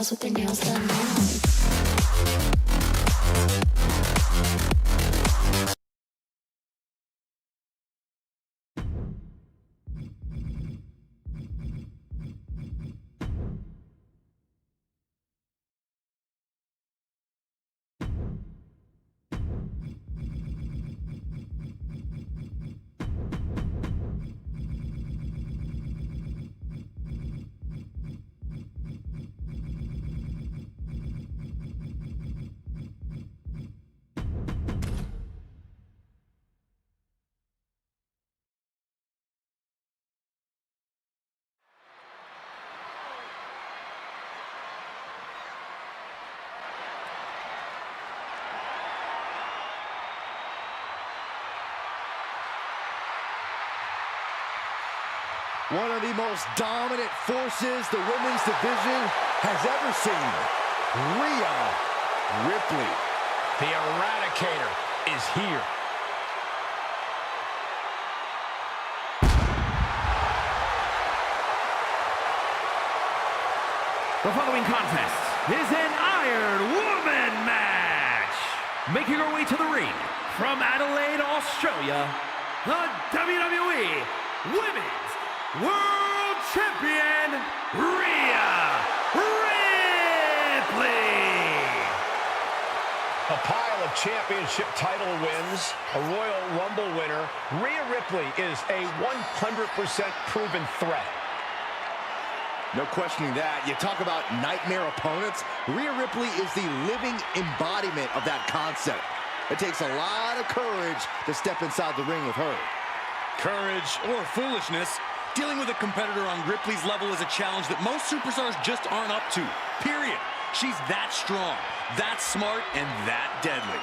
girls with their nails done now. One of the most dominant forces the women's division has ever seen. Rhea Ripley. The Eradicator is here. The following contest is an Iron Woman match. Making her way to the ring from Adelaide, Australia, the WWE Women's World Champion, Rhea Ripley. A pile of championship title wins, a Royal Rumble winner. Rhea Ripley is a 100% proven threat. No questioning that. You talk about nightmare opponents. Rhea Ripley is the living embodiment of that concept. It takes a lot of courage to step inside the ring with her. Courage or foolishness, dealing with a competitor on Ripley's level is a challenge that most superstars just aren't up to. Period. She's that strong, that smart, and that deadly.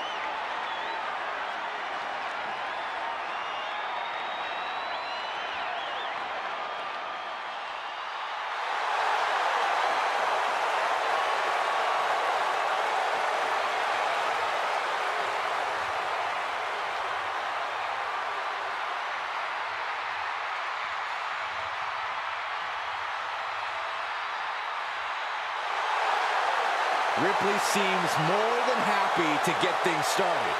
Ripley seems more than happy to get things started.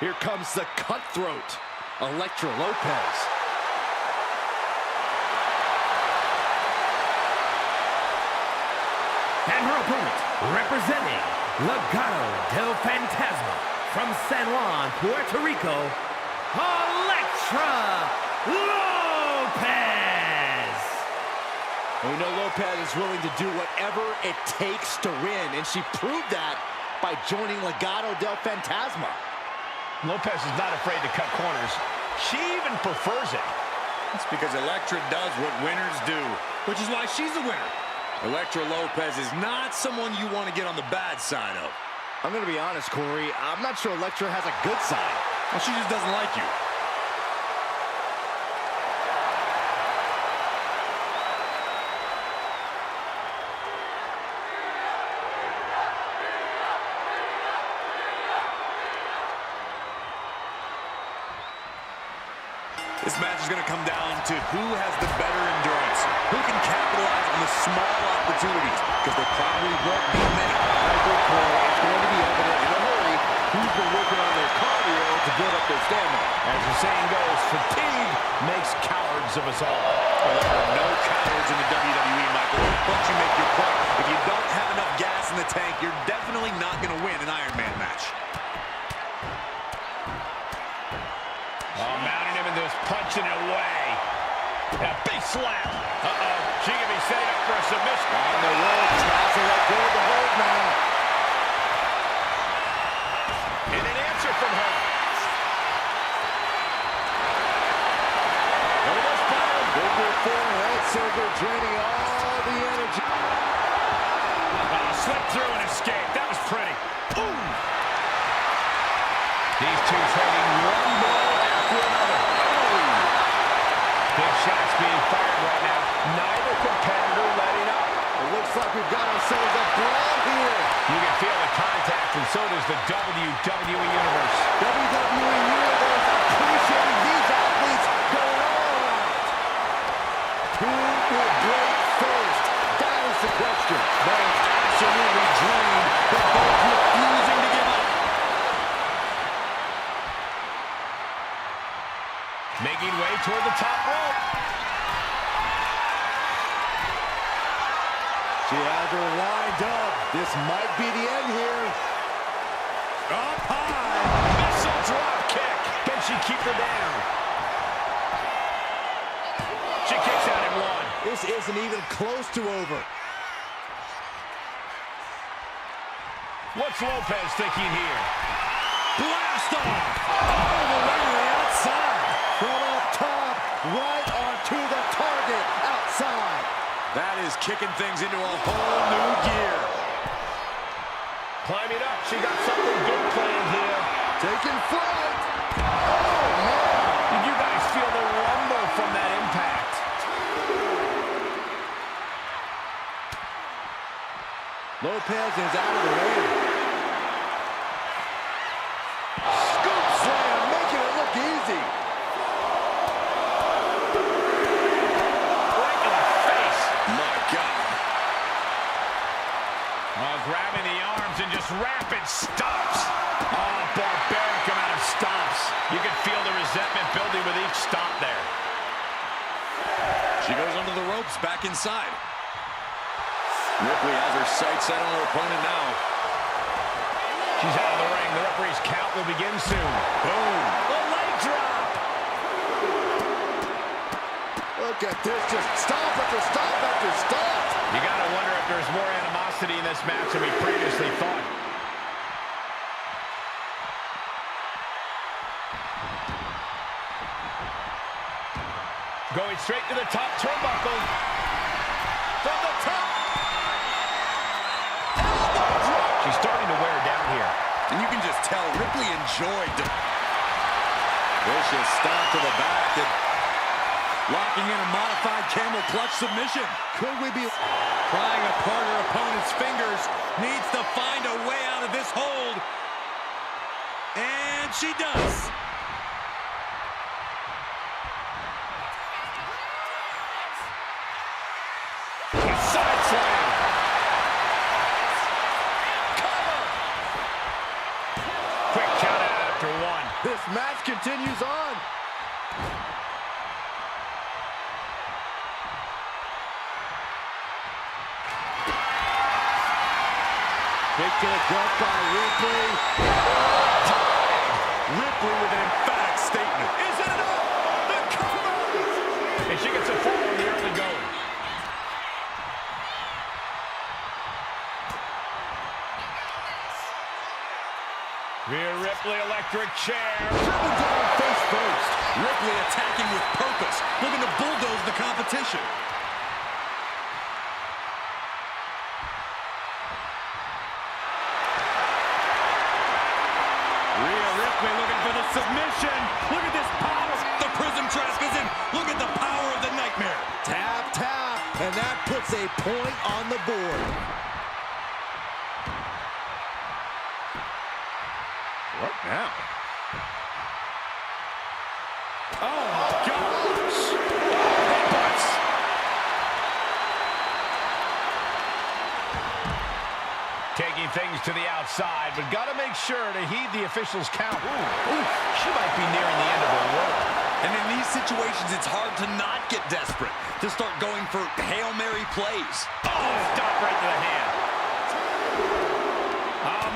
Here comes the cutthroat, Elektra Lopez. And her opponent, representing Legado del Fantasma from San Juan, Puerto Rico, Elektra Lopez. We know Lopez is willing to do whatever it takes to win, and she proved that by joining Legado del Fantasma. Lopez is not afraid to cut corners. She even prefers it. It's because Elektra does what winners do, which is why she's a winner. Elektra Lopez is not someone you want to get on the bad side of. I'm going to be honest, Corey. I'm not sure Elektra has a good side. Well, she just doesn't like you. This match is going to come down to who has the better endurance, who can capitalize on the small opportunities, because there probably won't be many. I agree, Corey. It's going to be evident in a hurry who's been working on their cardio to build up their stamina. As the saying goes, fatigue makes cowards of us all. Well, there are no cowards in the WWE, Michael, but you make your point. If you don't have enough gas in the tank, you're definitely not going to win an Iron Man match. Mounting him into this, punching it away. A big slap. Uh-oh. She could be setting up for a submission. On the ropes. That's a let go of the hold now. And an answer from her. Almost fired. Big forehead server draining all the energy. Slip through and escape. That was pretty. Ooh. These two trading one blow after another. Ooh. Big shots being fired right now. Neither competitor letting up. It looks like we've got ourselves a brawl here. You can feel the contact, and so does the WWE Universe. WWE Universe appreciating these athletes going all out. Who will break first? That is the question. Both absolutely drained, but both refusing to give up. Making way toward the top rope. She has her lined up. This might be the end here. Up high. Missile drop kick. Can she keep her down? She kicks out at one. This isn't even close to over. What's Lopez thinking here? Blast off. All the way to the outside. From up top, right onto the target outside. That is kicking things into a whole new gear. Climbing up. She got something good planned here. Taking flight. Oh, man. Did you guys feel the rumble from that impact? Lopez is out of the ring. Scoop slam, making it look easy. Right in the face. My God. Grabbing the arms and just rapid stops. Oh, barbaric amount of stops. You can feel the resentment building with each stop there. She goes under the ropes, back inside. Ripley has her sights set on her opponent now. She's out of the ring. The referee's count will begin soon. Boom. The leg drop. Look at this, just stop after stop after stop. You got to wonder if there's more animosity in this match than we previously thought. Going straight to the top turnbuckle. From the top. She's starting to wear down here. And you can just tell Ripley enjoyed it. Vicious stomp to the back and locking in a modified camel clutch submission. Could we be Prying apart her opponent's fingers. Needs to find a way out of this hold. And she does. Side slam. Cover. Quick count out after one. This match continues on. Kick to the gut by Ripley. Ripley with an emphatic statement. Is it enough? The cover. And she gets a fall in the early going. Rhea Ripley, electric chair. Driven down face first. Ripley attacking with purpose, looking to bulldoze the competition. Rhea Ripley looking for the submission. Look at this power. The prism trap is in. Look at the power of the nightmare. Tap, tap, and that puts a point on the board. What now? Oh, my gosh. Headbutts. Taking things to the outside, but got to make sure to heed the official's count. Ooh, she might be nearing the end of her rope. And in these situations, it's hard to not get desperate, to start going for Hail Mary plays. Oh, stop right to the hand.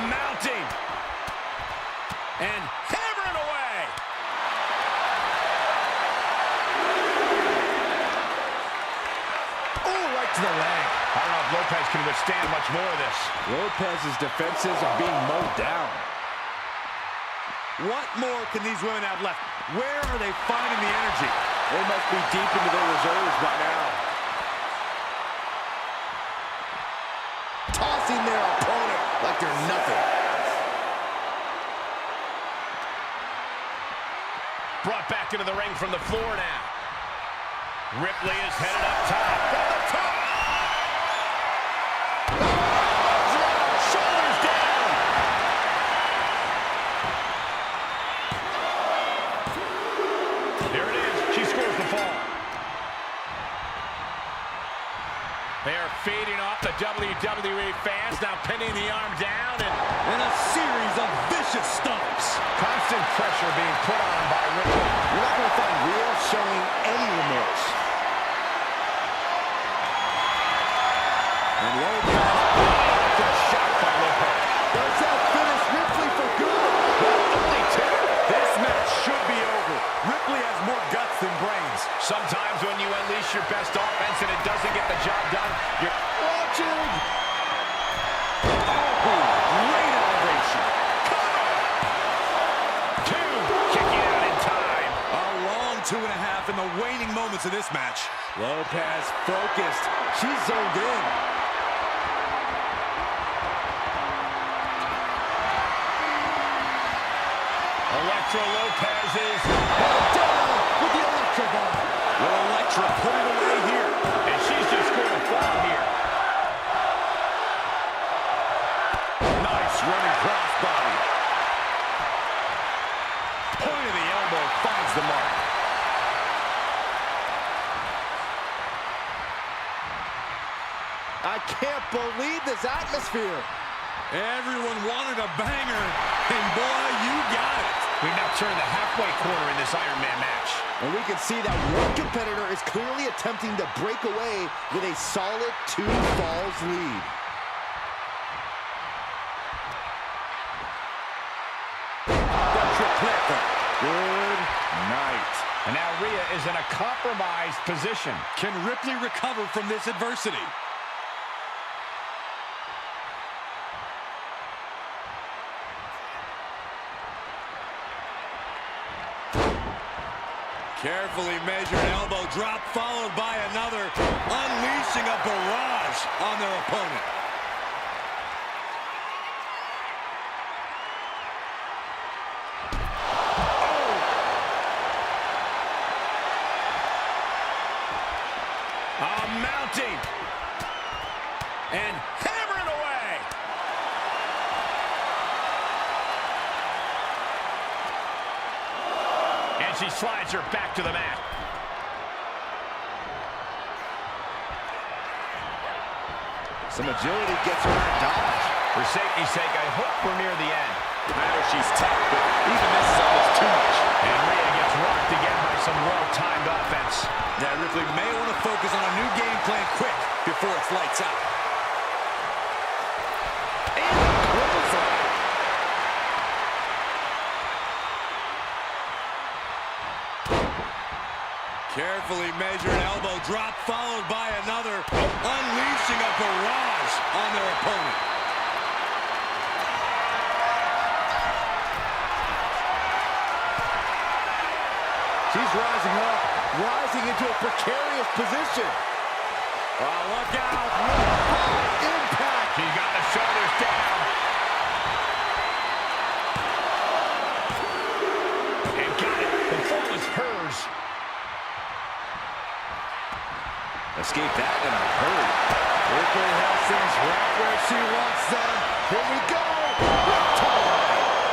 Mounting. And hammering away. Oh, right to the leg. I don't know if Lopez can withstand much more of this. Lopez's defenses are being mowed down. What more can these women have left? Where are they finding the energy? They must be deep into their reserves by now. Tossing their opponent like they're nothing. Brought back into the ring from the floor now. Ripley is headed up top. From the top. fall. They are feeding off the WWE fans, now pinning the arm down and a series of vicious stomps. Constant pressure being put on by Ripley. You're not going to find Rhea showing any remorse. And Lopez, good shot by Lopez. Does that finish Ripley for good? Only two. This match should be over. Ripley has more guts than brains. Sometimes when you unleash your best offense and it doesn't get the job done, you're Watching. Great elevation. two, kicking out in time. A long 2.5 in the waning moments of this match. Lopez focused. She's zoned in. Electro Lopez is Down with the electro ball. Will Elektra put it away here? and she's just going to fall here. Nice running crossbody. Point of the elbow finds the mark. I can't believe this atmosphere. Everyone wanted a banger, and boy, you got it. We've now turned the halfway corner in this Iron Man match. And we can see that one competitor is clearly attempting to break away with a solid 2 falls lead. The tripleta. Good night. And now Rhea is in a compromised position. Can Ripley recover from this adversity? Carefully measured elbow drop followed by another, unleashing a barrage on their opponent. Mounting and hammering away. And she slides her back to the mat. Some agility gets her to dodge. For safety's sake, I hope we're near the end. I know she's tough, but even this is almost too much. And Rhea gets rocked again by some well-timed offense. That Ripley may want to focus on a new game plan quick before it's lights out. And clothesline. Carefully measured elbow drop followed by another, unleashing a barrage on their opponent. She's rising up, rising into a precarious position. Oh, look out. Impact. She's got the shoulders down. And got it. The fall is hers. Escape that in a hurry. Ripley has things right where she wants them. Here we go.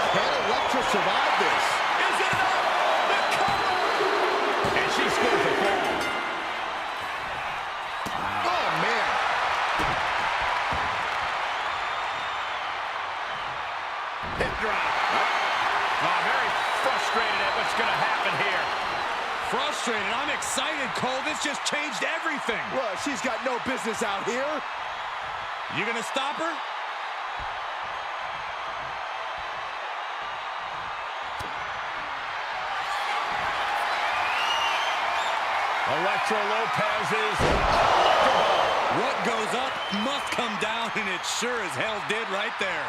Can Elektra survive this? Is it enough? The cover! And she scores the fall. Oh, man. Hip drop. Oh, very frustrated at what's going to happen here. Frustrated. I'm excited, Cole. This just changed everything. Well, she's got no business out here. You gonna stop her? Electro Lopez is What goes up must come down, and it sure as hell did right there.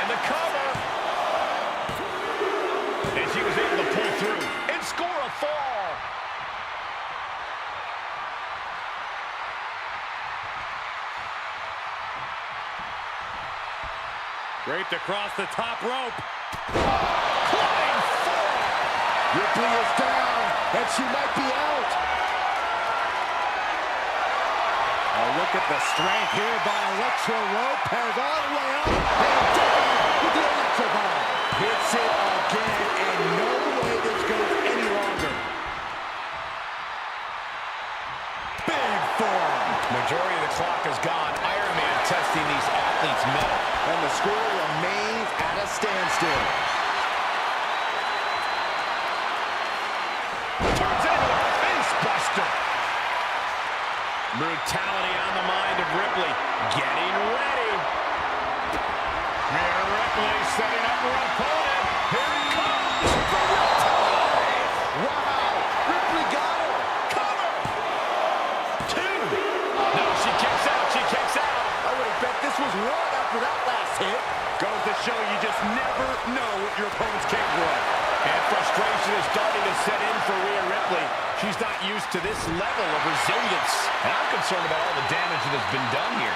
and the cover. And she was able to pull through and score a fall. Draped across the top rope. Flying fall. Ripley is down, and she might be out. look at the strength here by Electro Lopez all the way up and down with the Electro Ball. Hits it again, and no way this goes any longer. Big form. Majority of the clock is gone. Iron Man testing these athletes' mettle. And the score remains at a standstill. Turns into a face buster. Brutality on the mind of Ripley. Getting ready. Rhea Ripley setting up her opponent. Here he comes. Wow, Ripley got her. Cover. 2. No, she kicks out. She kicks out. I would have bet this was one after that last hit. Goes to show you just never know what your opponent's capable of. And frustration is starting to set in for Rhea Ripley. She's not used to this level of resilience. And I'm concerned about all the damage that has been done here.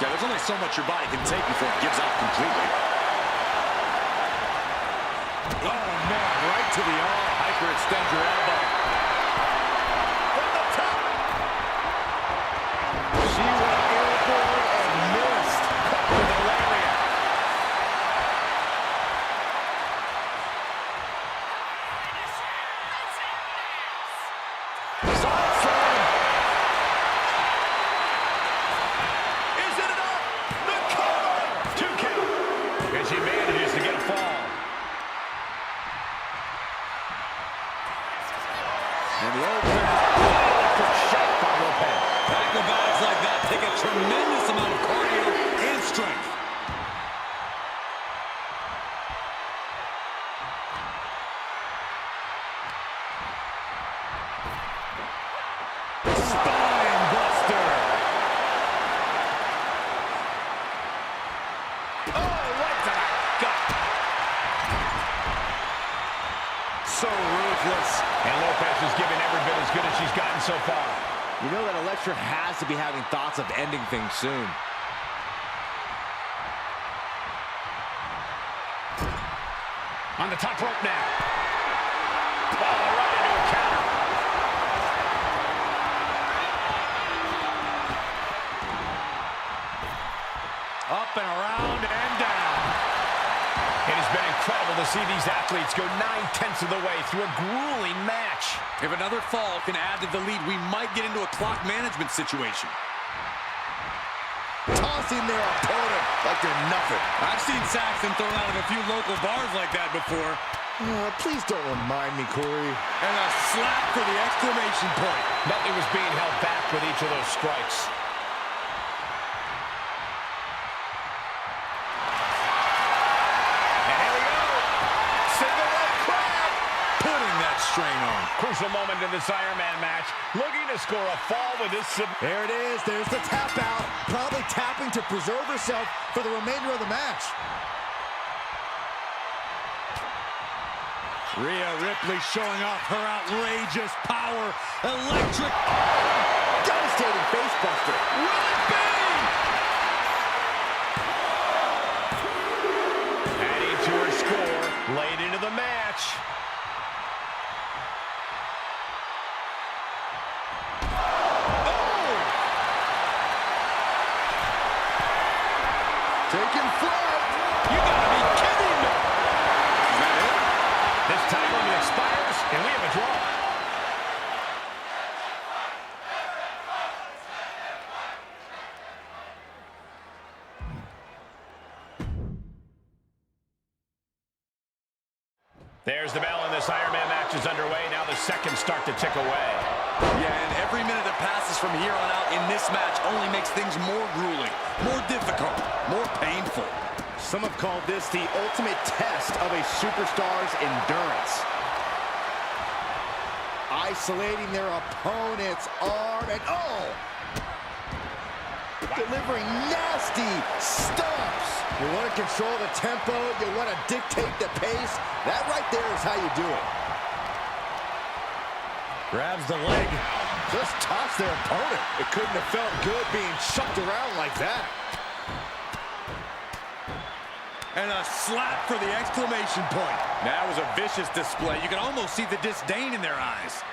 Yeah, there's only so much your body can take before it gives out completely. Oh, man, right to the arm. Hyperextend your elbow. From the top. She went airborne and missed. With a lariat. Is it enough? The cover! 2 count. And she manages to get a fall. And the open. Electric shot by Lopez. Acrobatics like that take a tremendous amount of cardio and strength. Spine buster. Oh, right to the gut. So ruthless. And Lopez is giving every bit as good as she's gotten so far. You know that Electra has to be having thoughts of ending things soon. On the top rope now. Oh, right into a counter. Up and around and down. It has been incredible to see these athletes go 9/10 of the way through a grueling match. If another fall can add to the lead, we might get into a clock management situation. Tossing their opponent like they're nothing. I've seen Saxton thrown out of a few local bars like that before. Please don't remind me, Corey. And a slap for the exclamation point. Nothing was being held back with each of those strikes. And here we go. Single leg crab. Putting that strain on. Crucial moment in this Iron Man match. Looking to score a fall with this. There it is. There's the tap out. Probably tapping to preserve herself for the remainder of the match. Rhea Ripley showing off her outrageous power. Electric. Devastating face buster. Will it be? Adding to her score late into the match. Taking flight. You gotta be kidding me. Is that it? This time limit expires, and we have a draw. There's the bell, and this Iron Man match is underway. Now the seconds start to tick away. Yeah, and every minute that passes from here on out in this match only makes things more grueling, more difficult, more painful. Some have called this the ultimate test of a superstar's endurance. Isolating their opponent's arm and delivering nasty stomps. You want to control the tempo, you want to dictate the pace. That right there is how you do it. Grabs the leg. Just toss their opponent. It couldn't have felt good being chucked around like that. And a slap for the exclamation point. That was a vicious display. You can almost see the disdain in their eyes.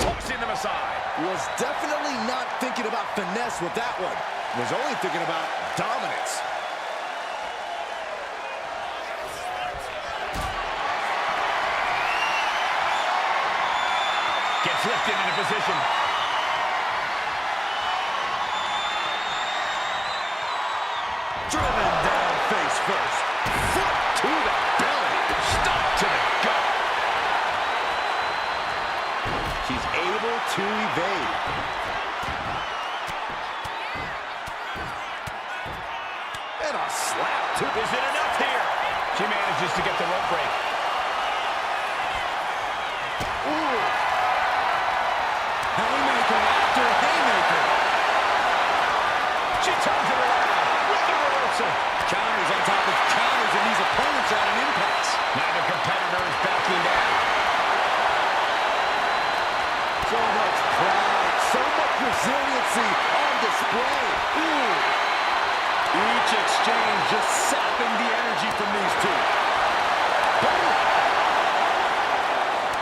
tossing them aside. Was definitely not thinking about finesse with that one. Was only thinking about dominance. Gets lifted into position. Driven down face first. Foot to the belly. Stop to the gut. She's able to evade. And a slap to... Is it enough here? She manages to get the rope break. Ooh. Haymaker after haymaker. She turns it around with the reversal. Counters on top of counters, and these opponents are at an impasse. Neither competitor is backing down. So much pride, so much resiliency on display. Ooh. Each exchange just sapping the energy from these two.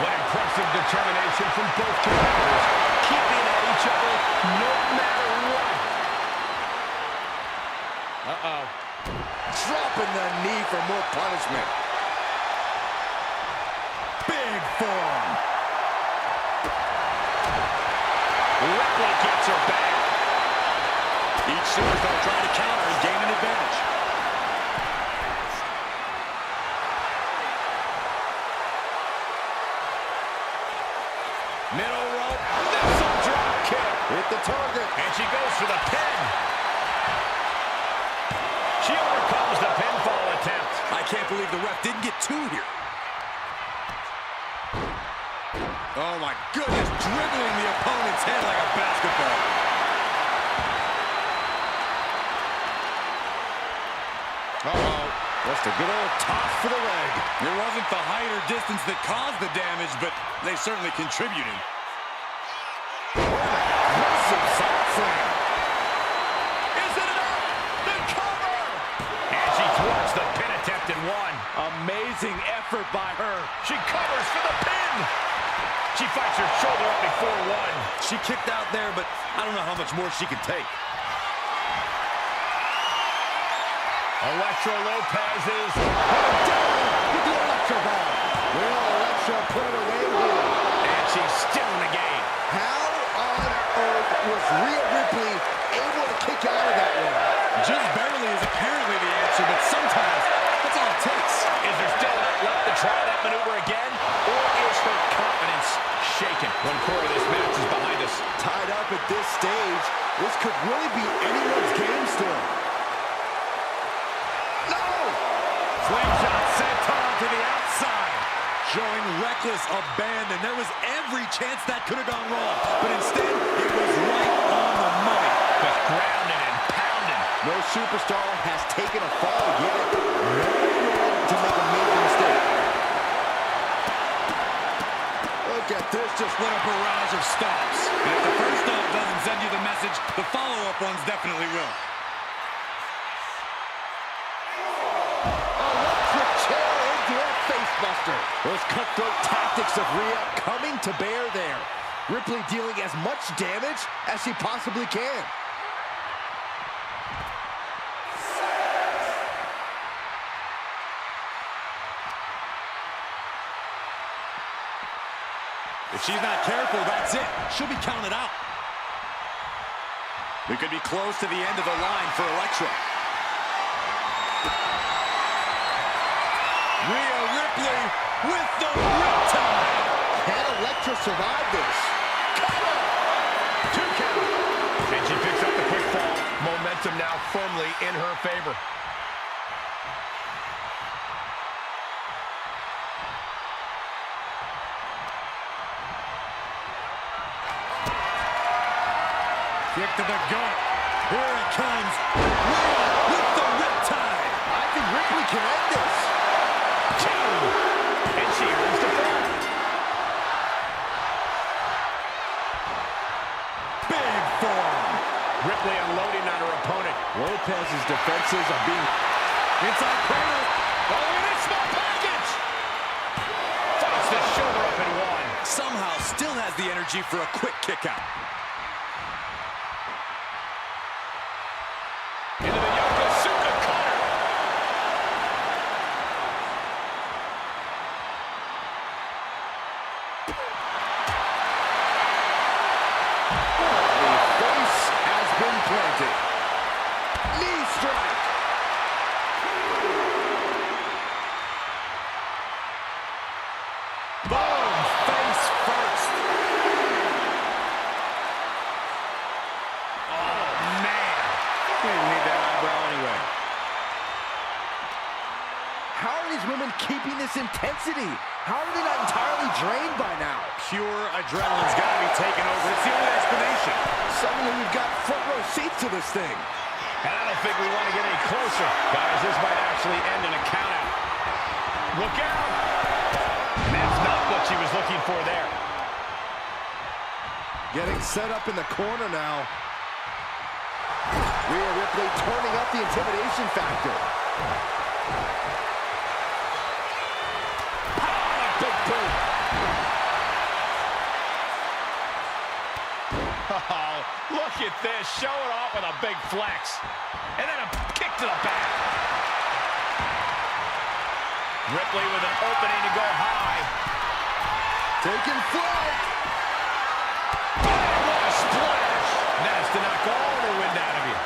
What impressive determination from both competitors, keeping at each other no matter what. Uh-oh. Dropping the knee for more punishment. Big form. Ripley gets her back. Each superstar trying to counter and gain an advantage. Middle rope, missile drop kick. Hit the target. And she goes for the pin. She overcomes the pinfall attempt. I can't believe the ref didn't get two here. Oh my goodness, dribbling the opponent's head like a basketball. Uh-oh. Just a good old toss for the leg. It wasn't the height or distance that caused the damage, but they certainly contributed. Aggressive side slam. Is it enough? The cover! And she thwarts the pin attempt in one. Amazing effort by her. She covers for the pin. She fights her shoulder up before one. She kicked out there, but I don't know how much more she can take. Electro Lopez is Down with the Electro ball. Will Electro put it away here? and she's still in the game. How on earth was Rhea Ripley able to kick out of that one? Just barely is apparently the answer, but sometimes that's all it takes. Is there still enough left to try that maneuver again? Or is her confidence shaken? 1/4 of this match is behind us. Tied up at this stage, this could really be anyone's game still. No! Slingshot sent on to the outside. Showing reckless abandon. There was every chance that could have gone wrong, but instead, it was right on the money. Just grounded and pounded. No superstar has taken a fall yet. No one to make a major mistake. Look at this, just What a barrage of stops. And if the first stop doesn't send you the message, the follow-up ones definitely will. electric chair into a facebuster. Those cutthroat tactics of Rhea coming to bear there. Ripley dealing as much damage as she possibly can. If she's not careful, that's it. She'll be counted out. We could be close to the end of the line for Electra. Rhea Ripley with the riptide. Can Electra survive this? Cover! 2 count. And she picks up the quick fall. Momentum now firmly in her favor. Kick to the gut. Here it comes. Rhea with the riptide. I think Ripley can end this. 2. And she earns the fall. Big form. Ripley unloading on her opponent. Lopez's defenses are being... Inside cradle. Oh, look at this small package! Fights the shoulder up in one. somehow still has the energy for a quick kick out. Into the Yokosuka cutter. The face has been planted. Knee strike. Boom, face first. Oh, man. We didn't need that eyebrow anyway. How are these women keeping this intensity? How are they not entirely drained by now? Pure adrenaline's got to be taken over. It's the only explanation. Suddenly we've got front row seats to this thing. And I don't think we want to get any closer. Guys, this might actually end in a countout. Look out. That's not what she was looking for there. Getting set up in the corner now. Rhea Ripley turning up the intimidation factor. Big boom. Oh, look at this. Show it off with a big flex. And then a kick to the back. Ripley with an opening to go high. Taking flight. Oh, what a splash. That's to knock all the wind out of you.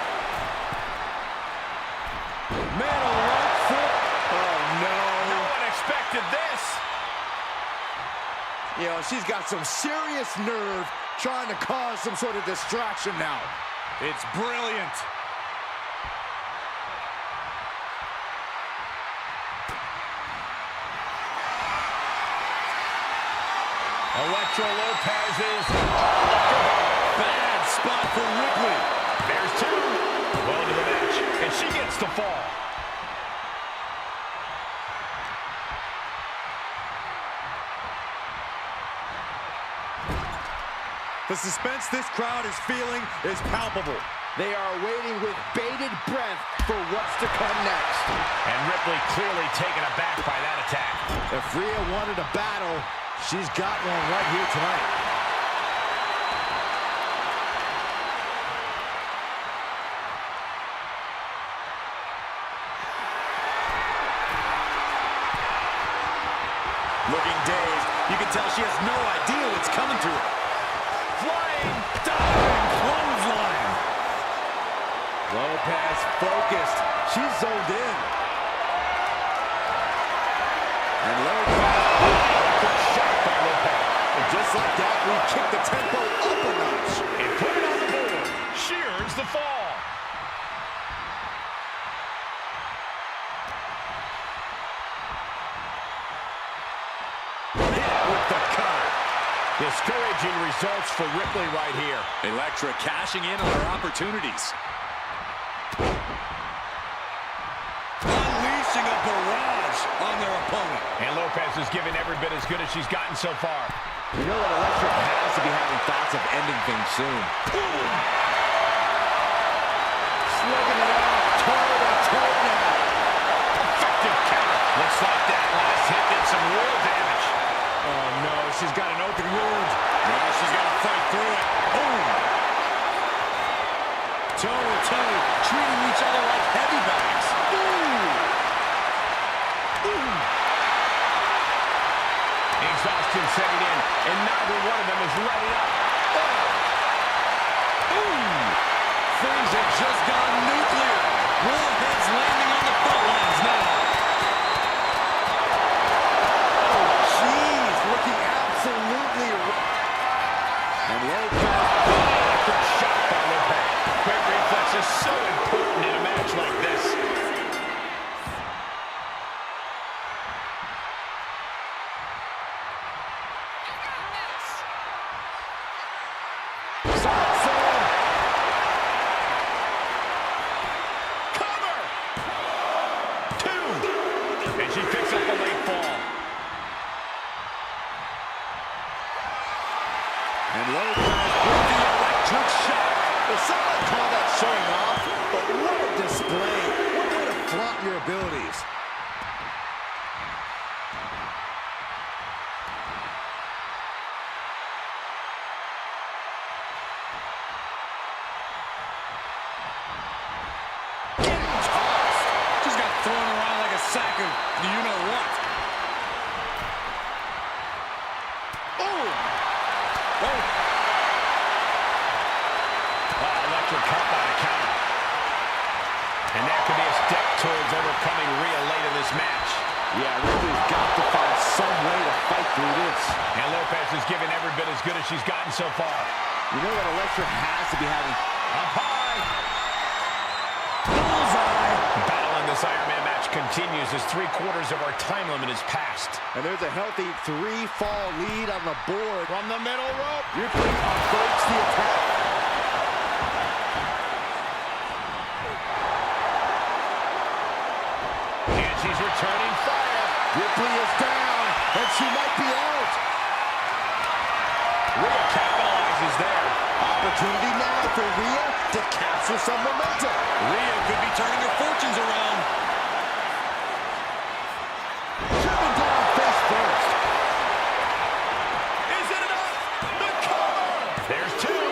Man on the right foot. Oh, no. No one expected this. You know, she's got some serious nerve trying to cause some sort of distraction now. It's brilliant. Electro Lopez is Bad spot for Ripley. There's two. Well into the match, and she gets to fall. The suspense this crowd is feeling is palpable. They are waiting with bated breath for what's to come next. And Ripley clearly taken aback by that attack. If Rhea wanted a battle, she's got one right here tonight. Looking dazed. You can tell she has no idea what's coming to her. Flying. Diving clothesline. Lopez focused. She's zoned in. And Lopez. Good shot by Lopez. And just like that, we kick the tempo up a notch. And put it on the board. She earns the fall. Hit with the cutter. Discouraging results for Ripley right here. Electra cashing in on her opportunities. Unleashing a barrage on their opponent. And Lopez is giving every bit as good as she's gotten so far. You know that Electra has to be having thoughts of ending things soon. Slugging it out, toe-to-toe now. Effective counter. Looks like that last hit did some real damage. Oh no, she's got an open wound. Now she's got to fight through it. Boom. Toe-to-toe, treating each other like heavy bags. Exhaustion setting in, and neither one of them is letting up. Things have just gone nuclear. Warheads landing on the front lines now. Oh, jeez, looking absolutely. And Lopez. Good shot by Lopez. Quick reflex is so important in a match like this. Cover! Two! And she picks up the late fall. And Lopez with the electric shock. Well, some might call that showing off, but what a display. like a you-know-what. Oh! Oh! Electric cut by the counter. And that could be a step towards overcoming Rhea late in this match. Yeah, Ripley's got to find some way to fight through this. And Lopez is giving every bit as good as she's gotten so far. You know that Elektra has to be having... Up high. Bullseye! Battle in this Iron Man match continues as 3/4 of our time limit is passed. And there's a healthy 3-fall lead on the board. From the middle rope. Ripley avoids the attack. And she's returning fire. Ripley is down, and she might be out. Rhea capitalizes there. Opportunity now for Rhea to capture some momentum. Rhea could be turning her fortunes around. Driven down face first. Is it enough? The cover! There's two.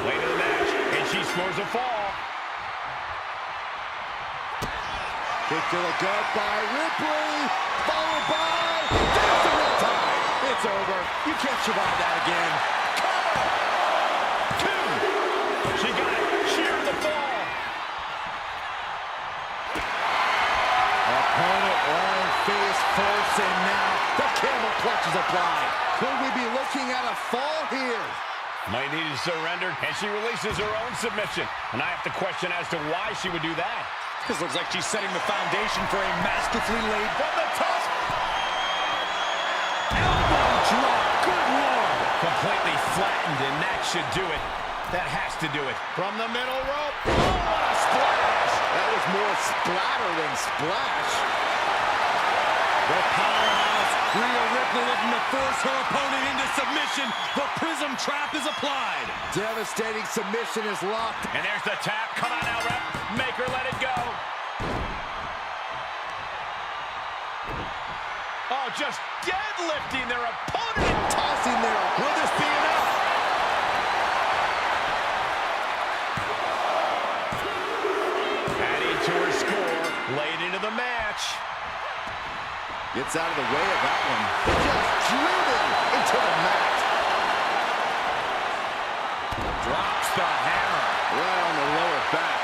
Late in the match, and she scores a fall. Kick to the gut by Ripley, followed by... There's the real time. It's over. You can't survive that again. Two. She got it. Sheer the fall. Opponent lying face first, and now the camel clutch is applied. Could we be looking at a fall here? Might need to surrender, and she releases her own submission. And I have to question as to why she would do that. This looks like she's setting the foundation for a masterfully laid From the top. elbow drop. Good Lord. Completely flattened, and that should do it. That has to do it. From the middle rope. Oh, what a splash. That was more splatter than splash. The powerhouse, Rhea Ripley, looking to force her opponent into submission. The prism trap is applied. Devastating submission is locked. And there's the tap. Come on now, rep. Make her let it go. Oh, just deadlifting their opponent. Tossing there. Will this be enough? Adding to her score late into the match. Gets out of the way of that one. Just driven into the mat. Drops the hammer. Right on the lower back.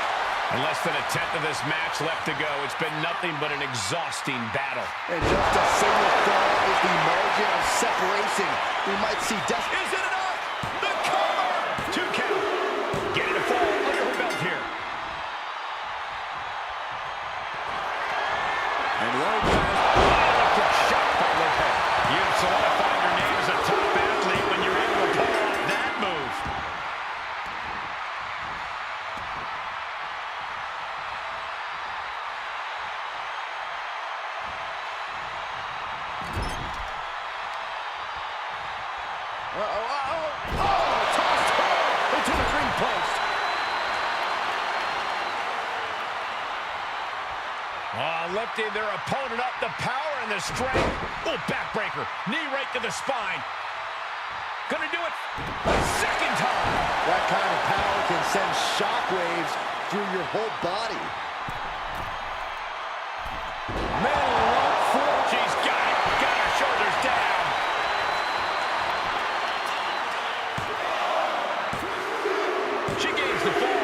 And less than a tenth of this match left to go. It's been nothing but an exhausting battle. And just a single fall is the margin of separation. We might see death. Is it enough? The cover! 2 count. Getting a fall under her belt here. And Lopez. Electric shot by Lopez. You've solidified your name as a top athlete when you're able to pull off that move. Tossed her into the ring post. Lifting their opponent up, the power and the strength. Oh, backbreaker. Knee right to the spine. Gonna do it a second time. That kind of power can send shockwaves through your whole body. Middle rope floor. She's got it. Got her shoulders down. She gains the fall.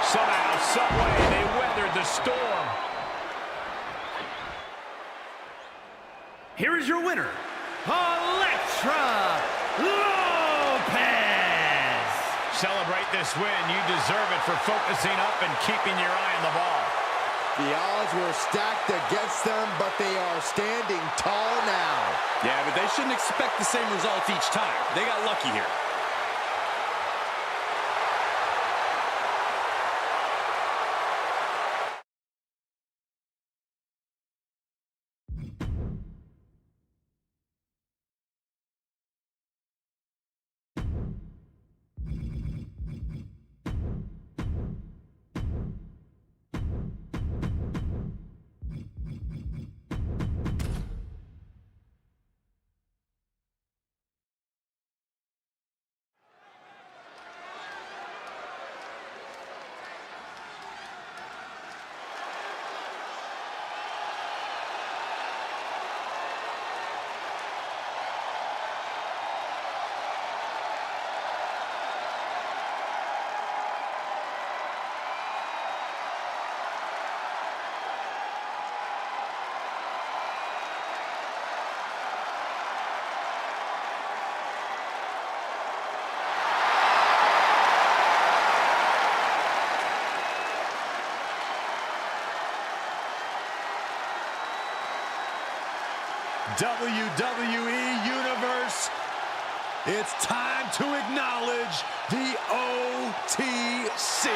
Somehow, someway, they weathered the storm. Here is your winner, Elektra Lopez. Celebrate this win. You deserve it for focusing up and keeping your eye on the ball. The odds were stacked against them, but they are standing tall now. Yeah, but they shouldn't expect the same results each time. They got lucky here. WWE Universe, it's time to acknowledge the OTC.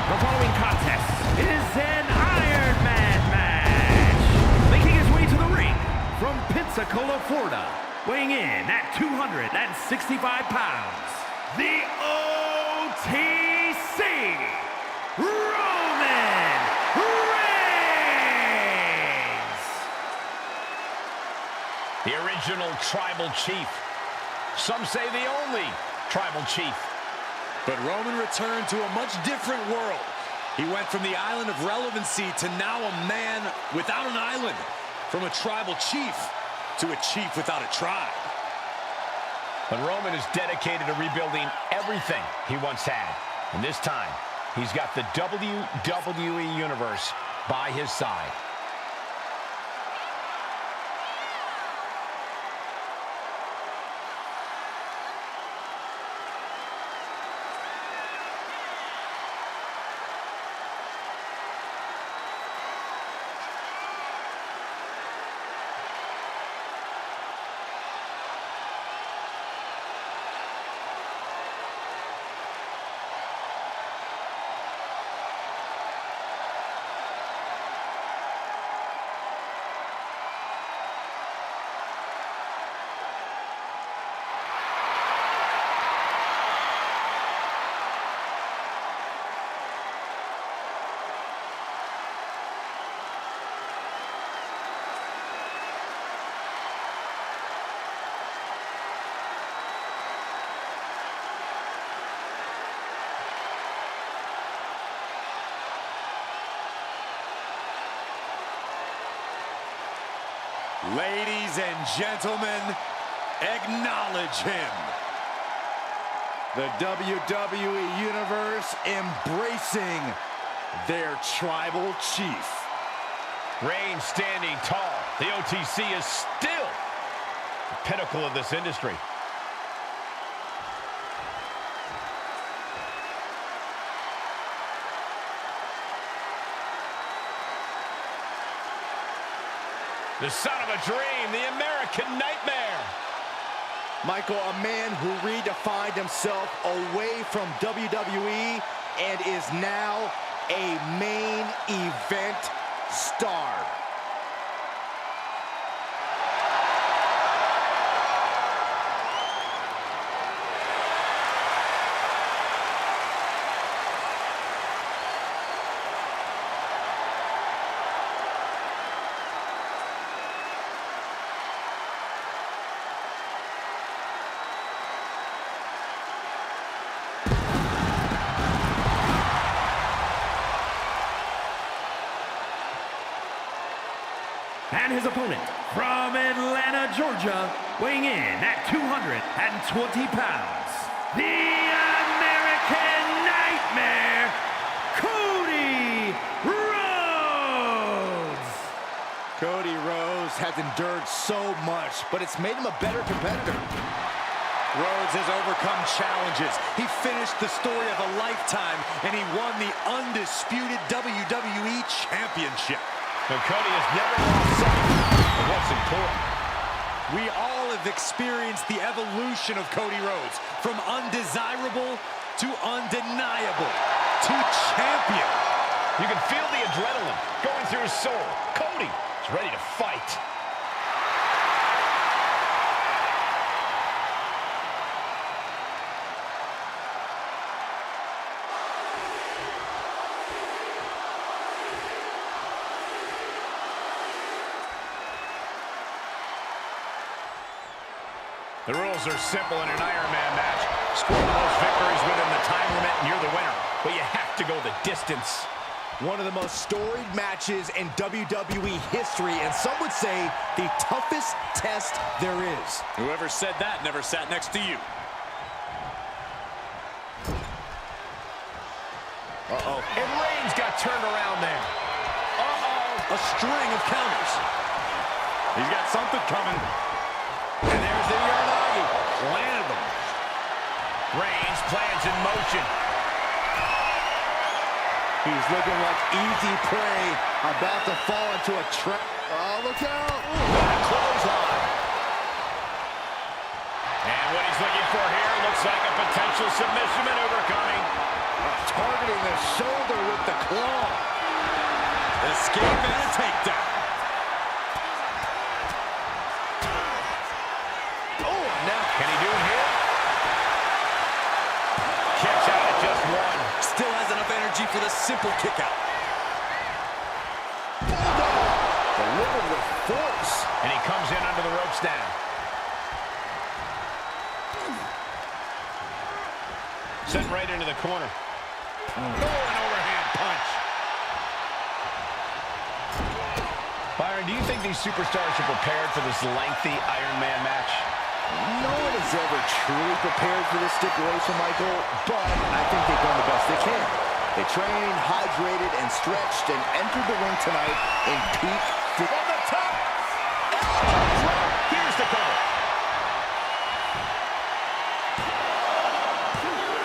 The following contest is an Iron Man match. Making his way to the ring from Pensacola, Florida, weighing in at 265 pounds, the OTC, Roman Reigns. The original tribal chief. Some say the only tribal chief. But Roman returned to a much different world. He went from the island of relevancy to now a man without an island. From a tribal chief to a chief without a tribe. But Roman is dedicated to rebuilding everything he once had. And this time, he's got the WWE Universe by his side. Ladies and gentlemen, acknowledge him. The WWE Universe embracing their tribal chief. Reigns standing tall. The OTC is still the pinnacle of this industry. The son of a dream, the American Nightmare. Michael, a man who redefined himself away from WWE and is now a main event star. And his opponent from Atlanta, Georgia, weighing in at 220 pounds, the American Nightmare, Cody Rhodes. Cody Rhodes has endured so much, but it's made him a better competitor. Rhodes has overcome challenges. He finished the story of a lifetime, and he won the undisputed WWE Championship. But Cody has never lost sight of what's important. We all have experienced the evolution of Cody Rhodes, from undesirable to undeniable to champion. You can feel the adrenaline going through his soul. Cody is ready to fight. The rules are simple in an Iron Man match. Score the most victories within the time limit and you're the winner. But you have to go the distance. One of the most storied matches in WWE history, and some would say the toughest test there is. Whoever said that never sat next to you. Uh-oh. And Reigns got turned around there. Uh-oh. A string of counters. He's got something coming. And there's the Uranagi. Landed them. Reigns plans in motion. He's looking like easy prey, about to fall into a trap. Oh, look out! What a clothesline. And what he's looking for here looks like a potential submission maneuver coming. Targeting the shoulder with the claw. Escape and a takedown. Oh, now can he do it here? Kicks out at just one. Still has enough energy for the simple kick out. Delivered with force. And he comes in under the ropes now. Sent right into the corner. Oh, an overhand punch. Byron, do you think these superstars are prepared for this lengthy Iron Man match? No one has ever truly prepared for this stipulation, Michael, but I think they've done the best they can. They trained, hydrated, and stretched, and entered the ring tonight in peak fit. On the top! Elbow drop! Here's the cover.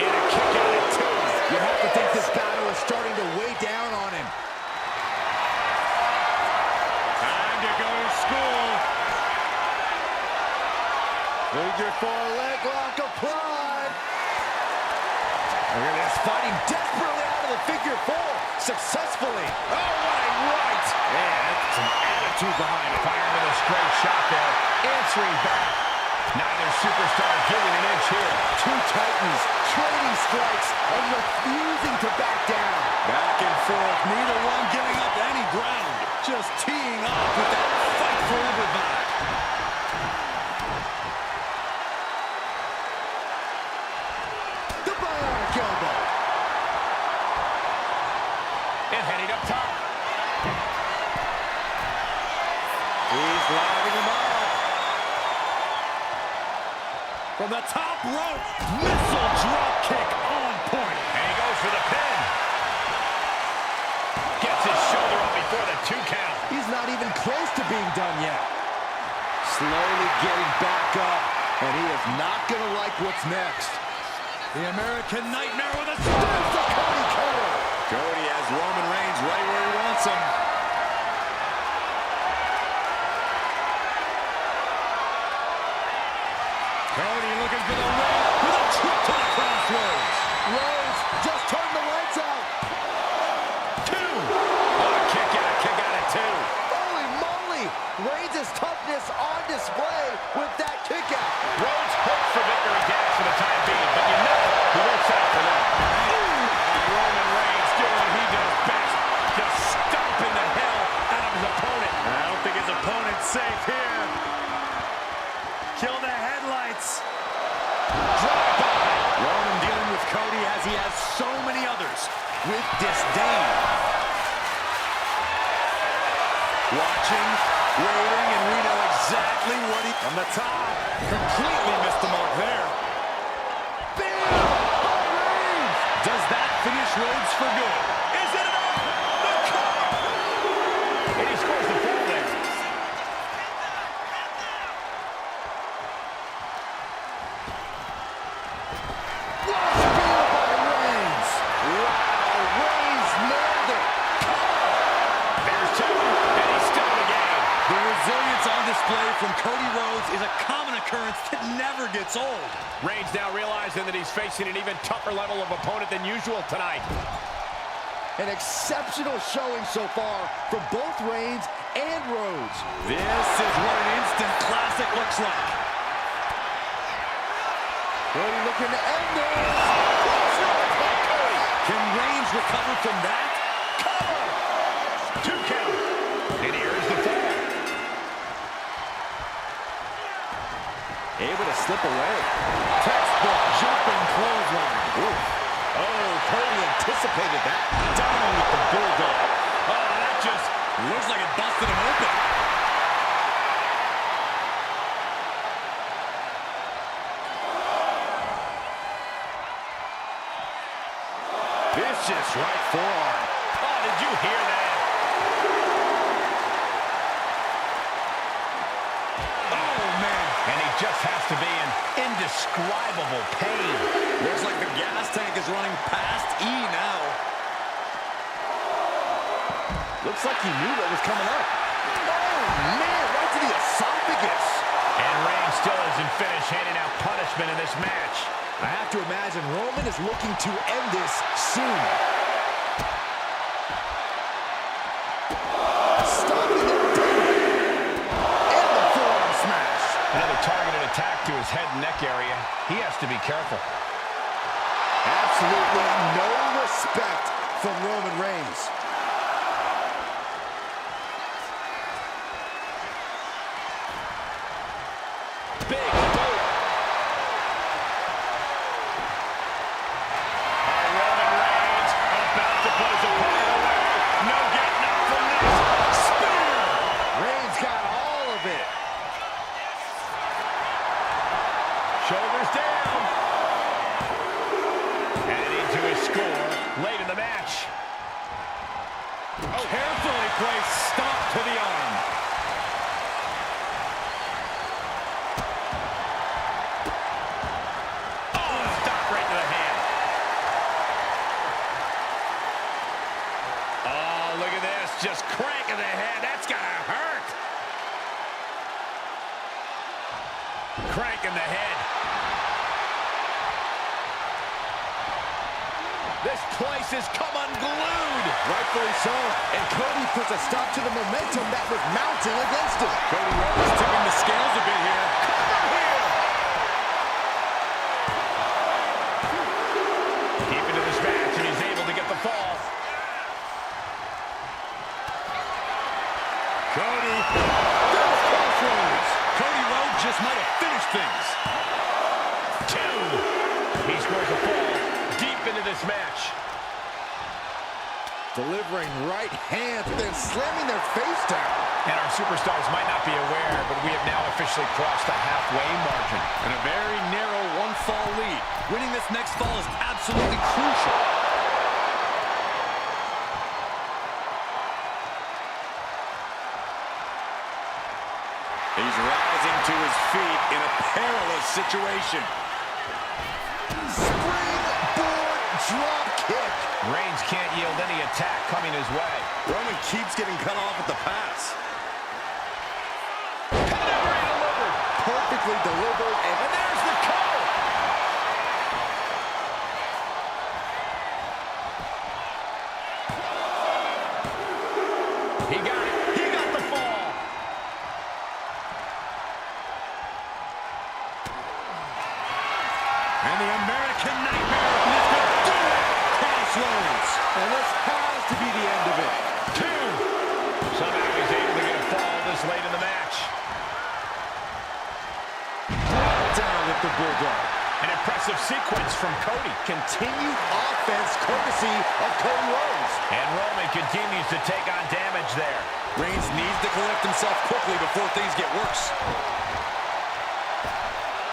And a kick out at two. You have to think this battle is starting to weigh down on him. Time to go to school. Figure four leg lock applied. Look at this, fighting desperately out of the figure four, successfully. Oh, what a right! Yeah, that's some attitude behind it. Firing with a straight shot there. Answering back. Neither superstar giving an inch here. Two titans trading strikes and refusing to back down. Back and forth, neither one giving up any ground. Just teeing off with that fight forever vibe. The bionic elbow. And heading up top. He's lining him up. From the top rope, missile drop kick on point. And he goes for the pin. Gets his shoulder up before the 2 count. He's not even close to being done yet. Slowly getting back up, and he is not going to like what's next. The American Nightmare with a There's the Cody cover. Cody has Roman Reigns right where he wants him. Cody looking for the win with a trip to the crossroads. Rose just turned the lights out. 2. Oh, kick out at 2. Holy moly! Reigns' toughness on display with that kick out. Rhodes hopes for victory dash for the time being, but you know he won't settle for that. Roman Reigns doing what he does best, just stomping the hell out of his opponent. I don't think his opponent's safe here. Kill the headlights. Drive-by. Roman dealing with Cody as he has so many others with disdain. Watching, waiting, and we know exactly what he... From the top, completely missed the mark there. Bam! By Reigns! Does that finish Rhodes for good? Is it enough? The cover! And he scores the fall there. Spear by Reigns. Wow, Reigns nailed it. There's 2, and he's still in the game. The resilience on display from Cody Rhodes is a common occurrence that never gets old. Reigns now realizing that he's facing an even tougher level of opponent than usual tonight. An exceptional showing so far from both Reigns and Rhodes. This is what an instant classic looks like. Cody looking to end this. Crossroads by Cody. Can Reigns recover from that? Cover. 2 count. And here is the fall. Able to slip away. Textbook jumping clothesline. Ooh. Oh, Cody anticipated that. Down with the bulldog. Oh, that just looks like it busted him open. Vicious right forearm. Oh, did you hear that? Oh, man. And he just has to be in indescribable pain. Looks like the gas tank is running past E now. Looks like he knew what was coming up. Oh, man, right to the esophagus. And Reigns still isn't finished handing out punishment in this match. I have to imagine Roman is looking to end this soon. Stopping it dead. And the forearm smash. Another targeted attack to his head and neck area. He has to be careful. Absolutely no respect from Roman Reigns. Big boot. Roman Reigns about to close a part away. No getting up from this. Spear. Reigns got all of it. Shoulders down. Adding to his score late in the match. Oh. Carefully placed stop to the arm. Oh, stop right to the hand. Oh, look at this. Just cranking the head. That's gotta hurt. Cranking the head. This place has come unglued. Rightfully so. And Cody puts a stop to the momentum that was mounting against him. Cody Rhodes tipping the scales a bit here. Cover here. Deep into this match, and he's able to get the fall. Cody. There's crossroads. Cody Rhodes just might have finished things. 2. He scores a fall deep into this match. Delivering right hands, then slamming their face down. And our superstars might not be aware, but we have now officially crossed the halfway margin. And a very narrow one-fall lead. Winning this next fall is absolutely crucial. He's rising to his feet in a perilous situation. Springboard drop kick. Reigns can't yield any attack coming his way. Roman keeps getting cut off at the pass. Pedigree delivered. Perfectly delivered. And there's the cover. He got it. He got the fall. And the American Nightmare is going to do it. Crossroads. And this has to be the end of it. 2. Somehow he's able to get a fall this late in the match. Down with the Bulldog. An impressive sequence from Cody. Continued offense courtesy of Cody Rhodes. And Roman continues to take on damage there. Reigns needs to collect himself quickly before things get worse.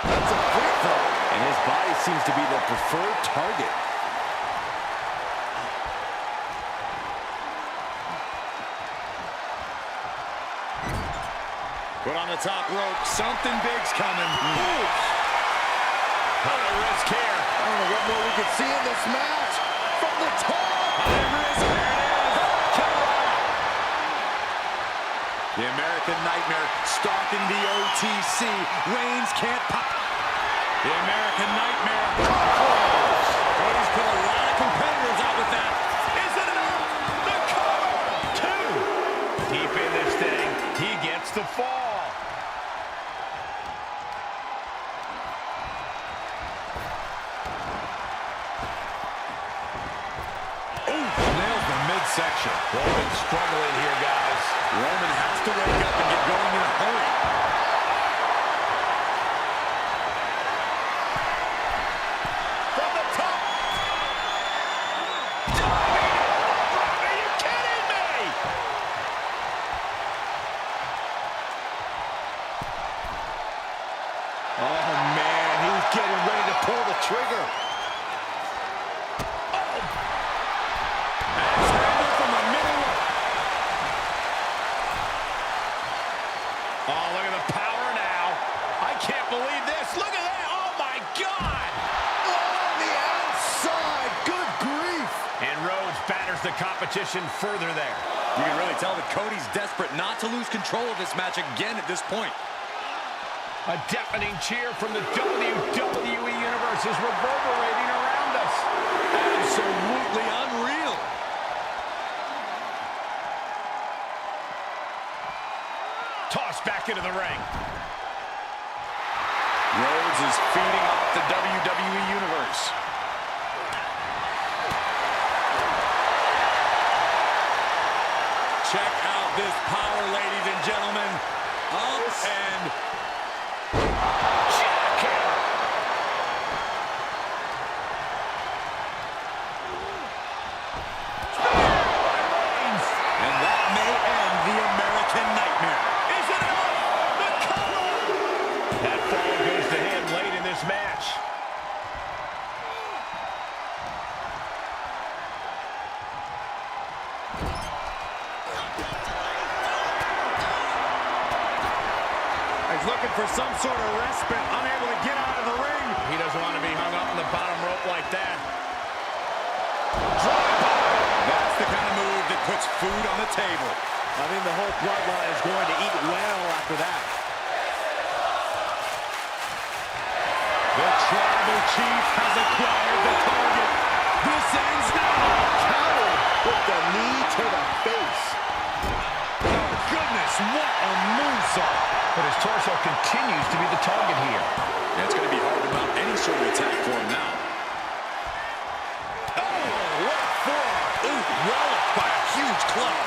That's a quick throw. And his body seems to be the preferred target. Put on the top rope. Something big's coming. High risk here. I don't know what more we could see in this match. From the top. High risk. There it is. The American Nightmare stalking the OTC. Reigns can't pop. The American Nightmare. Cody's put a lot of competitors out with that. Is it enough? The cover. 2. Deep in this thing. He gets the fall. Nails the midsection. Roman struggling here, guys. Roman has to wake up and get going in a hurry. From the top. Are you kidding me? Oh, man. He's getting ready to pull the trigger. From the middle. Oh, look at the power now. I can't believe this. Look at that. Oh, my God. On the outside. Good grief. And Rhodes batters the competition further there. You can really tell that Cody's desperate not to lose control of this match again at this point. A deafening cheer from the WWE Universe is reverberating around us. Absolutely unreal. Tossed back into the ring. Rhodes is feeding off the WWE Universe. Check out this power, ladies and gentlemen. Up and jackhammer. And that may end the American Nightmare. Is it enough? The cover! That fall goes to him late in this match. He's looking for some sort of respite, unable to get out of the ring. He doesn't want to be hung up in the bottom rope like that. That's the kind of move that puts food on the table. I think the whole bloodline is going to eat well after that. The Tribal Chief has acquired the target. This ends now. Countered with the knee to the face. Oh, goodness, what a moonsault. But his torso continues to be the target here. Yeah, it's going to be hard to mount any sort of attack for him now. Oh, what a forearm. Ooh, walloped by a huge club.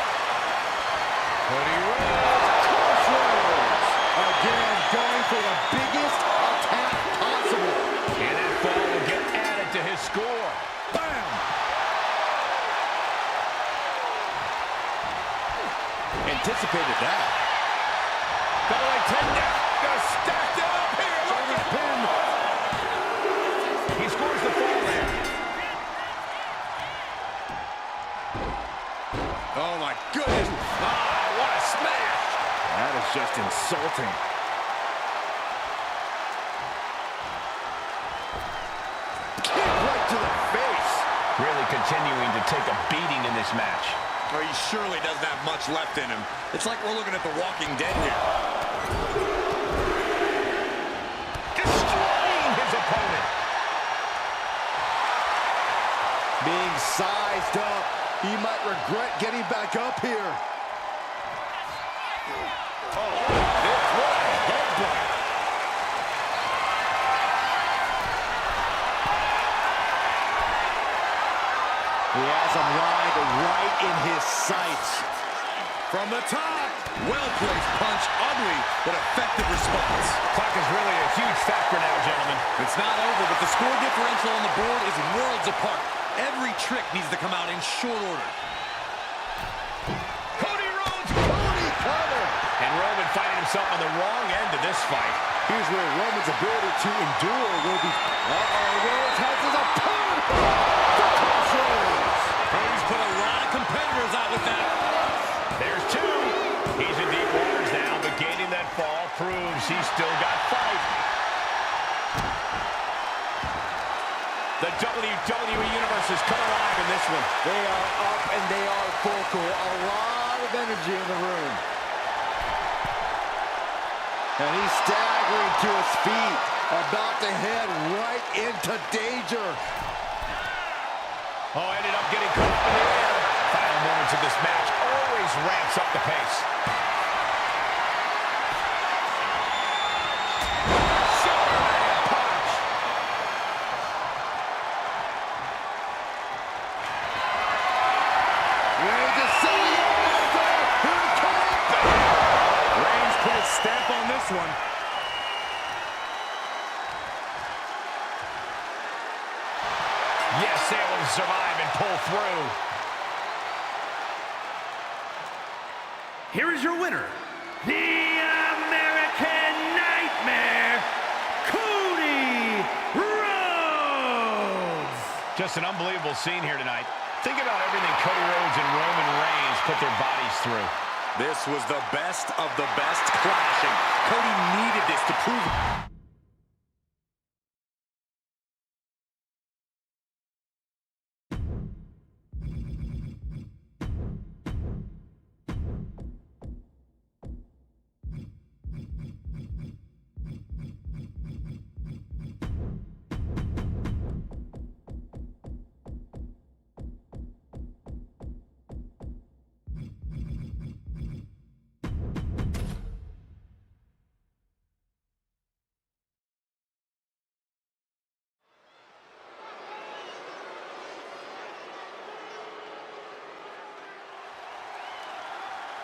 Cody Rhodes. Crossroads. Again, going for the biggest attack possible. And that fall will get added to his score. Bam! Anticipated that. Got like 10 down. Got stacked it up here. Look at him. He scores the fall there. Oh, my goodness. Ah, what a smash. That is just insulting. Kick right to the face. Really continuing to take a beating in this match. Oh, he surely doesn't have much left in him. It's like we're looking at The Walking Dead here. Destroying his opponent. Being sized up. He might regret getting back up here. Oh, what a headbutt. He has him lined right in his sights. From the top. Well-placed punch. Ugly, but effective response. Clock is really a huge factor now, gentlemen. It's not over, but the score differential on the board is worlds apart. Every trick needs to come out in short order. Cody Rhodes. Cody cover. And Roman finding himself on the wrong end of this fight. Here's where Roman's ability to endure will be. Rhodes has his opponent. And he's put a lot of competitors out with that. There's two. He's in deep waters now, but gaining that fall proves he's still got fight. The WWE Universe has come alive in this one. They are up and they are vocal. A lot of energy in the room. And he's staggering to his feet, about to head right into danger. Oh, ended up getting caught up in the air. Final moments of this match always ramps up the pace. Superman punch. Reigns is selling it. Here it comes. Reigns put his stamp on this one. Yes, able to survive and pull through. Here is your winner, the American Nightmare, Cody Rhodes. Just an unbelievable scene here tonight. Think about everything Cody Rhodes and Roman Reigns put their bodies through. This was the best of the best clashing. Cody needed this to prove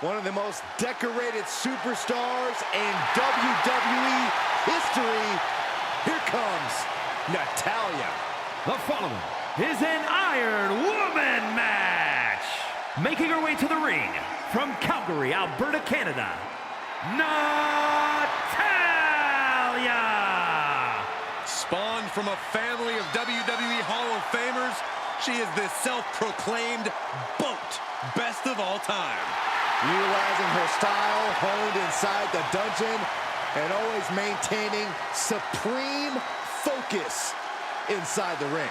One of the most decorated superstars in WWE history. Here comes Natalya. The following is an Iron Woman match. Making her way to the ring from Calgary, Alberta, Canada, Natalya. Spawned from a family of WWE Hall of Famers, she is the self-proclaimed BOAT best of all time. Utilizing her style, honed inside the dungeon, and always maintaining supreme focus inside the ring.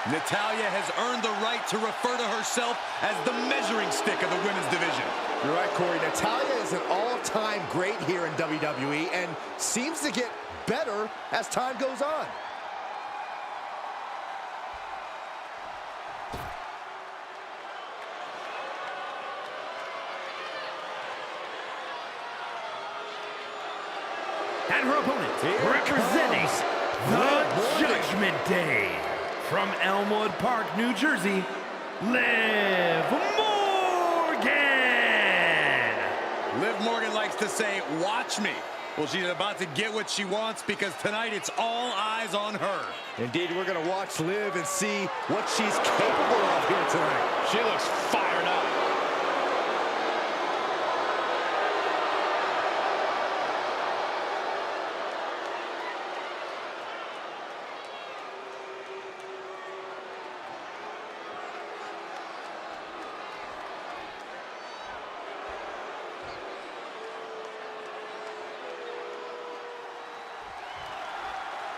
Natalya has earned the right to refer to herself as the measuring stick of the women's division. You're right, Corey. Natalya is an all-time great here in WWE and seems to get better as time goes on. And her opponent, representing the Judgment Day, from Elmwood Park, New Jersey, Liv Morgan. Liv Morgan likes to say, watch me. Well, she's about to get what she wants because tonight it's all eyes on her. Indeed, we're going to watch Liv and see what she's capable of here tonight. She looks fired up.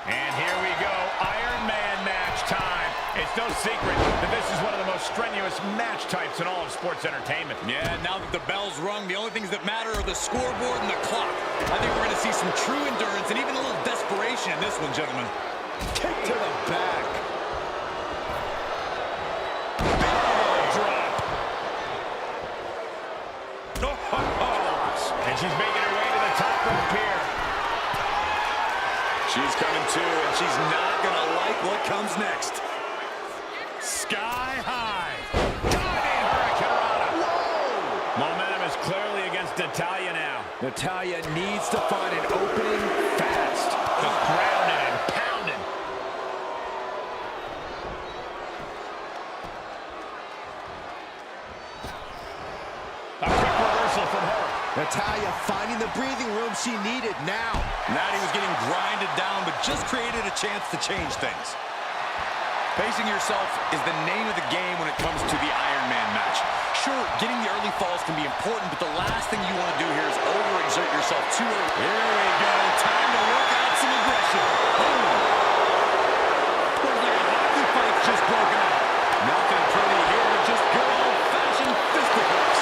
And here we go, Iron Man match time. It's no secret that this is one of the most strenuous match types in all of sports entertainment. Yeah, now that the bell's rung, the only things that matter are the scoreboard and the clock. I think we're going to see some true endurance and even a little desperation in this one, gentlemen. Kick to the back. And she's making her way to the top rope here. She's coming too, and she's not going to like what comes next. Sky high. Diving Hurricanrana. Whoa! Momentum is clearly against Natalya now. Natalya needs to find an opening fast. Just grounded and pounded. A quick reversal from her. Natalya finding the breathing room she needed now. Natty was getting grinded down, but just created a chance to change things. Pacing yourself is the name of the game when it comes to the Iron Man match. Sure, getting the early falls can be important, but the last thing you want to do here is overexert yourself too early. Here we go. Time to work out some aggression. Boom. Looks like a hockey fight's just broken out. Nothing pretty here, just good old-fashioned fisticuffs.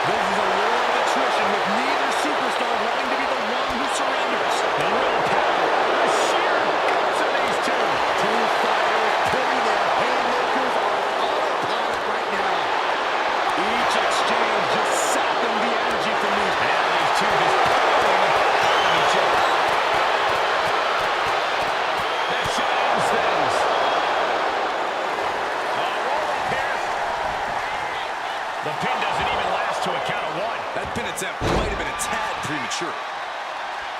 This is a war of attrition with neither superstar wanting to be the one who surrenders. The real power, the sheer guts of these two. Two fighters putting their haymakers on autopilot right now. Each exchange just sapping the energy from these. And these two just pulling on each other. That shot ends things. Roll up here. The pin doesn't even last to a count of one. That pin attempt might have been a tad premature.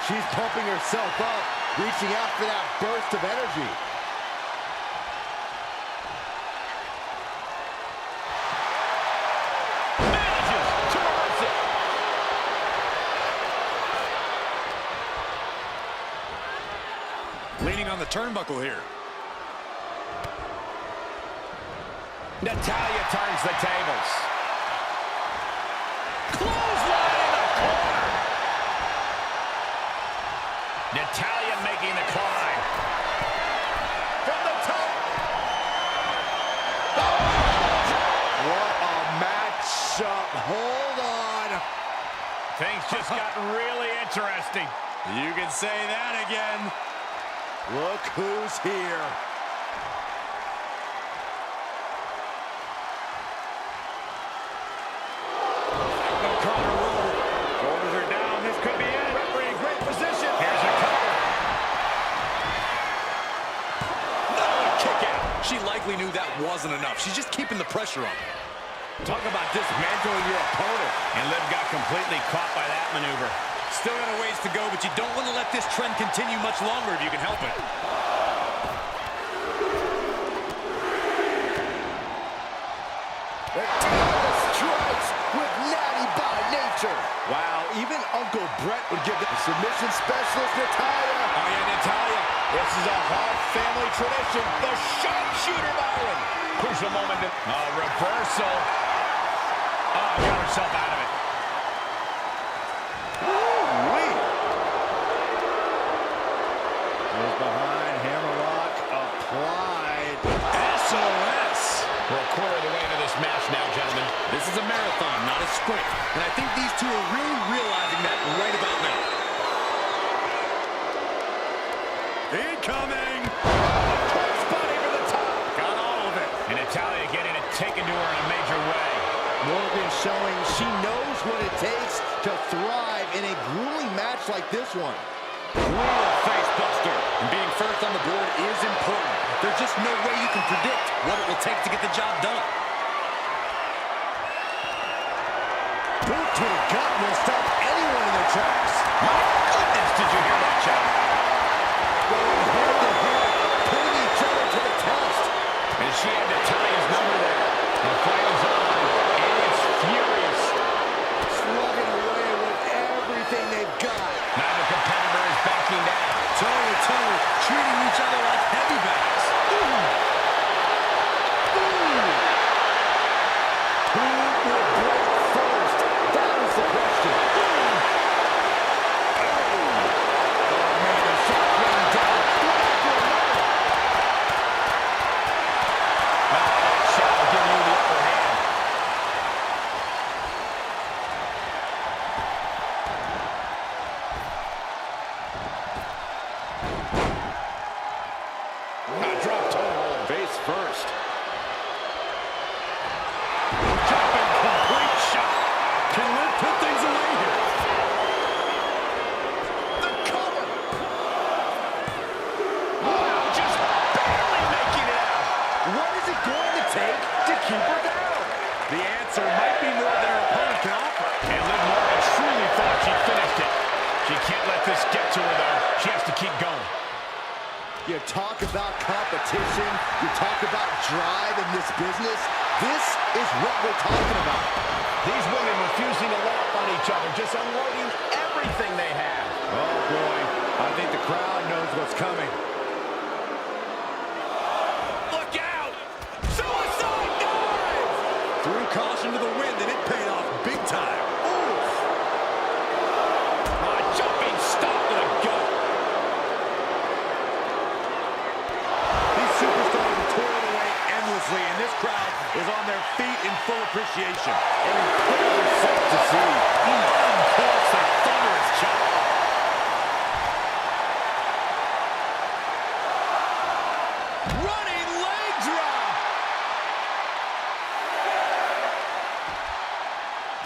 She's pumping herself up, reaching out for that burst of energy. Manages to reverse it. Leaning on the turnbuckle here. Natalya turns the tables. Clothesline in the corner. Natalya making the climb. From the top. What a matchup. Hold on. Things just got really interesting. You can say that again. Look who's here. Shoulders are down. This could be it. Referee in great position. Here's a cover. No, kick out. She likely knew that wasn't enough. She's just keeping the pressure on. Talk about dismantling your opponent. And Liv got completely caught by that maneuver. Still got a ways to go, but you don't want to let this trend continue much longer if you can help it. Strikes with Natty by nature. Wow, even Uncle Brett would give the submission specialist, Natalia. Oh, yeah, Natalia. This is a Hart family tradition. The sharpshooter, Byron. Crucial moment. Reversal. Oh, got herself out of it. Woo-wee. Goes behind, hammerlock applied. SOS. We're a quarter of the way to this match now, gentlemen. This is a marathon, not a sprint. And I think these two are really realizing that right about now. Incoming! Spotting over the top. Got all of it. And Natalia getting it taken to her in a major way. Morgan showing she knows what it takes to thrive in a grueling match like this one. Real face buster. And being first on the board is important. There's just no way you can predict what it will take to get the job done. Boot to the gut will stop anyone in their tracks. My goodness, did you hear that, Chuck? Going head to head, putting each other to the test. And she had Natalia's number there. The fight is on, and it's furious. Slugging away with everything they've got. Neither competitor is backing down. Toe to toe, treating each other like heavy bags. Who will break first? That is the question. Face first. Jumping complete shot. Can Liv put things away here? The cover. Wow, just barely making it out. What is it going to take to keep her down? The answer might be more than her opponent can offer. And Liv Morgan truly thought she finished it. She can't let this get to her, though. She has to keep going. You talk about competition, you talk about drive in this business. This is what we're talking about. These women refusing to let up on each other, just unloading everything they have. Oh, boy. I think the crowd knows what's coming. Look out! Suicide dive! Threw caution to the wind, and it paid off big time. Oof! Jumping stop to the gut. These superstars are toiling away endlessly, and this crowd is on their feet in full appreciation. An incredible sight to see. Close and thunderous chop. Running leg drop.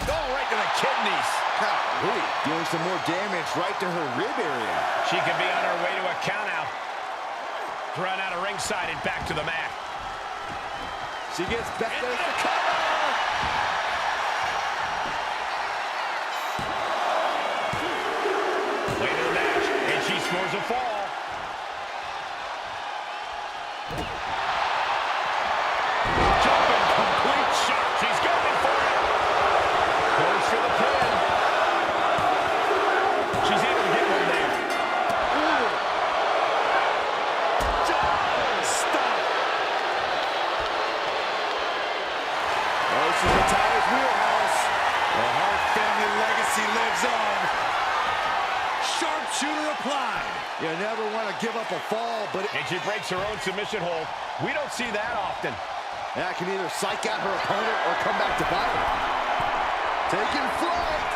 Oh, right to the kidneys. Golly, doing some more damage right to her rib area. She could be on her way to a countout. Run out of ringside and back to the mat. She gets back. There's the cover. Later in the match, and she scores a fall. Jumping complete shot. She's going for it. Goes for the pin. She's able to get one there. Stop. Oh, this is Natalia's wheelhouse. The Hart family legacy lives on. Sharpshooter applied. You never want to give up a fall, but And she breaks her own submission hold. We don't see that often. that can either psych out her opponent or come back to bite her. Taking flight.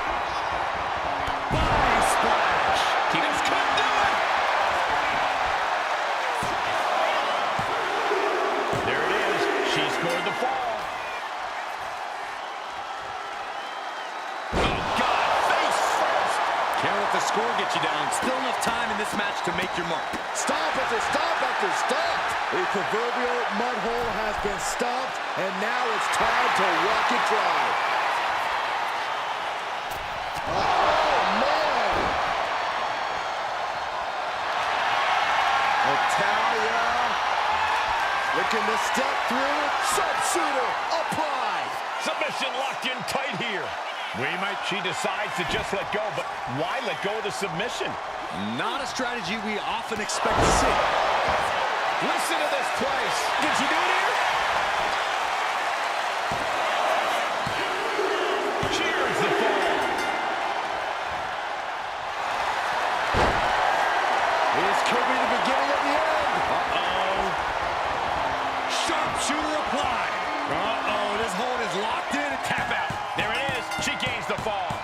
Body splash. This could do it. There it is. She scored the fall. Oh, God, face first. Can't let the score get you down. Still enough time in this match to make your mark. Stop after stop after stop. The proverbial mud hole has been stopped, and now it's time to walk it dry. Oh, man. Natalia looking to step through. Sharpshooter applied. Submission locked in tight here. She decides to just let go, but why let go of the submission? Not a strategy we often expect to see. Listen to this place. Did she do it here? Cheers the fall. This could be the beginning of the end. Uh-oh. Sharpshooter applied. Uh-oh, this hold is locked in. Tap out. There it is. She gains the fall.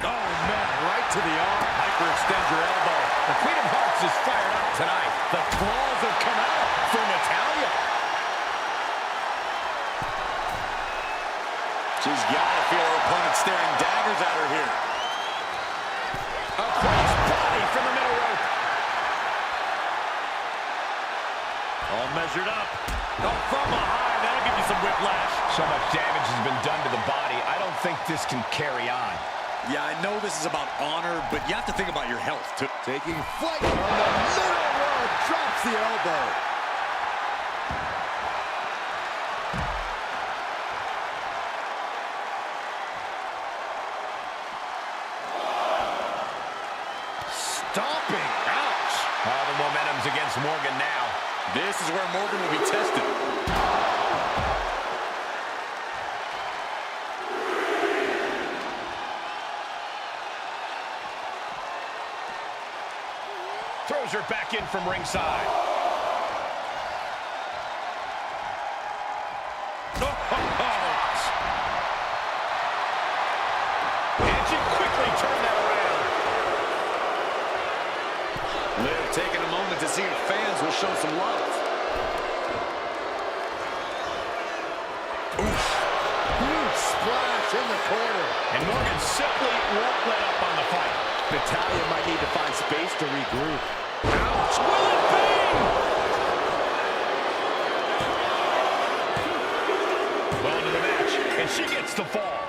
Oh, man, right to the arm. Hyperextend your elbow. The Queen of Hearts is fired up tonight. The claws have come out for Natalia. She's got to feel her opponent staring daggers at her here. Across body from the middle rope. All measured up. Oh, from behind. That'll give you some whiplash. So much damage has been done to the body. I don't think this can carry on. Yeah, I know this is about honor, but you have to think about your health, too. Taking flight on the middle rope. Drops the elbow. Stomping. Ouch. Oh, the momentum's against Morgan now. This is where Morgan will be tested. Throws her back in from ringside. And she quickly turned that around. Liv taking a moment to see if fans will show some love. Oof. Huge splash in the corner. And Morgan simply won't let up on the fight. Natalia might need to find space to regroup. Ouch! Will it be? Well into the match, and she gets the fall.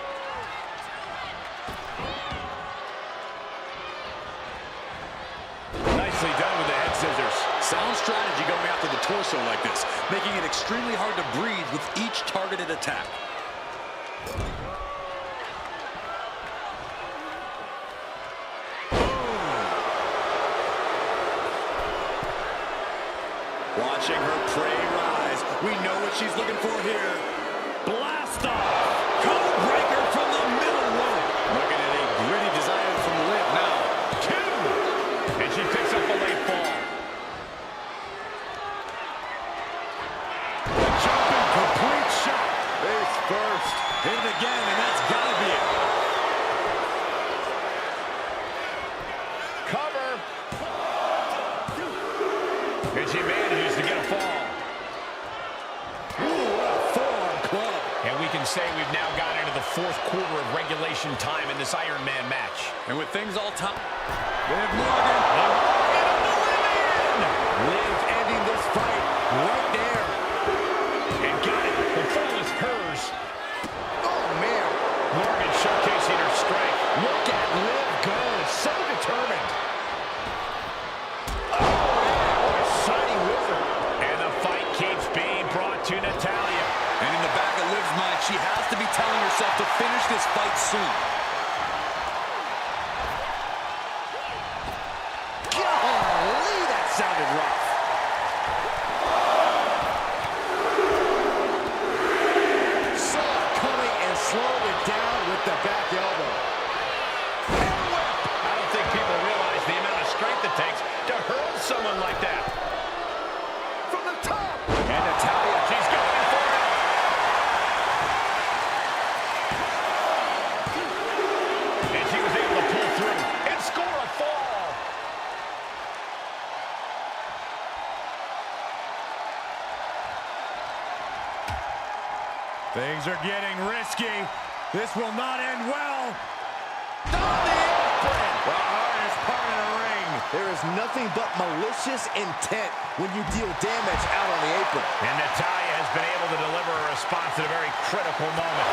Nicely done with the head scissors. Sound strategy going after the torso like this, making it extremely hard to breathe with each targeted attack. Watching her prey rise. We know what she's looking for here. Blast off. Code breaker from the middle rope. Looking at a gritty desire from Liv now. 2. And she picks up a late fall. The jumping complete shot. Face first. Hit it again, and that's got to be it. Cover. And she manages to get a fall. Ooh, what a forearm club. And we can say we've now gone into the 4th quarter of regulation time in this Iron Man match. And with things all tied, Liv Morgan. Liv ending this fight right there. And got it. The fall is hers. Oh, man. Morgan showcasing her strength. Look at Liv go. So determined. To Natalia. And in the back of Liv's mind, she has to be telling herself to finish this fight soon. Golly, that sounded rough. Saw it coming and slowed it down with the back elbow. I don't think people realize the amount of strength it takes to hurl someone like that. From the top. And Natalia, she's going for it. And she was able to pull through and score a fall. Things are getting risky. This will not end well. On the apron! The hardest part of the ring. There is nothing but malicious intent when you deal damage out on the apron. And Natalya has been able to deliver a response at a very critical moment.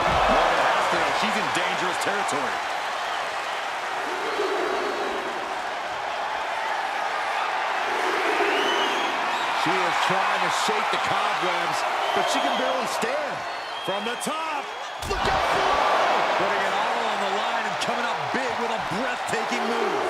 She's in dangerous territory. She is trying to shake the cobwebs, but she can barely stand. From the top. Look out below! Putting it all on the line and coming up big with a breathtaking move.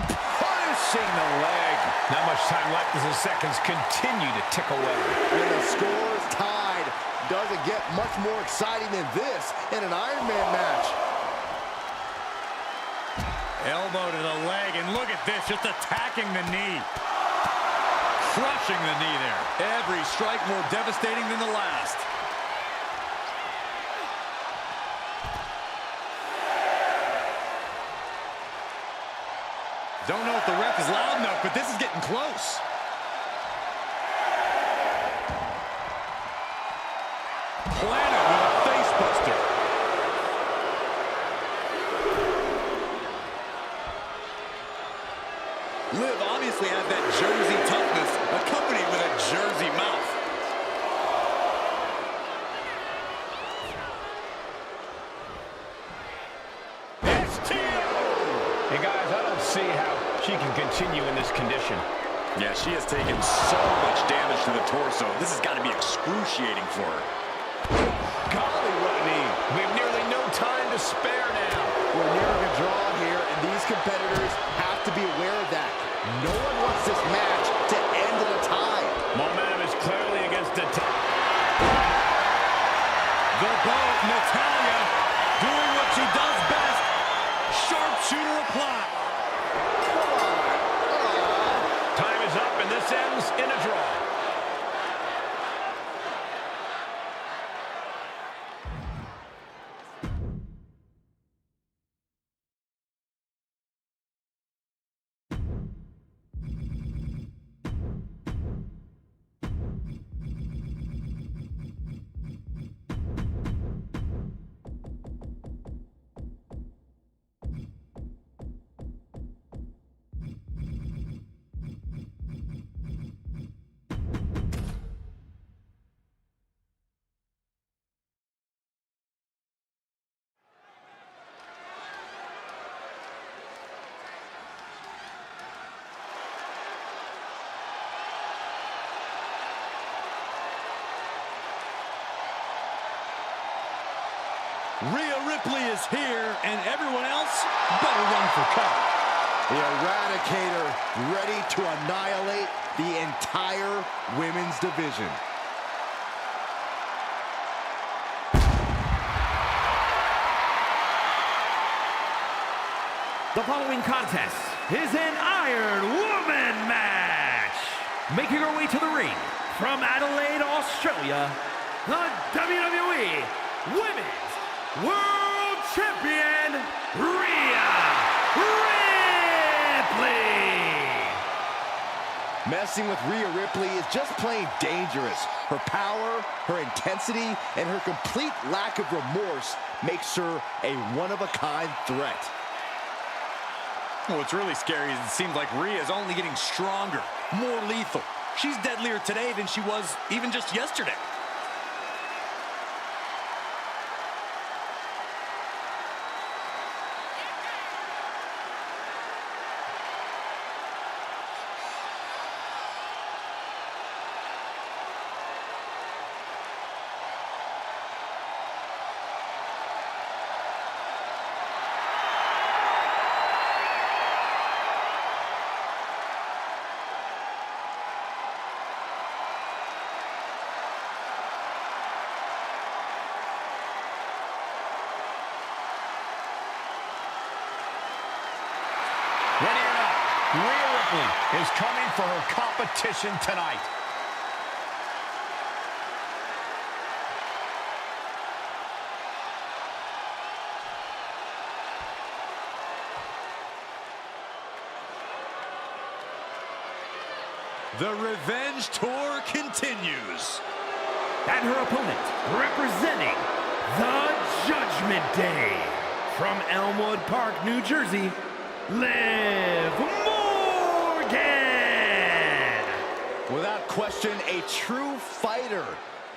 Punishing the leg. Not much time left as the seconds continue to tick away. And the score is tied. Doesn't get much more exciting than this in an Iron Man match. Elbow to the leg, and look at this, just attacking the knee. Crushing the knee there. Every strike more devastating than the last. Don't know if the ref is loud enough, but this is getting close. Planted with a face buster. Liv obviously has that Jersey toughness, accompanied with a Jersey mouth. It's Tio! Hey guys, I don't see how she can continue in this condition. Yeah, she has taken so much damage to the torso. This has got to be excruciating for her. Golly, what a knee. We have nearly no time to spare now. We're nearing a draw here, and these competitors have to be aware of that. No one wants this match to end in a tie. Momentum is clearly against Natalya. The bow, Natalya, doing what she does best. Sharpshooter applied. Time is up, and this ends in a draw. Rhea Ripley is here, and everyone else better run for cover. The Eradicator ready to annihilate the entire women's division. The following contest is an Iron Woman match. Making her way to the ring from Adelaide, Australia, the WWE Women's World Champion, Rhea Ripley. Messing with Rhea Ripley is just plain dangerous. Her power, her intensity, and her complete lack of remorse makes her a one-of-a-kind threat. What's really scary is it seems like Rhea is only getting stronger, more lethal. She's deadlier today than she was even just yesterday. Ready or not, Rhea Ripley is coming for her competition tonight. The revenge tour continues. And her opponent, representing the Judgment Day, from Elmwood Park, New Jersey, Liv Morgan! Without question, a true fighter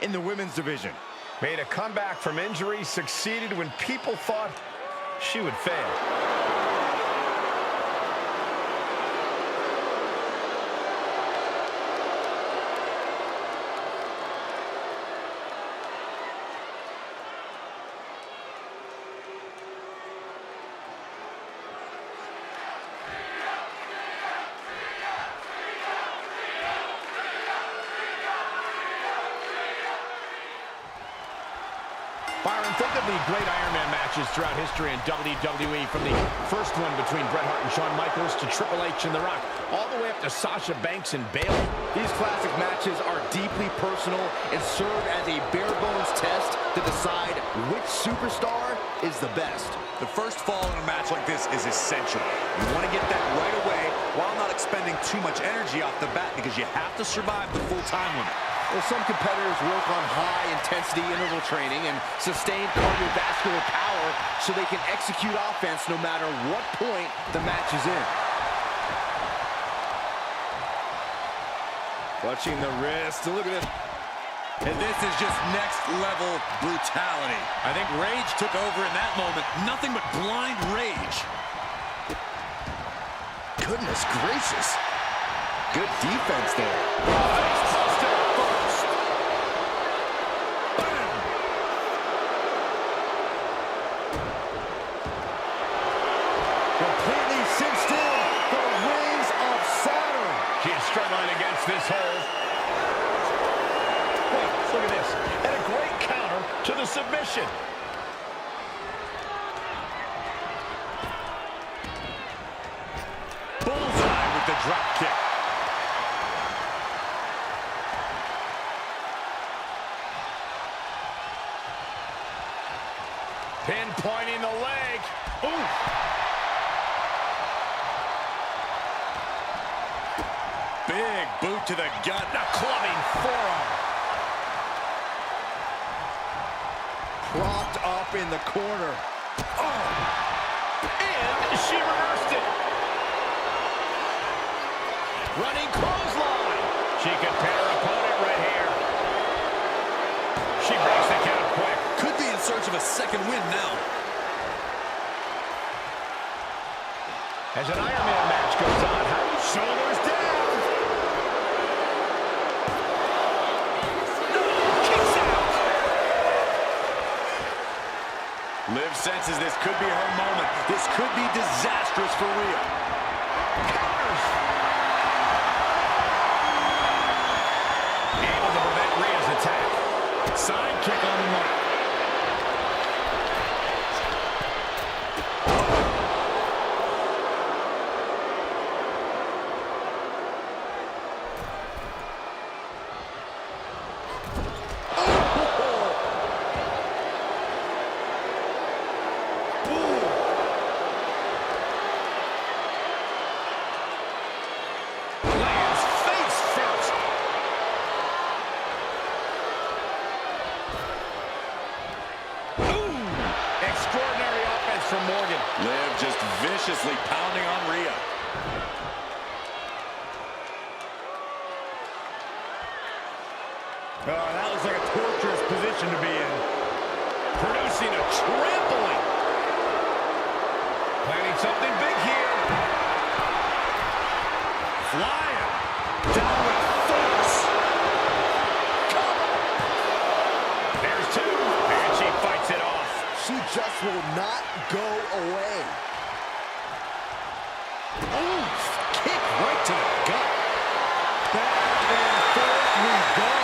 in the women's division. Made a comeback from injury, succeeded when people thought she would fail. Byron, think of the great Iron Man matches throughout history in WWE, from the first one between Bret Hart and Shawn Michaels to Triple H and The Rock, all the way up to Sasha Banks and Bayley. These classic matches are deeply personal and serve as a bare-bones test to decide which superstar is the best. The first fall in a match like this is essential. You want to get that right away while not expending too much energy off the bat, because you have to survive the full time limit. Well, some competitors work on high-intensity interval training and sustained cardiovascular power so they can execute offense no matter what point the match is in. Clutching the wrist. Look at this. And this is just next-level brutality. I think rage took over in that moment. Nothing but blind rage. Goodness gracious. Good defense there. Completely cinched in for the wings of Saturn. She is struggling against this hold. Wait, look at this. And a great counter to the submission. Bullseye with the drop kick. Pinpointing the leg. Ooh. Big boot to the gut. A clubbing forearm. Propped up in the corner. Oh. And she reversed it. Running clothesline. She could pin her opponent right here. She breaks the count quick. Could be in search of a second win now. As an Iron Man match goes on, shoulders down. Kicks out. Liv senses this could be her moment. This could be disastrous for Rhea. Counters. Able to prevent Rhea's attack. Side kick on the mark. Lands face first. Ooh. Extraordinary offense from Morgan. Liv just viciously pounding on Rhea. Oh, that looks like a torturous position to be in. Producing a trampling. Planning something big here. Flying. Down with force. There's two. And she fights it off. She just will not go away. Ooh, kick right to the gut. Back and forth we go.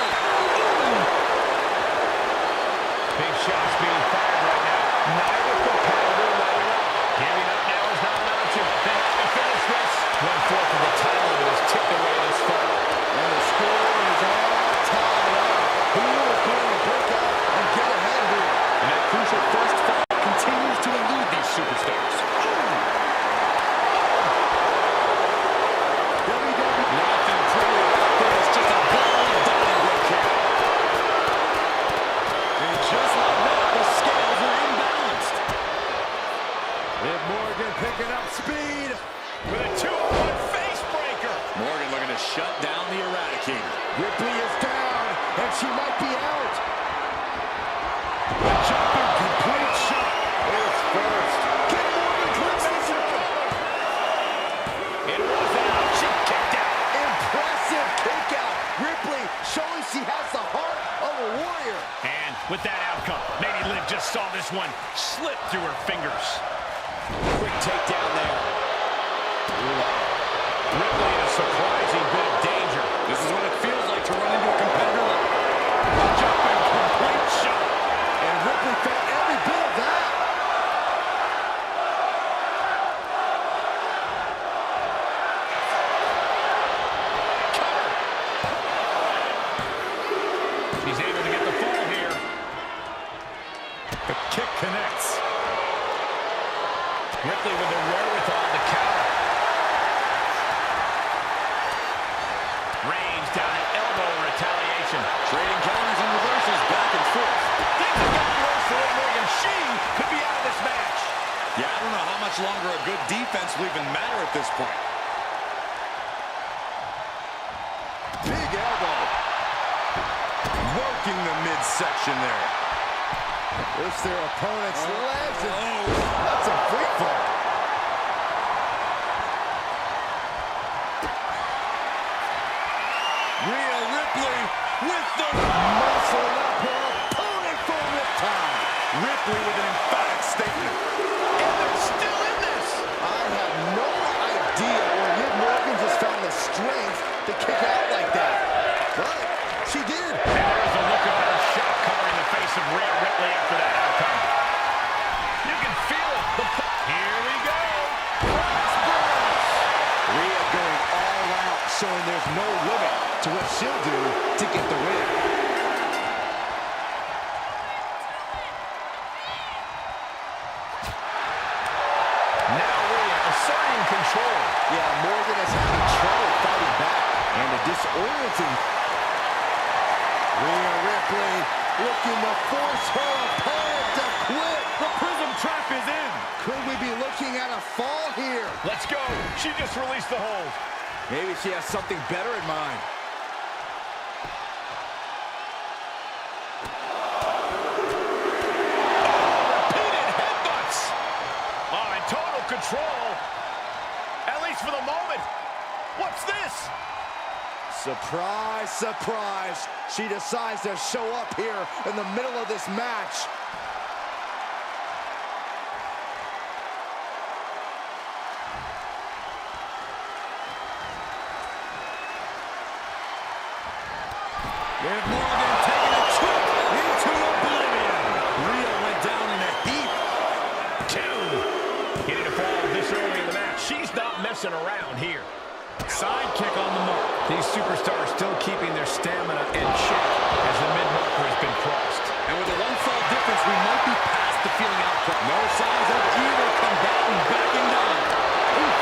Big shots being fired right now. Neither competitor letting up. Giving up now is not an option. They have to finish this. 1/4 of the time limit is ticked away this far. And the score is all tied up. Who is going to break out and get ahead here? And that crucial first fight continues to elude these superstars. WWE. Nothing pretty about this. Just a bold diving kick. with that outcome. Maybe Liv just saw this one slip through her fingers. Quick takedown there. Ripley in a surprising bit of danger. This is what it feels like to run into a competitor like Jumping complete shot. And Ripley felt every bit of that. She's able to get the fall here. the kick connects. Ripley with the wherewithal to counter. Reigns down an elbow in retaliation. Trading counters and reversals back and forth. Things have gotten worse for Liv Morgan. She could be out of this match. Yeah, I don't know how much longer a good defense will even matter at this point. Big elbow. Working the midsection there. It's their opponent's legs. That's a freak fall. Rhea Ripley with the Muscling up her opponent for riptide. Ripley with an emphatic statement. And they're still in this. I have no idea where Liv Morgan just found the strength to kick out like that. But she did. And there's a look of her shock covering the face of Rhea Ripley after that outcome. You can feel it. Here we go. Rhea going all out, showing there's no limit to what she'll do to get the win. Now Rhea asserting control. Yeah, Morgan is having trouble fighting back, and the disorienting Rhea Ripley looking to force her opponent to quit. The Prism trap is in. Could we be looking at a fall here? Let's go. She just released the hold. Maybe she has something better in mind. Repeated headbutts. Oh, in total control. At least for the moment. What's this? Surprise, surprise. She decides to show up here in the middle of this match. Liv Morgan taking a trip into oblivion. Rhea went down in a heap. Getting a fall this early in the match. She's not messing around here. Sidekick on the mark. These superstars still keeping their stamina in check as the mid-marker has been crossed. And with a one-fall difference, we might be past the feeling out front. No signs of either combatant backing down. Oof.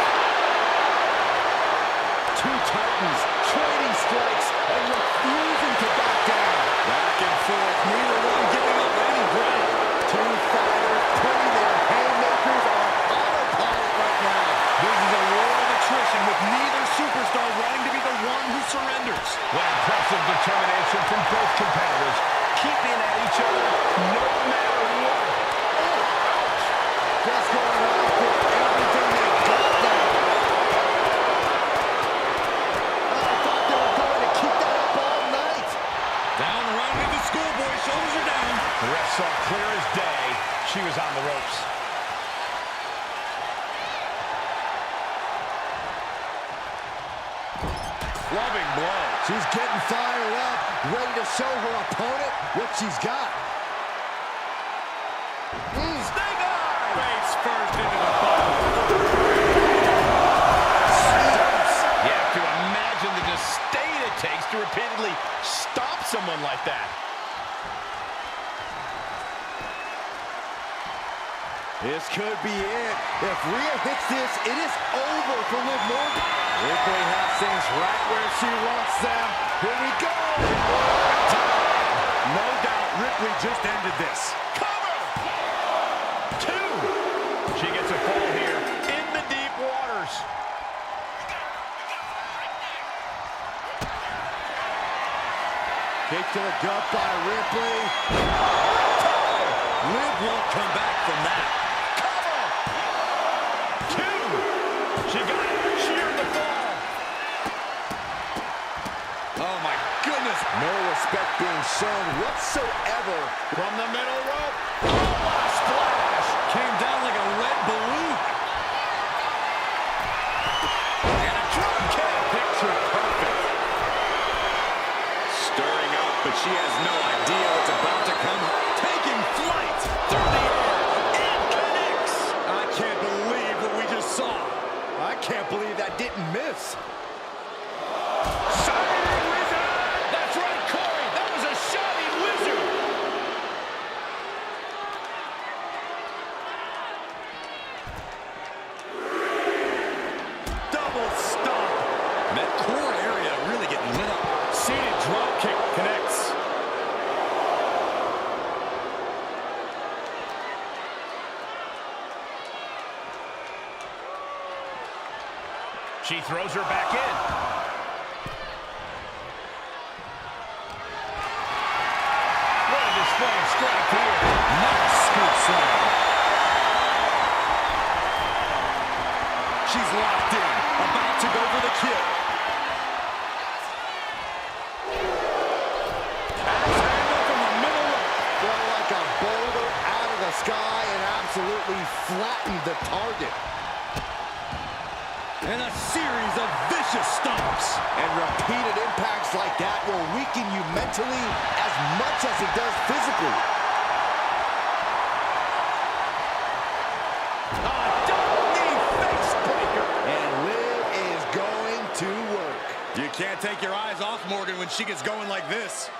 Two Titans trading strikes and refusing to back down. Back and forth, neither one giving up any ground. Two fighters putting their haymakers on autopilot right now. This is a war of attrition with neither superstar wanting to be the one who surrenders. What impressive determination from both competitors, keeping at each other no matter what. Just going after everything they got now. I thought they were going to keep that up all night. Down around with the schoolboy, shoulders are down. The ref saw clear as day she was on the ropes. Loving blow. She's getting fired up, ready to show her opponent what she's got. Snake eye! Face first into the bottom. You have to imagine the disdain it takes to repeatedly stop someone like that. This could be it. If Rhea hits this, it is over for Liv Morgan. Ripley has things right where she wants them. Here we go. No doubt Ripley just ended this. Cover! Two! She gets a fall here in the deep waters. Kick to the gut by Ripley. Liv won't come back from that. Two! She got it. She earned the fall. Oh my goodness. No respect being shown whatsoever. From the middle rope. Oh, what a splash. Came down like a lead balloon. And a drop kick. Picture perfect. Stirring up, but she has no idea what's about to come. Taking flight through the air and connects. I can't believe what we just saw. I can't believe that didn't miss. Shining Wizard! That's right, Corey. That was a Shining Wizard. Double stomp. That core area really getting lit up. Seated drop kick connects. She throws her back in. What a display of strength here. Nice scoop slam. She's locked in, about to go for the kill. Axe handle from the middle rope. Fell like a boulder out of the sky and absolutely flattened the target. And a series of vicious stomps. And repeated impacts like that will weaken you mentally as much as it does physically. A double knee face breaker. And Liv is going to work. You can't take your eyes off Morgan when she gets going like this.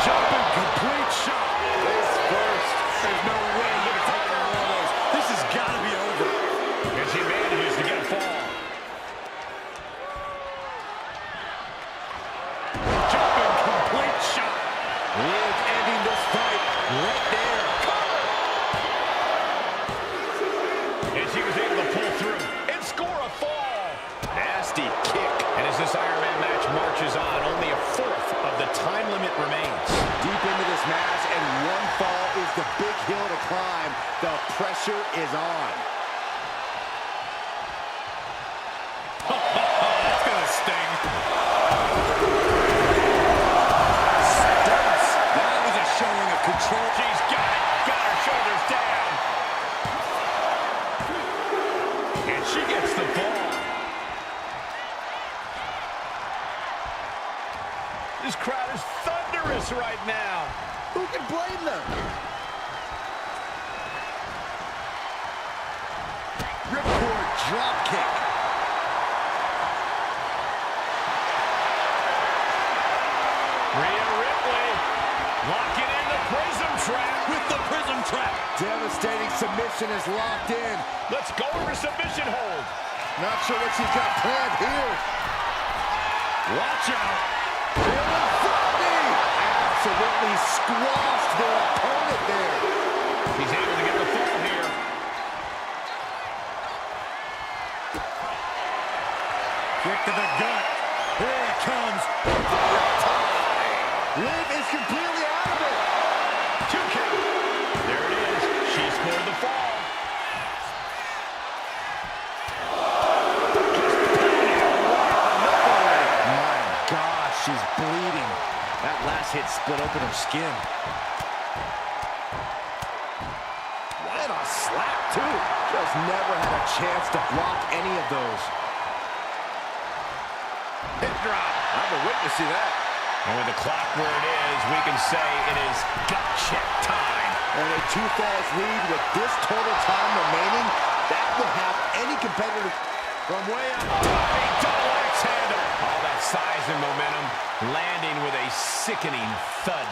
Jumping complete shot. This first. There's no way you can take one of those. This has got to be over. And she manages to get a fall. Jumping complete shot. Liv ending this fight right there. And she was able to pull through and score a fall. Nasty kick. And as this Iron Man match marches on, only a fourth of the time limit remains. Deep into this match, and one fall is the big hill to climb. The pressure is on. That's going to sting. That was a showing of control. She's got it. Got her shoulders down. And she gets the ball. This crowd is thunderous right now. Who can blame them? Ripcord drop kick. Rhea Ripley locking in the prism trap. With the prism trap. Devastating submission is locked in. Let's go over submission hold. Not sure what she's got planned here. Watch out. Absolutely squashed their opponent there. He's able to get the fall here. Kick to the gut. Here it comes. Liv is completely out of it. 2 count. There it is. She scored the fall. My gosh, she's bleeding. That last hit split open her skin. What a slap, too. Just never had a chance to block any of those. Hip drop. I've been witnessing that. And with the clock where it is, we can say it is gut check time. And a 2 falls lead with this total time remaining, that will have any competitor from way up. A double axe handle. All that size and momentum landing with a sickening thud.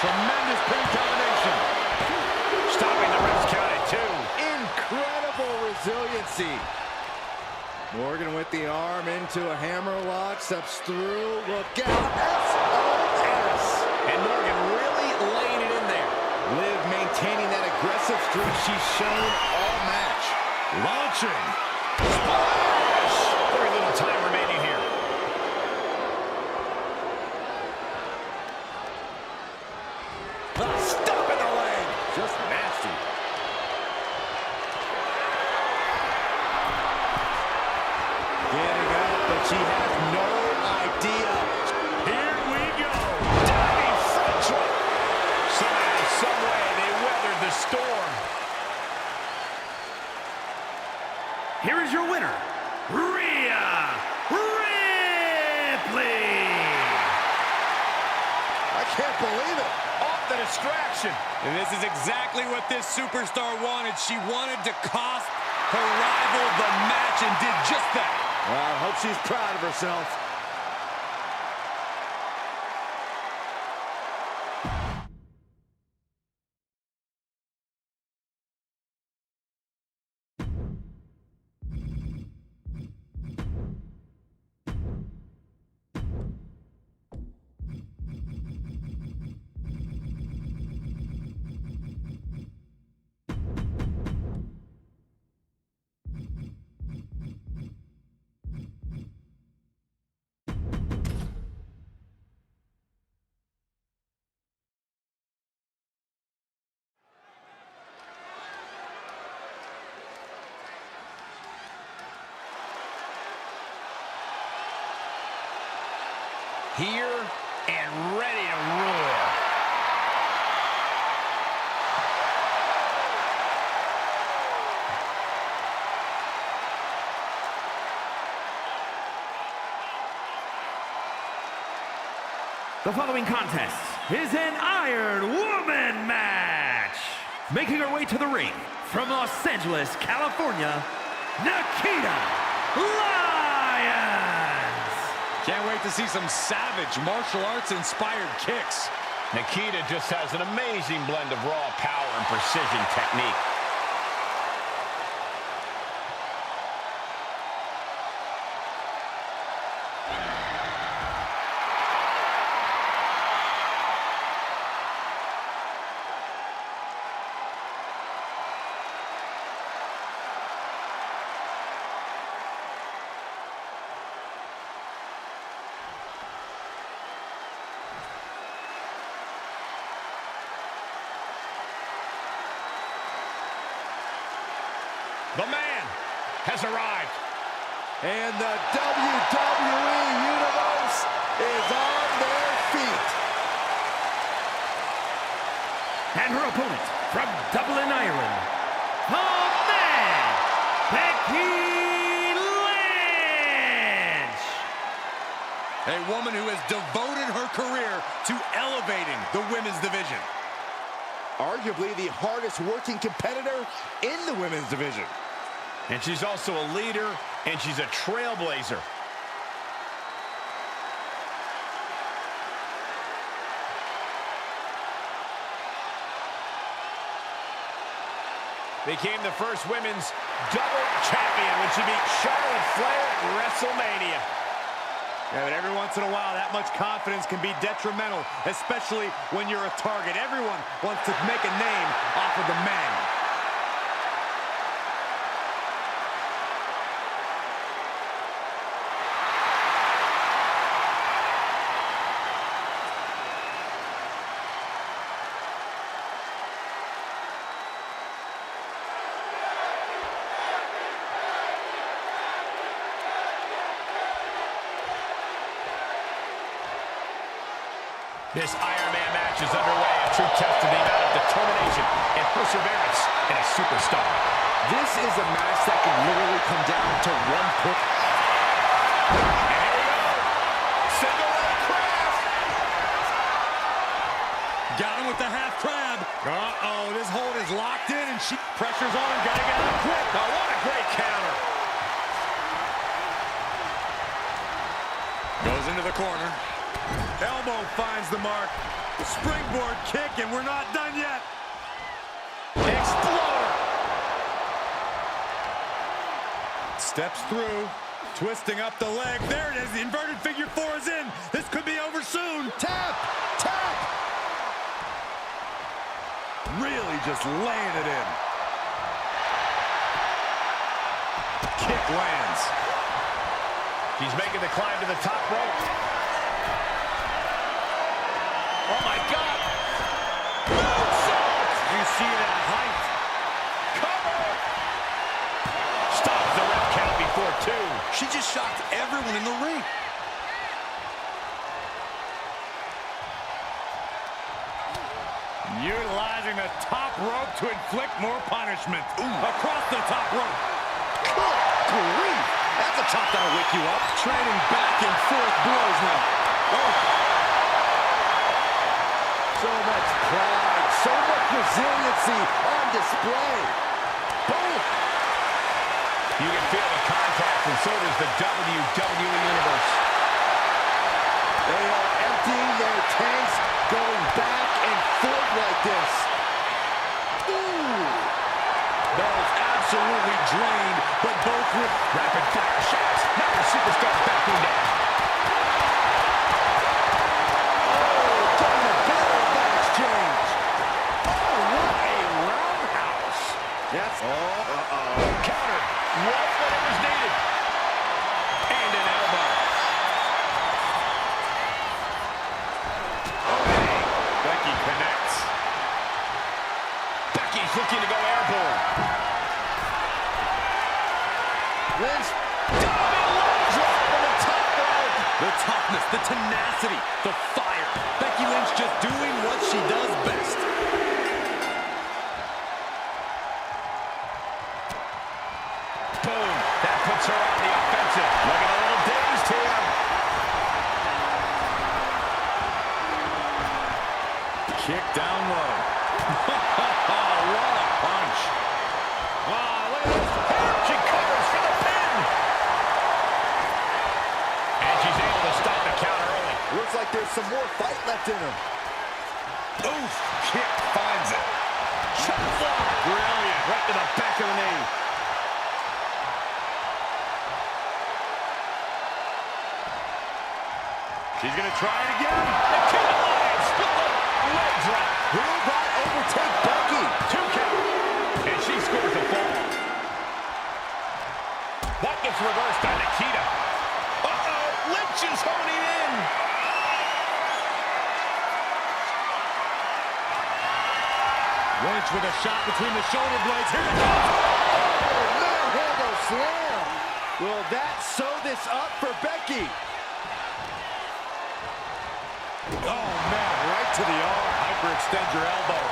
Tremendous pin combination. Stopping the ref's count at 2. Incredible resiliency. Morgan with the arm into a hammer lock. Steps through. Look out. SOS. And Morgan really laying it in there. Liv maintaining that aggressive streak she's shown all match. Launching. Splash! Very little time Stop in the leg. Just nasty. Getting up, but she has no idea. Here we go. Diving front drop. Somehow, some way, they weathered the storm. Here is your winner, Rhea Ripley. I can't believe it. Off the distraction. And this is exactly what this superstar wanted. She wanted to cost her rival the match and did just that. Well, I hope she's proud of herself. Here and ready to roar. The following contest is an Iron Woman match. Making her way to the ring from Los Angeles, California, Nikita Lyons. Can't wait to see some savage martial arts inspired kicks. Nikita just has an amazing blend of raw power and precision technique. The man has arrived. And the WWE Universe is on their feet. And her opponent from Dublin, Ireland, the man, Becky Lynch. A woman who has devoted her career to elevating the women's division. Arguably the hardest working competitor in the women's division. And she's also a leader, and she's a trailblazer. Became the first women's double champion when she beat Charlotte Flair at WrestleMania. Yeah, but every once in a while, that much confidence can be detrimental, especially when you're a target. Everyone wants to make a name off of the man. This Iron Man match is underway, a true test of the amount of determination and perseverance in a superstar. This is a match that can literally come down to one push. And here we go. Cinderella crab. Got him with the half crab. Uh-oh, this hold is locked in, and she pressures on. Gotta get out quick. Oh, what a great counter. Goes into the corner. Elbow finds the mark. Springboard kick, and we're not done yet. Exploder. Steps through, twisting up the leg. There it is. The inverted figure four is in. This could be over soon. Tap! Tap! Really just laying it in. Kick lands. She's making the climb to the top rope. Oh, my God. She just shocked everyone in the ring. Utilizing the top rope to inflict more punishment. Across the top rope. Good grief. That's a chop that'll wake you up. Trading back and forth blows now. Oh. So much pride, so much resiliency on display. Boom. You can feel the contact, and so does the WWE Universe. They are emptying their tanks, going back and forth like this. Ooh. That is absolutely drained, but both with Rapid fire shots. Now the superstar backing down. Oh, getting the better of that exchange. Oh, what a roundhouse. That's Counter. Right when it was needed. And an elbow. Becky connects. Becky's looking to go airborne. Lynch. Diving leg drop on the top rope. the toughness, the tenacity, the fire. Becky Lynch just doing what she does best. Boom. That puts her on the offensive. Looking a little dazed here. Kick down low. What a punch. Wow, look at this. She covers for the pin. And she's able to stop the count early. Looks like there's some more fight left in her. Oof. Kick finds it. Shot block. Brilliant. Right to the back of the knee. She's going to try it again. The king of lions. Leg drop. Will that overtake Becky? 2 count. And she scores a fall. That gets reversed by Nikita. Uh-oh. Lynch is honing in. Lynch with a shot between the shoulder blades. Here it comes. Oh, manhandle slam. Will that sew this up for Becky? Oh, man, right to the arm. Hyperextend your elbow.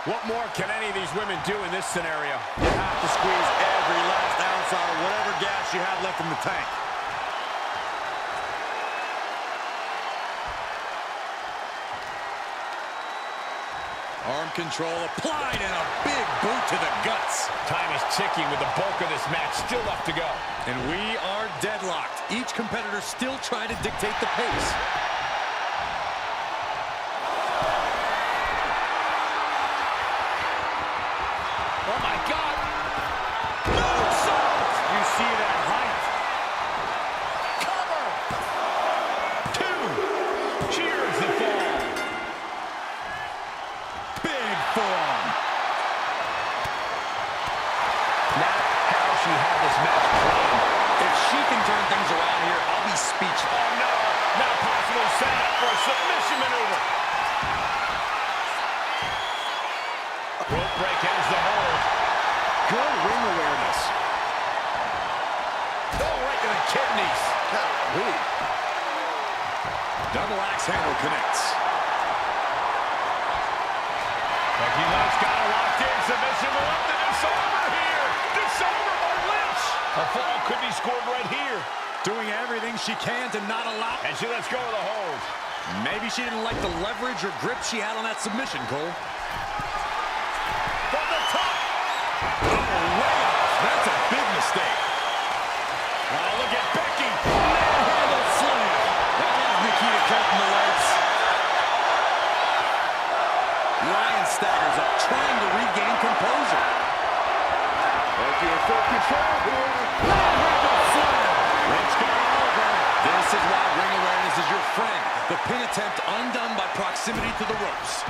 What more can any of these women do in this scenario? You have to squeeze every last ounce out of whatever gas you have left in the tank. Arm control applied and a big boot to the guts. Time is ticking with the bulk of this match still left to go. And we are deadlocked. Each competitor still trying to dictate the pace. Oh, my God. You see that height. Cover. 2. Cheers the fall. Big forearm. Now, how she had this match planned. If she can turn things around here, I'll be speechless. Oh, no. Now possibly setting up for a submission maneuver. Rope break ends the hold. Good ring awareness. Oh, right to the kidneys. Golly. Double axe handle connects. Becky Lynch got a locked in submission. We're up to disarmer here. Disarmer by Lynch. A fall could be scored right here. Doing everything she can to not allow. And she lets go of the hold. Maybe she didn't like the leverage or grip she had on that submission, Cole. From the top. Oh, way off. That's a big mistake. Oh, look at Becky. Manhandle slam. That has Nikita counting the legs. Ryan staggers up, trying to regain composure. Becky in full control here. Manhandle slam. Lynch going over. This is why ring awareness is your friend. The pin attempt undone by proximity to the ropes.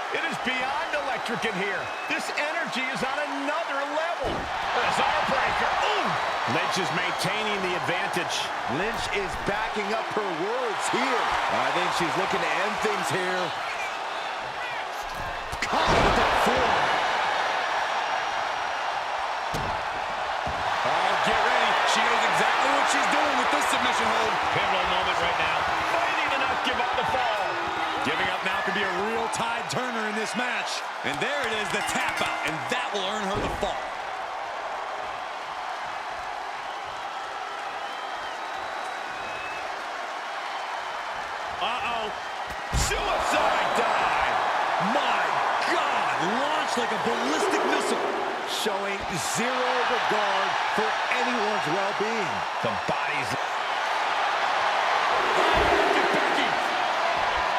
It is beyond electric in here. This energy is on another level. There's our breaker. Ooh. Lynch is maintaining the advantage. Lynch is backing up her words here. I think she's looking to end things here. Caught with that form. Oh, get ready. She knows exactly what she's doing with this submission hold. Pivotal moment right now. Fighting to not give up the fall. Giving up now could be a real tide turner in this match. And there it is, the tap out. And that will earn her the fall. Uh-oh. Suicide dive. My God, launched like a ballistic missile. Showing zero regard for anyone's well-being. The body's...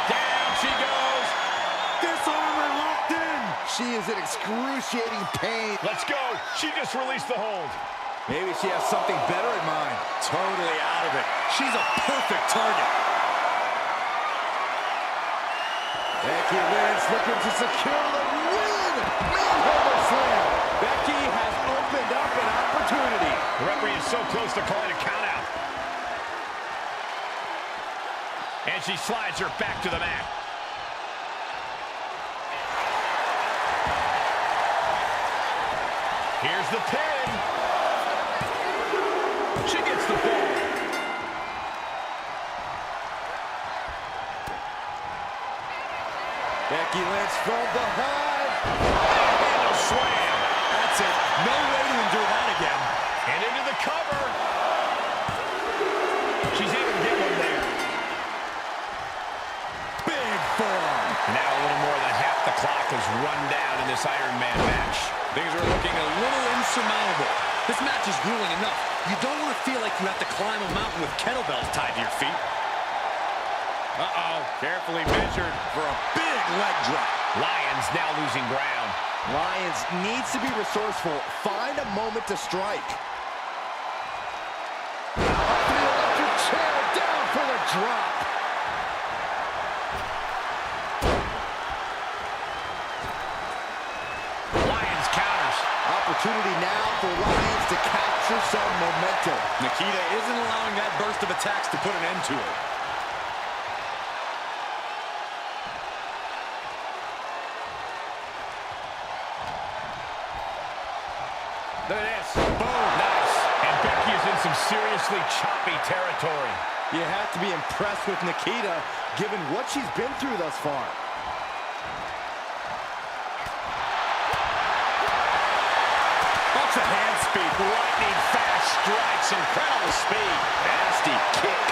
Down she goes. Disarmor locked in. She is in excruciating pain. Let's go. She just released the hold. Maybe she has something better in mind. Totally out of it. She's a perfect target. Becky Lynch looking to secure the win. Manhandle slam. Becky has opened up an opportunity. The referee is so close to calling a count out. And she slides her back to the mat. Here's the pin. She gets the ball. Becky Lynch from behind. Handle slam. That's it. No way to endure that again. And into the cover. She's able to get one there. Big form. Now a little more than half the clock has run down in this Iron Man match. Things are looking a little insurmountable. This match is grueling enough. You don't want to feel like you have to climb a mountain with kettlebells tied to your feet. Uh-oh. Carefully measured for a Big leg drop. Lions now losing ground. Lions needs to be resourceful. Find a moment to strike. Up to the electric chair, down for the drop. Lions counters. Opportunity now for Lions to capture some momentum. Nikita isn't allowing that burst of attacks to put an end to it. Look at this. Boom. Nice. And Becky is in some seriously choppy territory. You have to be impressed with Nikita, given what she's been through thus far. Bunch of hand speed. Lightning fast strikes. Incredible speed. Nasty kick.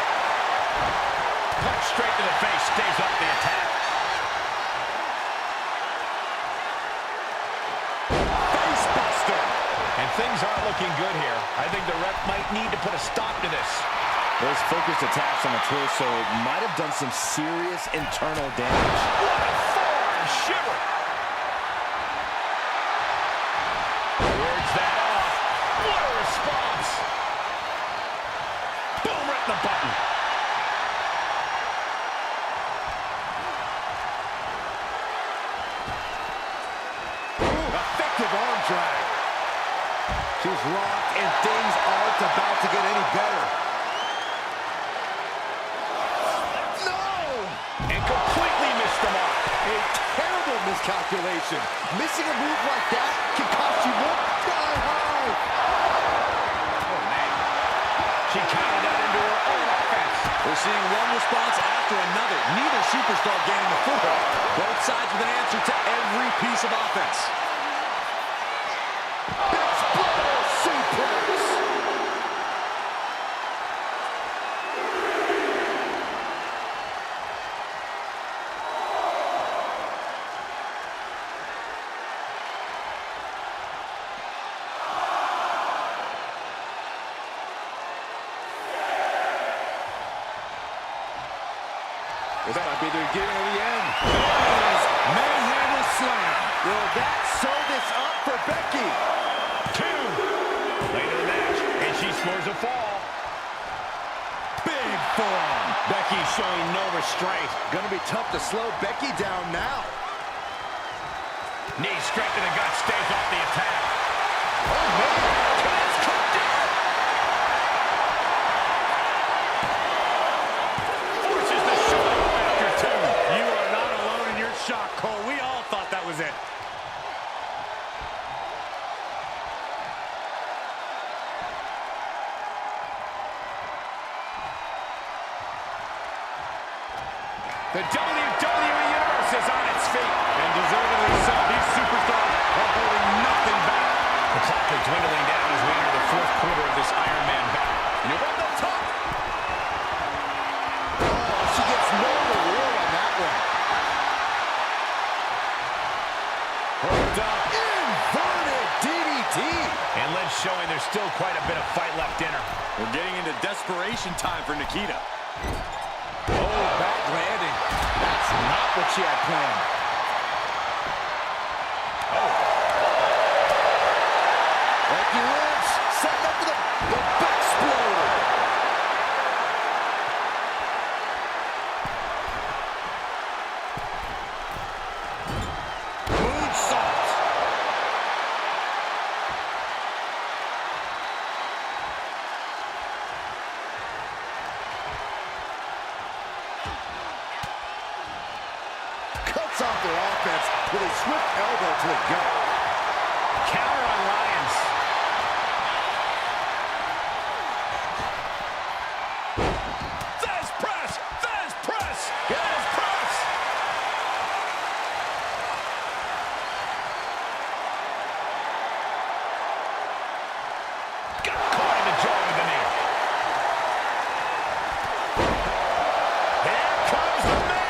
Punch straight to the face. Stays up the attack. And things aren't looking good here. I think the ref might need to put a stop to this. Those focused attacks on the torso might have done some serious internal damage. What a forearm shiver. Words that off. What a response. Boom, right in the button. Effective arm drag. She's locked, and things aren't about to get any better. No! And completely missed the mark. A terrible miscalculation. Missing a move like that can cost you more. Sky high! Oh, man. She countered that into her own offense. We're seeing one response after another. Neither superstar gaining the foothold. Both sides with an answer to every piece of offense. Exploder suplex! This might be the beginning of the end. Manhandle slam. Will that sew this up for Becky? 2. Later in the match, and she scores a fall. Big form. Becky showing no restraint. Gonna be tough to slow Becky down now. Knee straight to the gut, stays off the attack. Oh, man. Kid's cooked it. The WWE Universe is on its feet. And deservedly so. These superstars are holding nothing back. The clock is dwindling down as we enter the fourth quarter of this Iron Man battle. And you're on the top. Oh, she gets no reward on that one. Hold up. Inverted DDT. And Lynch showing there's still quite a bit of fight left in her. We're getting into desperation time for Nikita. Oh, back landing. That's not what she had planned. Oh. Becky Lynch setting up for the back exploder. Moonsault. Cuts off their offense with a swift elbow to the gut. Counter on Lyons. Fez press. Fez press. Fez press. Got caught in the jaw with the knee. Here comes the man.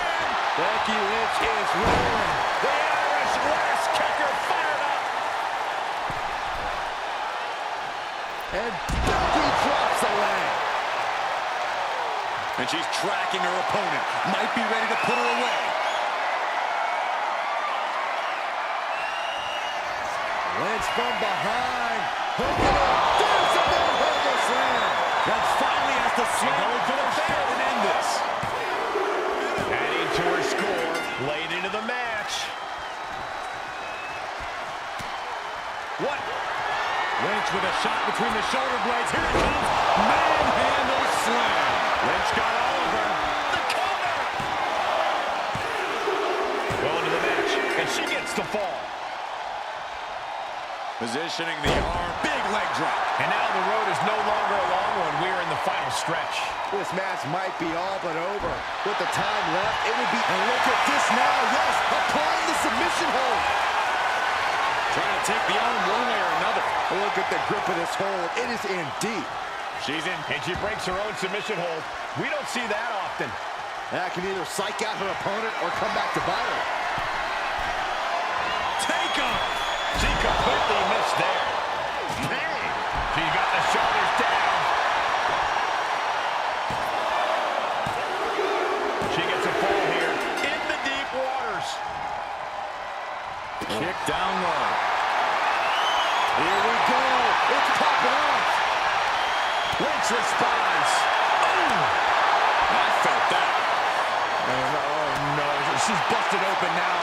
Becky Lynch is rolling. The Irish last kicker fired up. And Becky drops the leg. And she's tracking her opponent. Might be ready to put her away. Lynch from behind. Hooking up. There's a no-hook slam. That finally has to slam to the bed and end this. Adding to her score, late into the match. What? Lynch with a shot between the shoulder blades. Here it comes. Manhandle slam. Lynch got all of her. The cover. Going to the match, and she gets the fall. Positioning the arm. Big leg drop. And now the road is no longer a long one. We are in the final stretch. This match might be all but over. With the time left, it would be... And look at this now. Yes, applying the submission hold. Trying to take the arm one way or another. Look at the grip of this hold. It is in deep. She's in, and she breaks her own submission hold. We don't see that often. That can either psych out her opponent or come back to bite her. Take him. She completely missed there. Bang! She got the shoulders down. She gets a fall here in the deep waters. Kick down low. Here we go. It's popping off. Lynch responds. I felt that. Oh, no. She's busted open now.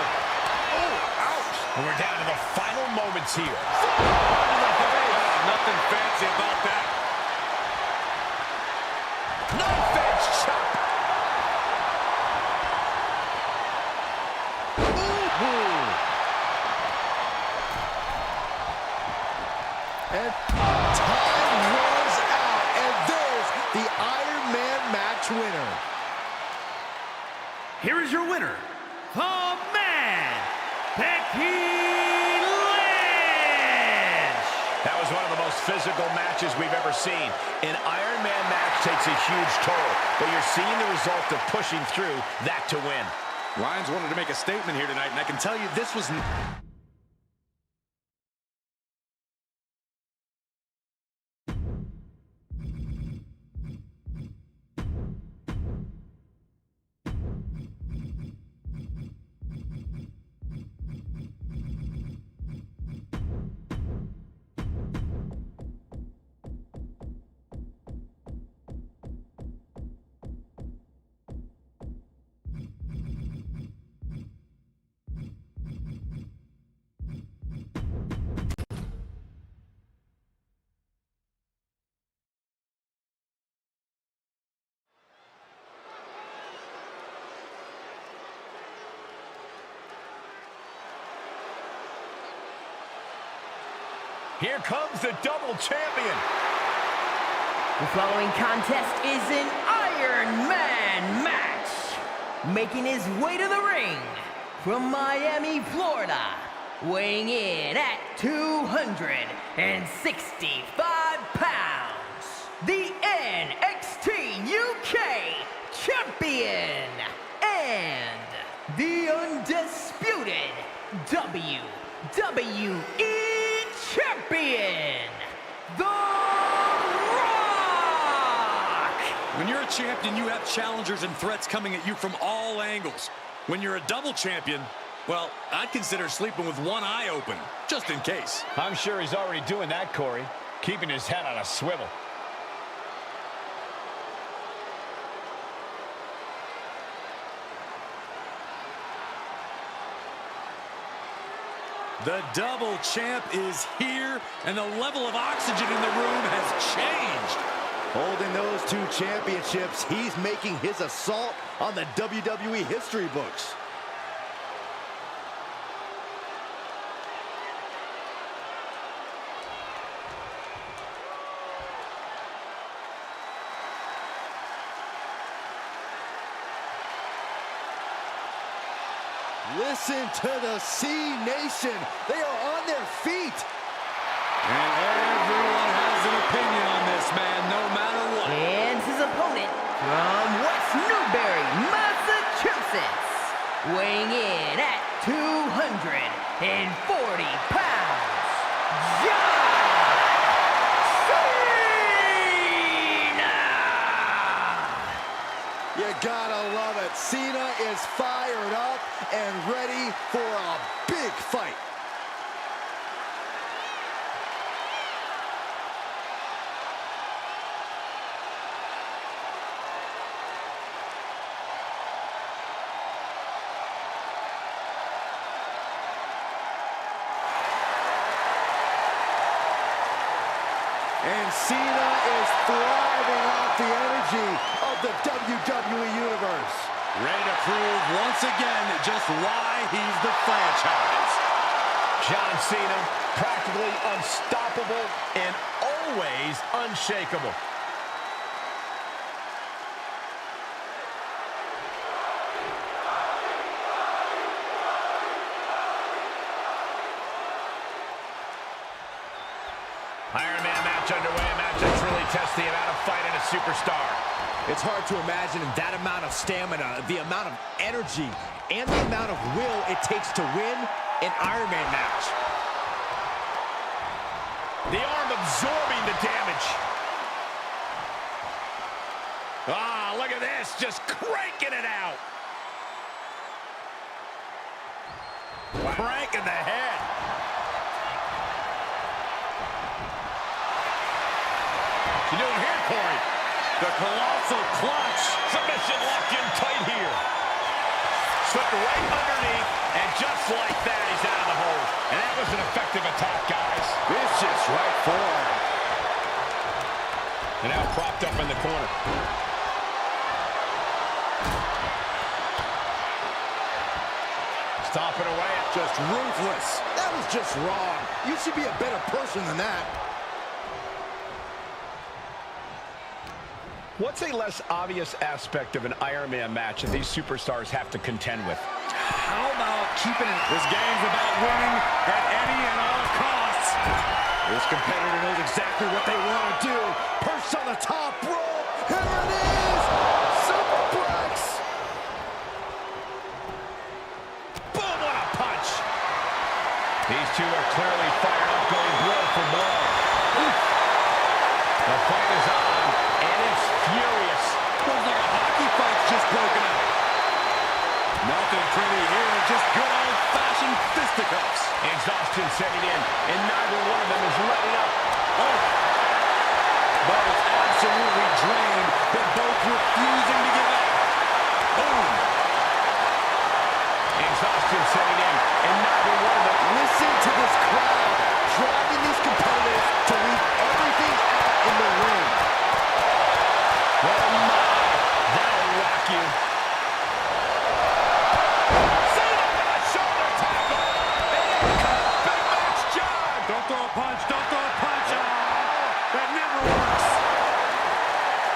Oh, ouch. And we're down to the final moments here. Nothing fancy about that. Knife edge chop. And time runs out. And there's the Iron Man match winner. Here is your winner, the man, Becky Lynch. That was one of the most physical matches we've ever seen. An Iron Man match takes a huge toll, but you're seeing the result of pushing through that to win. Lyons wanted to make a statement here tonight, and I can tell you this was... Here comes the double champion. The following contest is an Iron Man match. making his way to the ring from Miami, Florida, weighing in at 265 pounds, the NXT UK champion and the undisputed WWE champion, The Rock! When you're a champion, you have challengers and threats coming at you from all angles. When you're a double champion, well, I'd consider sleeping with one eye open, just in case. I'm sure he's already doing that, Corey, keeping his head on a swivel. The double champ is here, and the level of oxygen in the room has changed. Holding those two championships, he's making his assault on the WWE history books. Listen to the C Nation. They are on their feet. And everyone has an opinion on this man, no matter what. And his opponent from West Newbury, Massachusetts, weighing in at 240 pounds, John Cena! You gotta love it. Cena is fired up and ready for a big fight. And Cena is thriving off the energy of the WWE Universe. Ready to prove once again just why he's the franchise. John Cena, practically unstoppable and always unshakable. Iron Man match underway, a match that's really tests the amount of fight in a superstar. It's hard to imagine that amount of stamina, the amount of energy, and the amount of will it takes to win an Iron Man match. The arm absorbing the damage. Ah, look at this, just cranking it out. Wow. Cranking the head. What's he doing here, Corey? The colossal clutch. Submission locked in tight here. Slipped right underneath, and just like that, he's out of the hole. And that was an effective attack, guys. Vicious right forward. And now propped up in the corner. Stomping away. Just ruthless. That was just wrong. You should be a better person than that. What's a less obvious aspect of an Iron Man match that these superstars have to contend with? How about keeping it? This game's about winning at any and all costs. This competitor knows exactly what they want to do. Perched on the top rope. Here it is. Superplex. Boom, what a punch. These two are clearly fired up, going blow for blow. The fight is on, and it's furious. Looks like a hockey fight's just broken out. Nothing pretty here, just good old-fashioned fisticuffs. Exhaustion setting in, and neither one of them is letting up. Oh. Both absolutely drained, but both refusing to give up. Boom. Exhaustion setting in, and neither one of them. Listen to this crowd driving these competitors to leave everything out in the ring. Oh my, that'll rock you. Cena with a shoulder tackle. And big match, John. Don't throw a punch, don't throw a punch. That never works.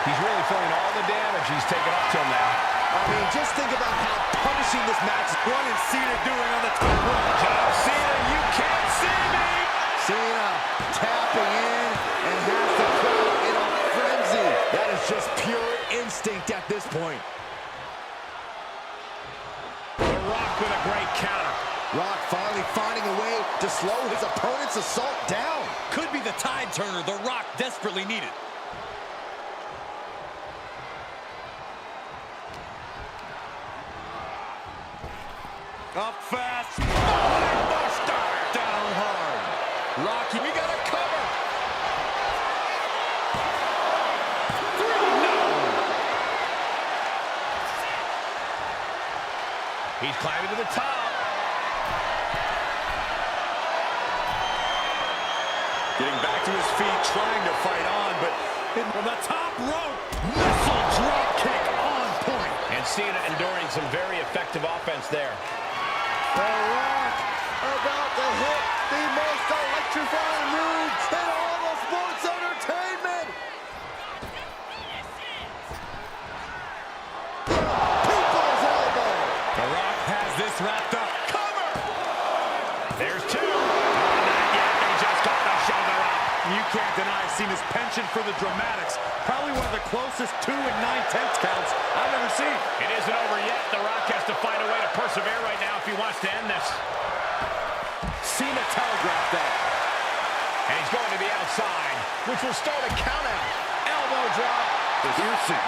He's really feeling all the damage he's taken up till now. I mean, just think about finishing this match. What is Cena doing on the top rope? John Cena, you can't see me! Cena tapping in and has the crowd in a frenzy. That is just pure instinct at this point. The Rock with a great counter. Rock finally finding a way to slow his opponent's assault down. Could be the tide turner The Rock desperately needed. Up fast. Buster. Down hard. Rocky, we got a cover. No. He's climbing to the top. Getting back to his feet, trying to fight on, but from the top rope, missile drop kick on point. And Cena enduring some very effective offense there. The Rock about to hit the most electrifying move in all of sports entertainment. People's elbow. The Rock has this wrapped up. Cover! There's two. Not yet. They just got the shoulder up. You can't deny Cena's penchant for the dramatics. Probably one of the closest 2 and 9/10 counts I've ever seen. It isn't over yet. The Rock has to find a way to persevere right now if he wants to end this. Cena telegraphed that. And he's going to the outside, which will start a count out. Elbow drop. Piercing.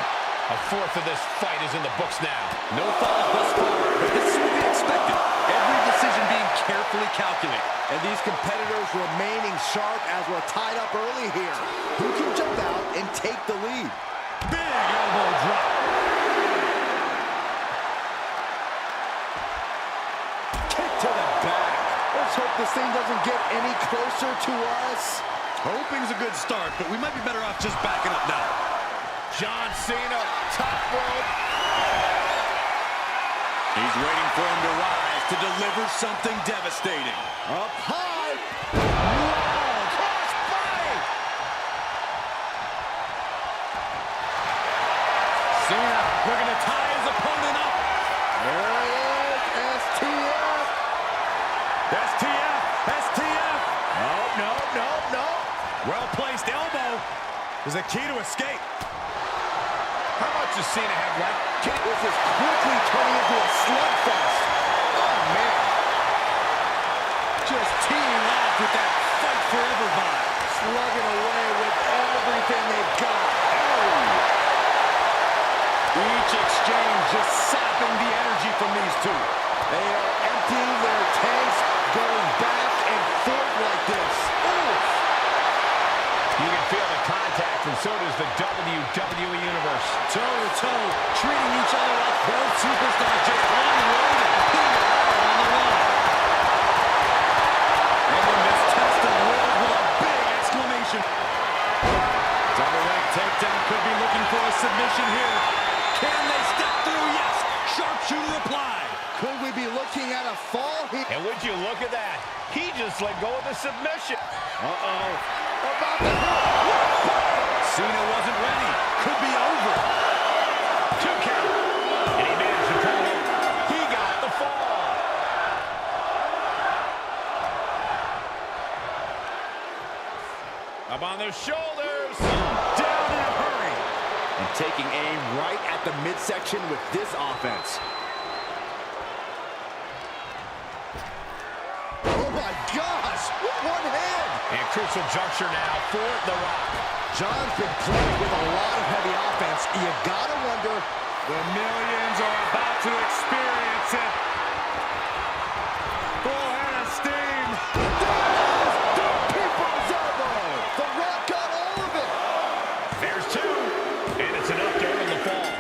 A fourth of this fight is in the books now. No falls thus far, but this is what we expected. Every decision being carefully calculated. And these competitors remaining sharp as we're tied up early here. Who can jump out and take the lead? Big elbow drop. Kick to the back. Let's hope this thing doesn't get any closer to us. Hoping's a good start, but we might be better off just backing up now. John Cena, top rope. He's waiting for him to rise to deliver something devastating. Up high. Wow, cross body. Cena looking to tie his opponent up. There it is. STF. STF. STF. No. Well-placed elbow is a key to escape. How much does Cena have left? This is quickly turning into a slugfest. Oh, man. Just teeing off with that fight forever vibe. Slugging away with everything they've got. Oh. Each exchange just sapping the energy from these two. They are emptying their tanks, going back and forth like this. Ooh. You can feel the contact, and so does the WWE Universe. Toe-to-toe, treating each other like both superstars just unloaded. On the run. And this test of world with a big exclamation. Double leg takedown, could be looking for a submission here. Can they step through? Yes. Sharpshooter applied. Could we be looking at a fall here? And would you look at that? He just let go of the submission. Uh-oh. About to hit. Cena wasn't ready. Could be over. 2 count. And he managed to pull it. He got the fall. Up on their shoulders. Down in a hurry. And taking aim right at the midsection with this offense. Oh my gosh! With one hand! And crucial juncture now for The Rock. John's been playing with a lot of heavy offense. You gotta wonder. The millions are about to experience it. Full head of steam. The people's elbow! The Rock got all of it! There's 2. And it's enough to earn the fall.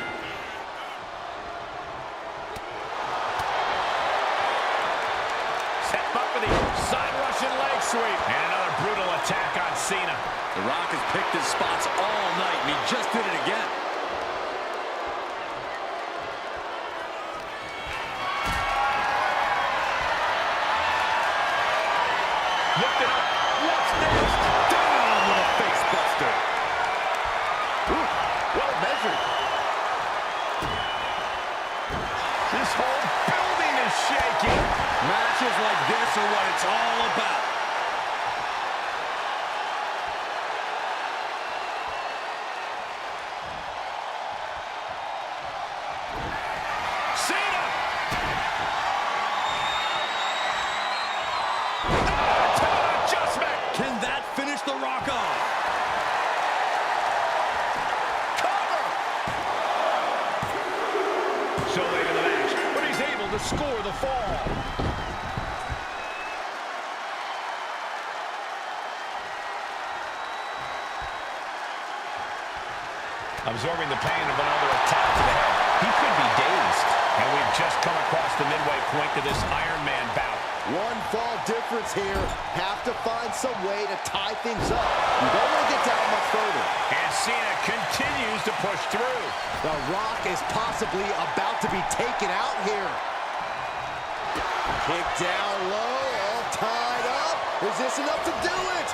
Set up for the side Russian leg sweep. And another brutal attack on Cena. The Rock has picked his spots all night, and he just did it again. Lifted up. What's next? Down with a face buster. Ooh, well measured. This hold. are what it's all about. Cena! Adjustment! Can that finish The Rock off? So late in the match, but he's able to score the fall. Absorbing the pain of another attack to the head. He could be dazed. And we've just come across the midway point to this Iron Man bout. One fall difference here. Have to find some way to tie things up. You don't want to get down much further. And Cena continues to push through. The Rock is possibly about to be taken out here. Kick down low, all tied up. Is this enough to do it?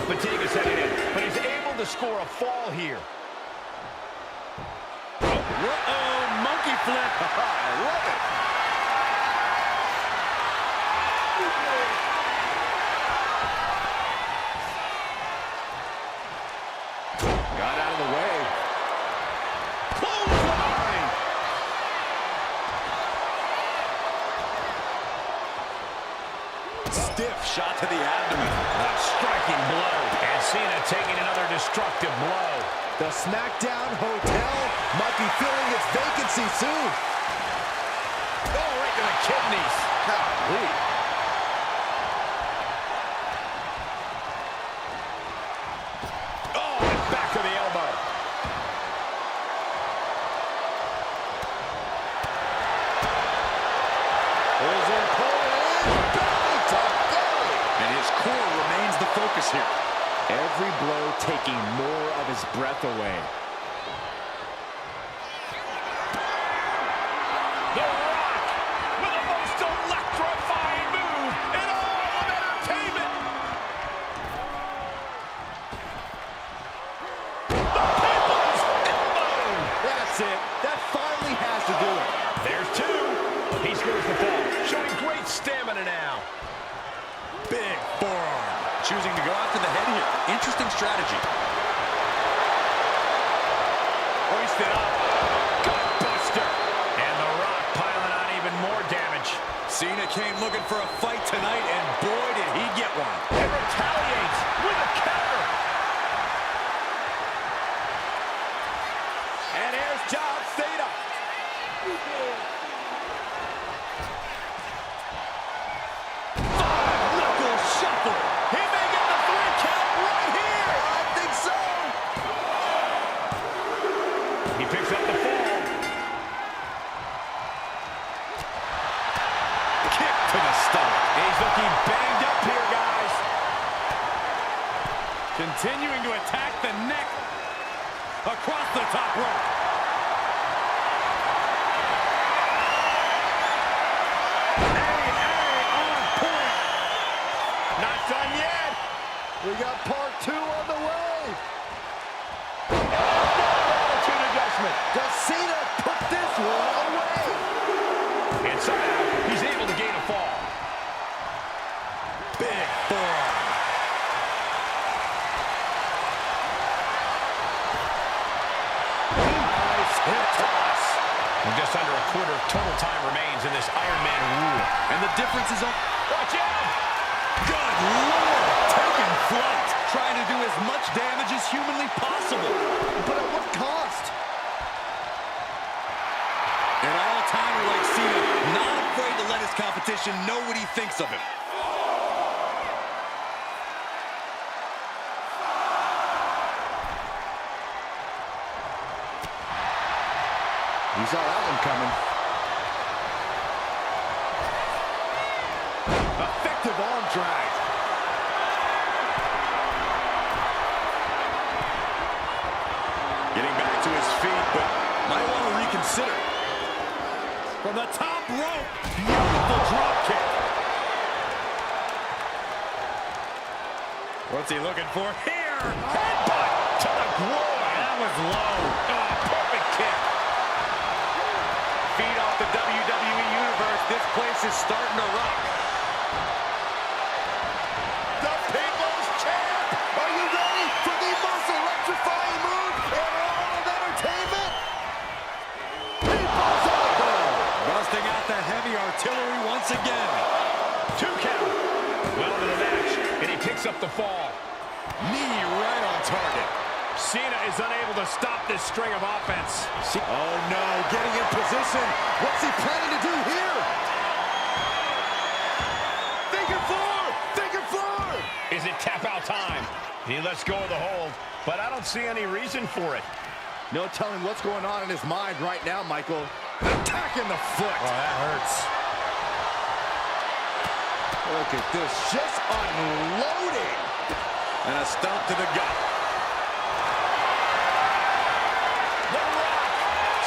Fatigue is setting in, but he's able to score a fall here. Uh-oh, monkey flip. I love it. Got out of the way. Clothesline. Stiff shot to the abdomen. A striking blow. And Cena taking another destructive blow. The SmackDown Hotel might be filling its vacancy soon. Oh, right to the kidneys. Golly. Oh, and back to the elbow. Pulls in, belly to belly. And his core remains the focus here. Every blow taking more of his breath away. The Rock with the most electrifying move in all of entertainment. The people's elbow. That's it. That finally has to do it. There's two. He scores the fall, showing great stamina now. Big forearm. Choosing to go after the head here. Interesting strategy. Hoisted up. Gutbuster. And The Rock piling on even more damage. Cena came looking for a fight tonight, and boy, did he get one. And retaliates with a counter. And here's John Cena. Knuckle shuffle. He may get the 3 count right here. I think so. He picks up the fall. Kick to the stomach. He's looking banged up here, guys. Continuing to attack the neck. Across the top rope. Not done yet. We got part 2 on the way. Attitude adjustment. Does Cena put this one away? And somehow he's able to gain a fall. Big forearm. Nice hip toss. And just under a quarter of total time remains in this Iron Man rule. And the difference is on. Watch out! Good Lord! Taking flight. Trying to do as much damage as humanly possible. But at what cost? An all-timer like Cena, not afraid to let his competition know what he thinks of him. He saw that one coming. Effective arm drag. Getting back to his feet, but might want to reconsider. From the top rope, beautiful drop kick. What's he looking for here? Headbutt to the groin. That was low. Oh, perfect kick. Feed off the WWE Universe place is starting to rock. The People's Champ! Are you ready for the most electrifying move in all of entertainment? People's Elbow! Busting out the heavy artillery once again. 2 count. Well into the match, and he picks up the fall. Knee right on target. Cena is unable to stop this string of offense. Oh no, getting in position. What's he planning to do here? Figure four! Figure four! Is it tap out time? He lets go of the hold, but I don't see any reason for it. No telling what's going on in his mind right now, Michael. Attacking the foot. Oh, that hurts. Look at this, just unloading. And a stomp to the gut. The Rock,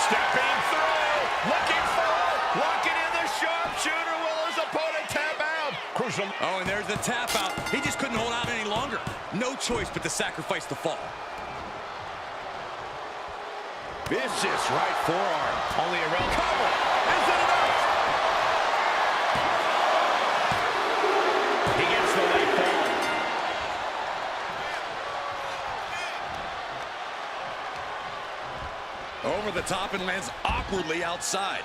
stepping through, looking for, locking in the sharpshooter. Will his opponent tap out? Crucial. Oh, and there's the tap out. He just couldn't hold out any longer. No choice but to sacrifice the fall. Vicious right forearm. Only a round cover. Is it enough? He gets the late fall. Over the top and lands awkwardly outside.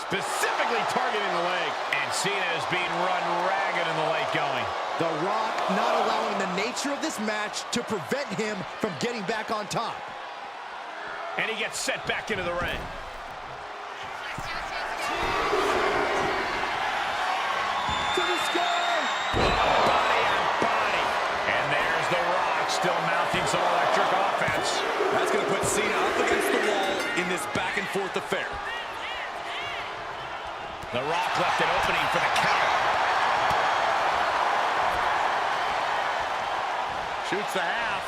Specifically targeting the leg. And Cena is being run ragged in the late going. The Rock not allowing the nature of this match to prevent him from getting back on top. And he gets set back into the ring. To the sky! Body on body. And there's the Rock still mounting some electric offense. That's going to put Cena up against the wall in this back and forth affair. The Rock left an opening for the counter. Shoots the half.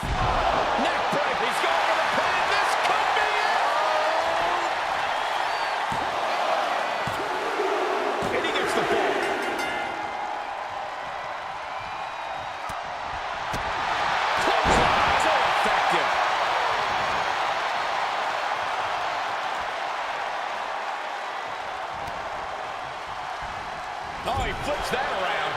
Neck break. He's going for the pin. This could be it. And he gets the ball. So effective. Oh, he flips that around.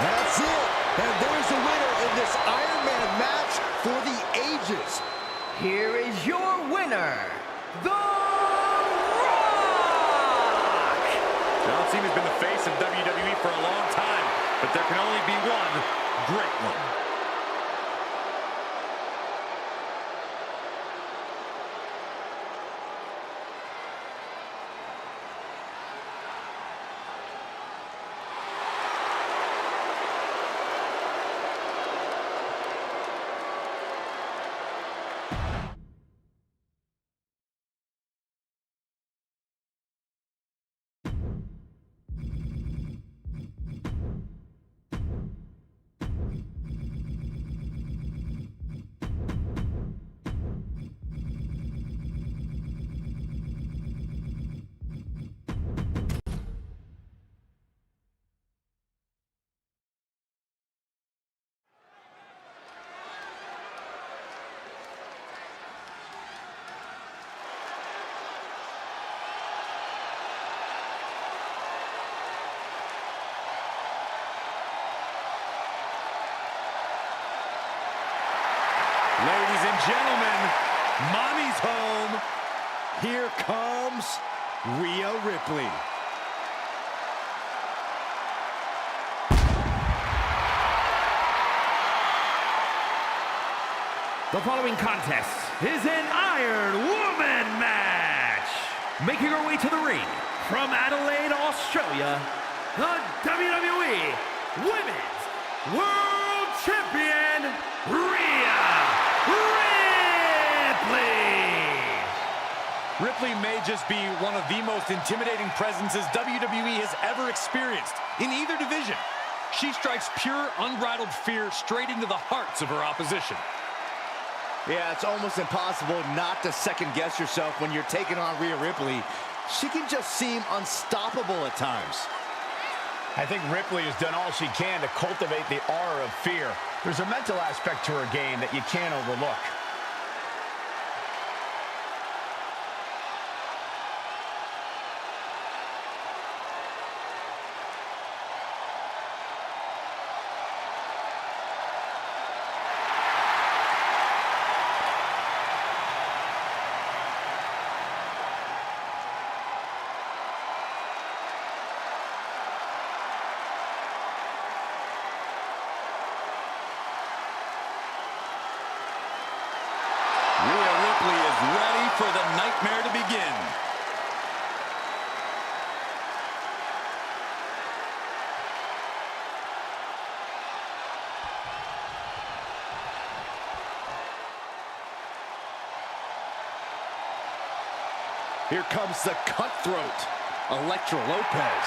That's it. And there's the winner in this Iron Man match for the ages. Here is your winner, The Rock! John Cena's been the face of WWE for a long time, but there can only be one great one. Ladies and gentlemen, mommy's home. Here comes Rhea Ripley. The following contest is an Iron Woman match. Making her way to the ring from Adelaide, Australia, the WWE Women's World Champion, Rhea Ripley. Ripley may just be one of the most intimidating presences WWE has ever experienced in either division. She strikes pure, unbridled fear straight into the hearts of her opposition. Yeah, it's almost impossible not to second-guess yourself when you're taking on Rhea Ripley. She can just seem unstoppable at times. I think Ripley has done all she can to cultivate the aura of fear. There's a mental aspect to her game that you can't overlook. for the nightmare to begin. Here comes the cutthroat, Elektra Lopez.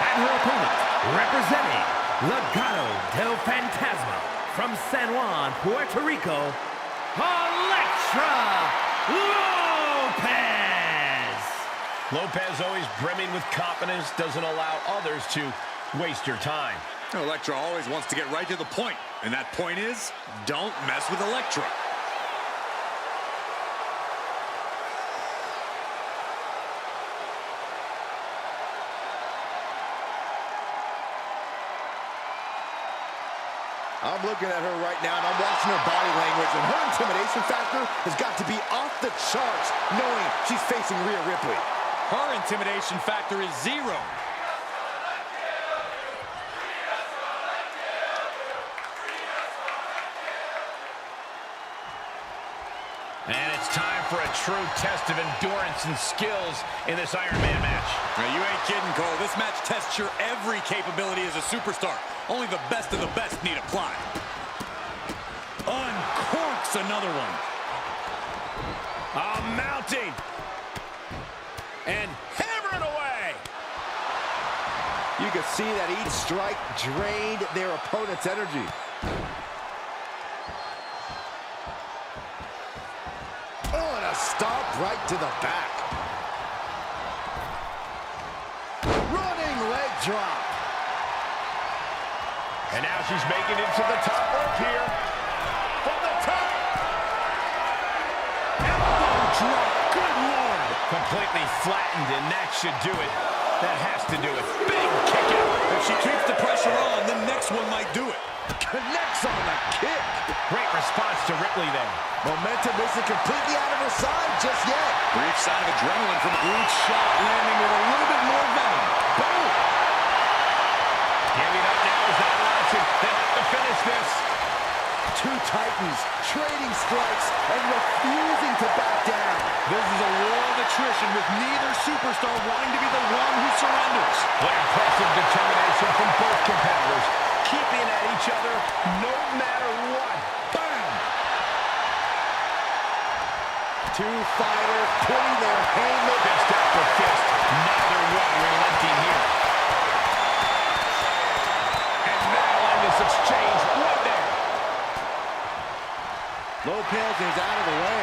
And her opponent, representing Legado del Fantasma from San Juan, Puerto Rico, Elektra Lopez! Lopez always brimming with confidence, doesn't allow others to waste her time. Elektra always wants to get right to the point, and that point is, don't mess with Elektra. I'm looking at her right now, and I'm watching her body language, and her intimidation factor has got to be off the charts, knowing she's facing Rhea Ripley. Her intimidation factor is 0. And it's time for a true test of endurance and skills in this Iron Man match. Now, you ain't kidding, Cole. This match tests your every capability as a superstar. Only the best of the best need apply. Uncorks another one. Mounting. And hammering away. You can see that each strike drained their opponent's energy. Oh, and a stomp right to the back. Running leg drop. And now she's making it to the top rope here. From the top. Elbow drop. Good Lord. Completely flattened, and that should do it. That has to do it. Big kick out. If she keeps the pressure on, the next one might do it. Connects on the kick. Great response to Ripley there. Momentum isn't completely out of her side just yet. Brief sign of adrenaline from each shot, landing with a little bit more venom. Boom. Giving up now is not an option. They have to finish this. Two titans trading strikes and refusing to back down. This is a war of attrition with neither superstar wanting to be the one who surrenders. What impressive determination from both competitors. Keeping at each other no matter what. Bam! Two fighters putting their haymakers Fist after fist. Neither one relenting here. And that'll end this exchange right there. Lopez is out of the way.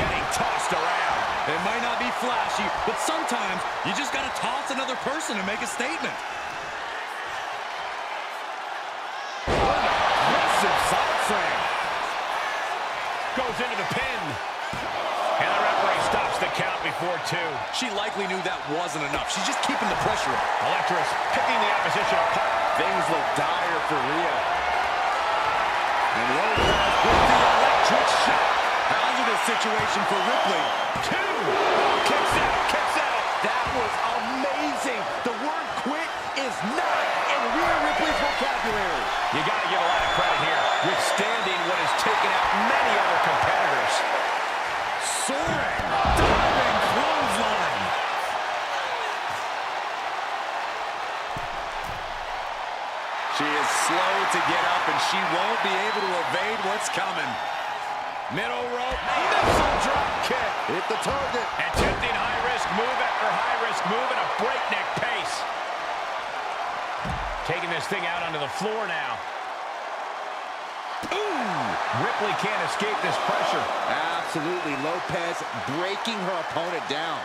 Getting tossed around. It might not be flashy, but sometimes you just got to toss another person to make a statement. Aggressive side frame. Goes into the pin. And the referee stops the count before 2. She likely knew that wasn't enough. She's just keeping the pressure on. Elektra's picking the opposition apart. Things look dire for Rhea. And Lopez with the electric shot. Positive situation for Ripley. 2. Kicks out, kicks out. That was amazing. The word quit is not in Rhea Ripley's vocabulary. You got to give a lot of credit here. Withstanding what has taken out many other competitors. Soaring. Diving clothesline. She is slow to get up, and she won't be able to evade what's coming. Middle rope, missile drop kick. Hit the target. Attempting high-risk move after high-risk move at a breakneck pace. Taking this thing out onto the floor now. Ooh! Ripley can't escape this pressure. Absolutely. Lopez breaking her opponent down.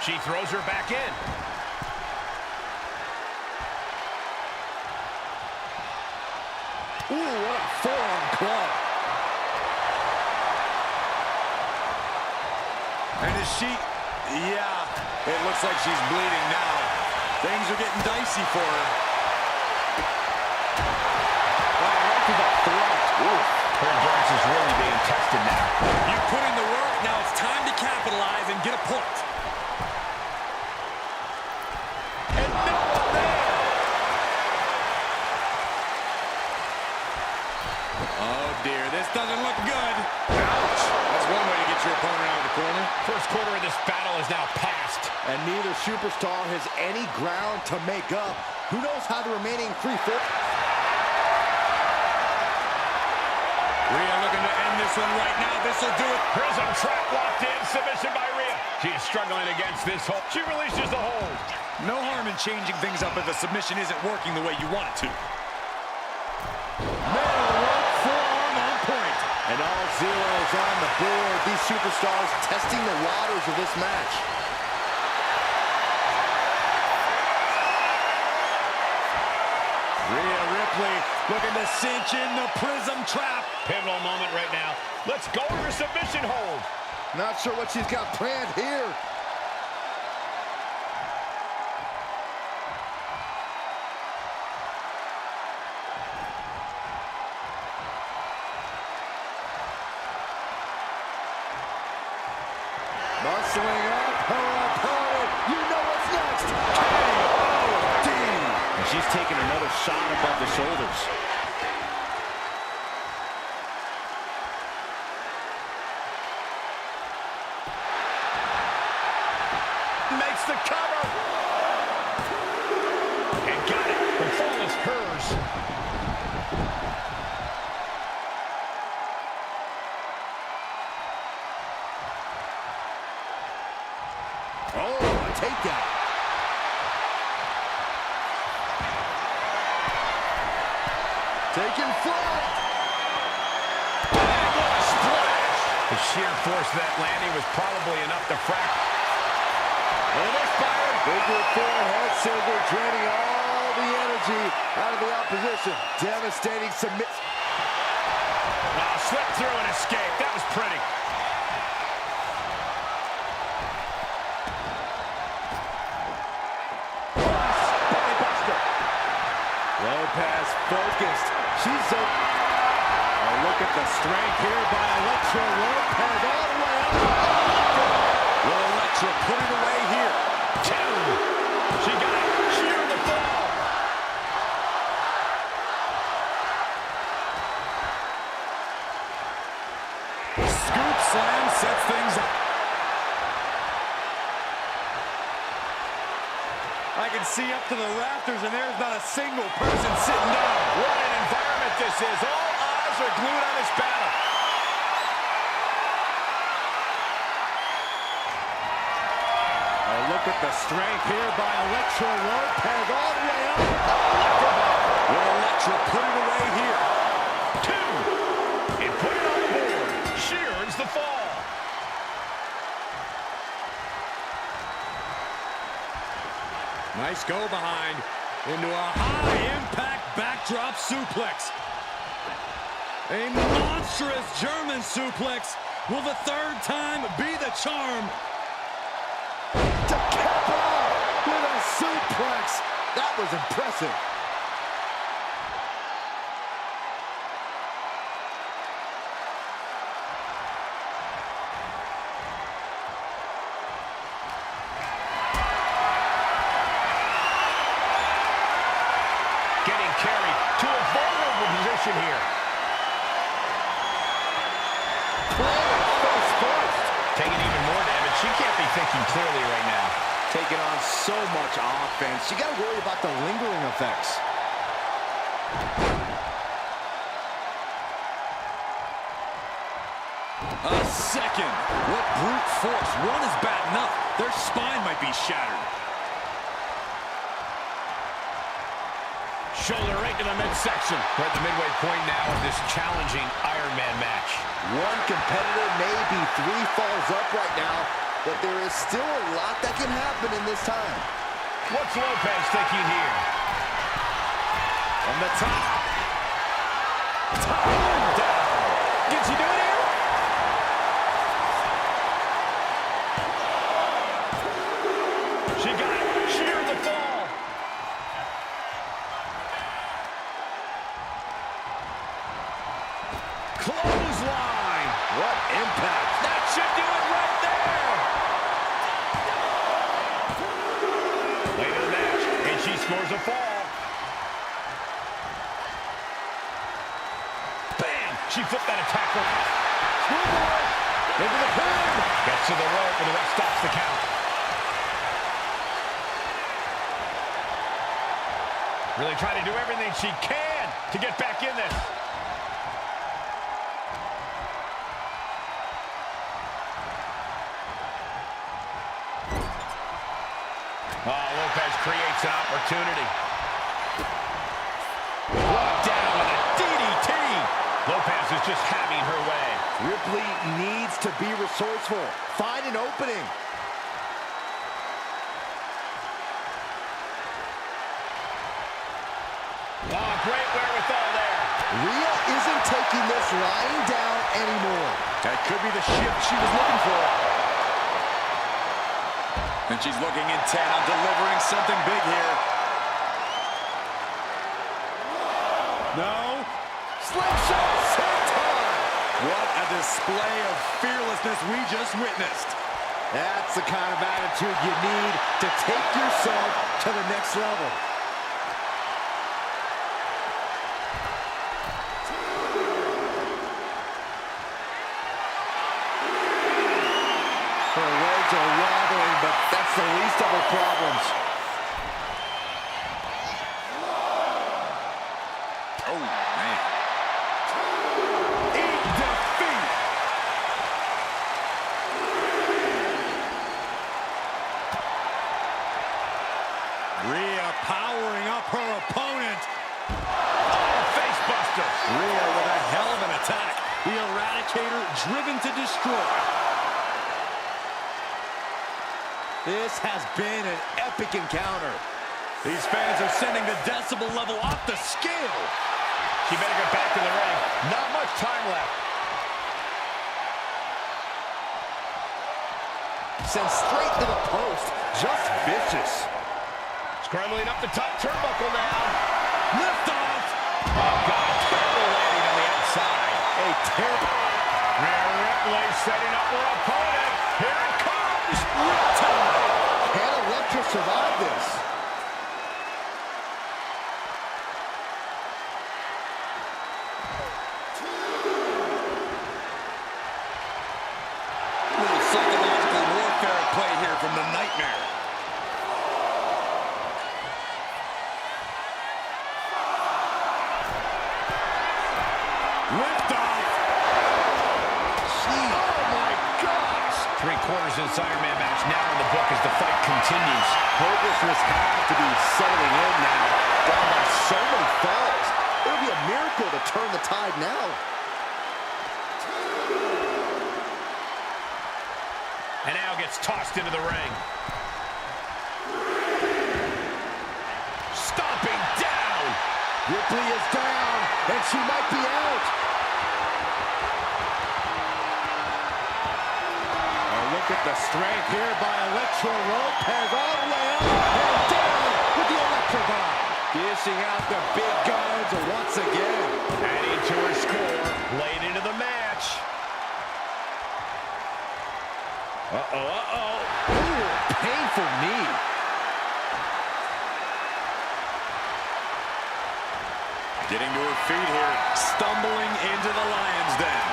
She throws her back in. Ooh, what a forearm club. And is she... Yeah, it looks like she's bleeding now. Things are getting dicey for her. Right to the throat. Ooh. Her endurance is really being tested now. You put in the work, now it's time to capitalize and get a point. And no one there. Oh, dear. This doesn't look good. Ouch. That's one way to get your opponent out of the corner. First quarter of this battle is now past. And neither superstar has any ground to make up. Who knows how the remaining 3-4... Rhea looking to end this one right now. This will do it. Prism trap locked in. Submission by Rhea. She is struggling against this hold. She releases the hold. No harm in changing things up if the submission isn't working the way you want it to. Forearm on point. And all zeros on the board. These superstars testing the waters of this match. Rhea Ripley looking to cinch in the Prism trap. Pivotal moment right now. Let's go to her submission hold. Not sure what she's got planned here. Bustling up her opponent. You know what's next. K.O.D. And she's taking another shot above the shoulders. Makes the cover. And got it. The fall is hers. Oh, a takedown. Taking flight. And what a splash. The sheer force of that landing was probably enough to fracture. And they're fired. Bigger forehead scissor draining all the energy out of the opposition. Devastating submit. Oh, slipped through and escaped. That was pretty. Lopez focused. She's so... Oh, look at the strength here by Electra Lopez all the way up. Will Electra put it away here? Two. She got it. Sheer the fall. Scoop slam sets things up. I can see up to the rafters, and there's not a single person sitting down. What an environment this is. All eyes are glued on this battle. Oh, look at the strength here by Electra Lopez all the way up. Will Electra put it away here? Two. And put it on the board. She earns the fall. Nice go behind into a high-impact backdrop suplex. A monstrous German suplex. Will the third time be the charm? To cap off with a suplex. That was impressive. Getting carried to a vulnerable position here. Face first. Taking even more damage. She can't be thinking clearly right now. Taking on so much offense. You got to worry about the lingering effects. A second. What brute force. One is bad enough. Their spine might be shattered. Shoulder right to the midsection. We're at the midway point now of this challenging Iron Man match. One competitor may be 3 falls up right now, but there is still a lot that can happen in this time. What's Lopez thinking here? From the top. Top and down. Can she do it here? She got it. Sheer the fall. Clothesline. What impact. That should do it right there. Late in the match, and she scores a fall. Bam! she flipped that attack around? Into the pin. Gets to the rope, and the ref stops the count. Really trying to do everything she can to get back in this. Oh, Lopez creates an opportunity. Brought down with a DDT. Lopez is just having her way. Ripley needs to be resourceful. Find an opening. Oh, great wherewithal there. Rhea isn't taking this lying down anymore. That could be the shift she was looking for. And she's looking intent on delivering something big here. No. Slingshot senton. What a display of fearlessness we just witnessed. That's the kind of attitude you need to take yourself to the next level. Her legs are wobbling, but that's the least of her problems. Oh, man. Eat defeat. Rhea powering up her opponent. Oh, face buster. Rhea with a hell of an attack. The Eradicator driven to destroy. This has been an epic encounter. These fans are sending the decibel level off the scale. She better get back to the ring. Not much time left. Sent straight to the post. Just vicious. Scrambling up the top turnbuckle now. Lift off. Oh, God. Terrible landing on the outside. A terrible. Rhea Ripley setting up her opponent. Here it comes. Riptide. Can Electra survive this? Little psychological warfare at play here from the Nightmare. Lift off. Oh my gosh. 3/4 of this Iron Man match now in the book as the fight continues. Hopelessness has to be settling in now. Down by so many falls. It'll be a miracle to turn the tide now. And now gets tossed into the ring. Stomping down. Ripley is down, and she might be out. Oh, look at the strength here by Electra Lopez. All the way up and down with the Electra bomb. Dishing out the big guns once again. Adding to her score. Late into the match. Ooh, painful knee. Getting to her feet here. Stumbling into the Lion's Den.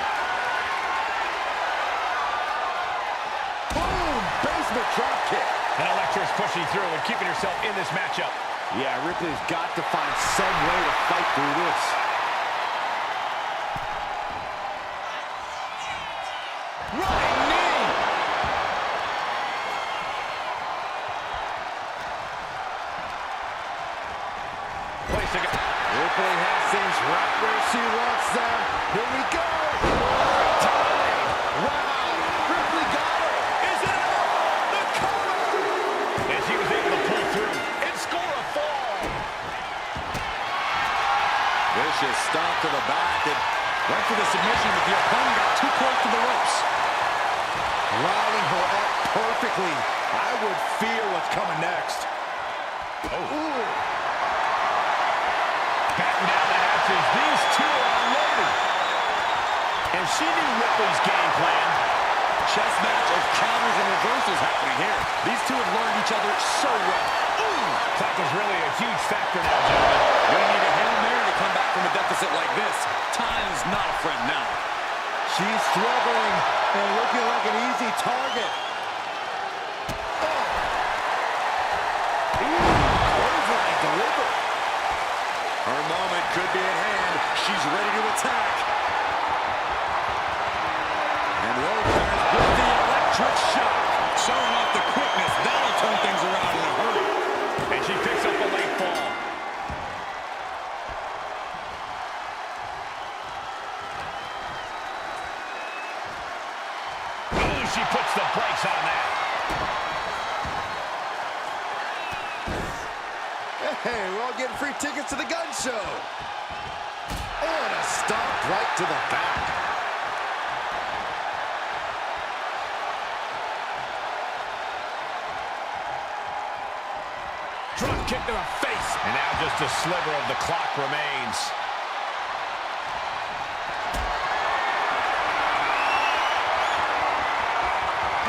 Boom! Basement drop kick. And Electra's pushing through and keeping herself in this matchup. Yeah, Ripley's got to find some way to fight through this. Running knee! Place to go. Ripley has things right where she wants them. Here we go! Time! Wow! Ripley got her! Is it enough? The cover! And she was able to pull through and score a fall. Vicious stomp to the back and went for the submission, but the opponent got too close to the ropes. Riding her up perfectly. I would feel what's coming next. Oh. Ooh. Batten down the hatches. These two are unloaded. And she knew Ripley's game plan. Chess match of counters and reversals happening here. These two have learned each other so well. Ooh! Clock is really a huge factor now, gentlemen. We need a Hail Mary to come back from a deficit like this. Time is not a friend now. She's struggling and looking like an easy target. Clothesline delivered. Her moment could be at hand. She's ready to attack. And Lopez with the electric shock. Showing off the quickness. That'll turn things around in a hurry. And she picks up a late fall. Oh, she puts the brakes on that. Hey, we're all getting free tickets to the gun show. And a stomp right to the back. Drop kick to the face. And now just a sliver of the clock remains.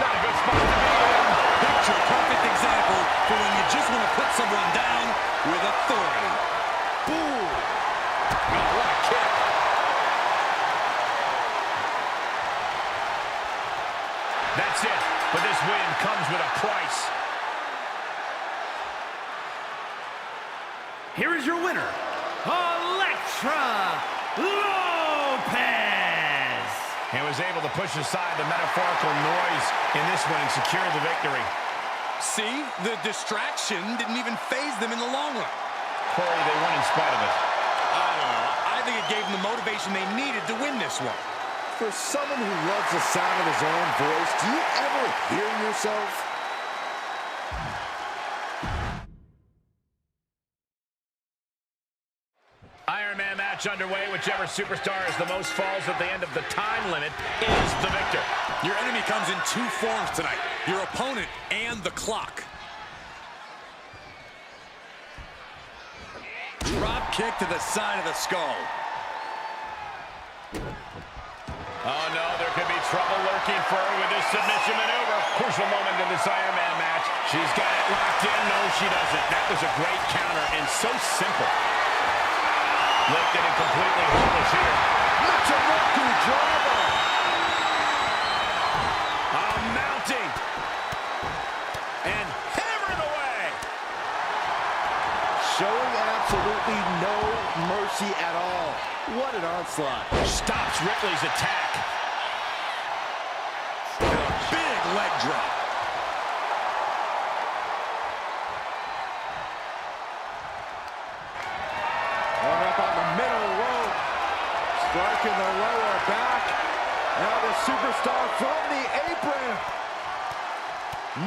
Not a good spot to be in. Picture perfect example for when you just want to put someone down with authority. Boom. Oh, what a kick. That's it. But this win comes with a price. Here is your winner, Elektra Lopez. And was able to push aside the metaphorical noise in this one and secure the victory. See, the distraction didn't even faze them in the long run. Corey, they won in spite of it. I don't know. I think it gave them the motivation they needed to win this one. For someone who loves the sound of his own voice, do you ever hear yourself? Iron Man match underway. Whichever superstar has the most falls at the end of the time limit is the victor. Your enemy comes in two forms tonight. Your opponent and the clock. Drop kick to the side of the skull. Oh, no, there could be trouble lurking for her with this submission maneuver. Crucial moment in this Iron Man match. She's got it locked in. No, she doesn't. That was a great counter and so simple. Lifted and completely hopeless here. Michinoku driver. Mounting. And hammering away. Showing absolutely no mercy at all. What an onslaught. Stops Ripley's attack. Big leg drop. Going up on the middle rope. Striking the lower back. Now the superstar from the apron.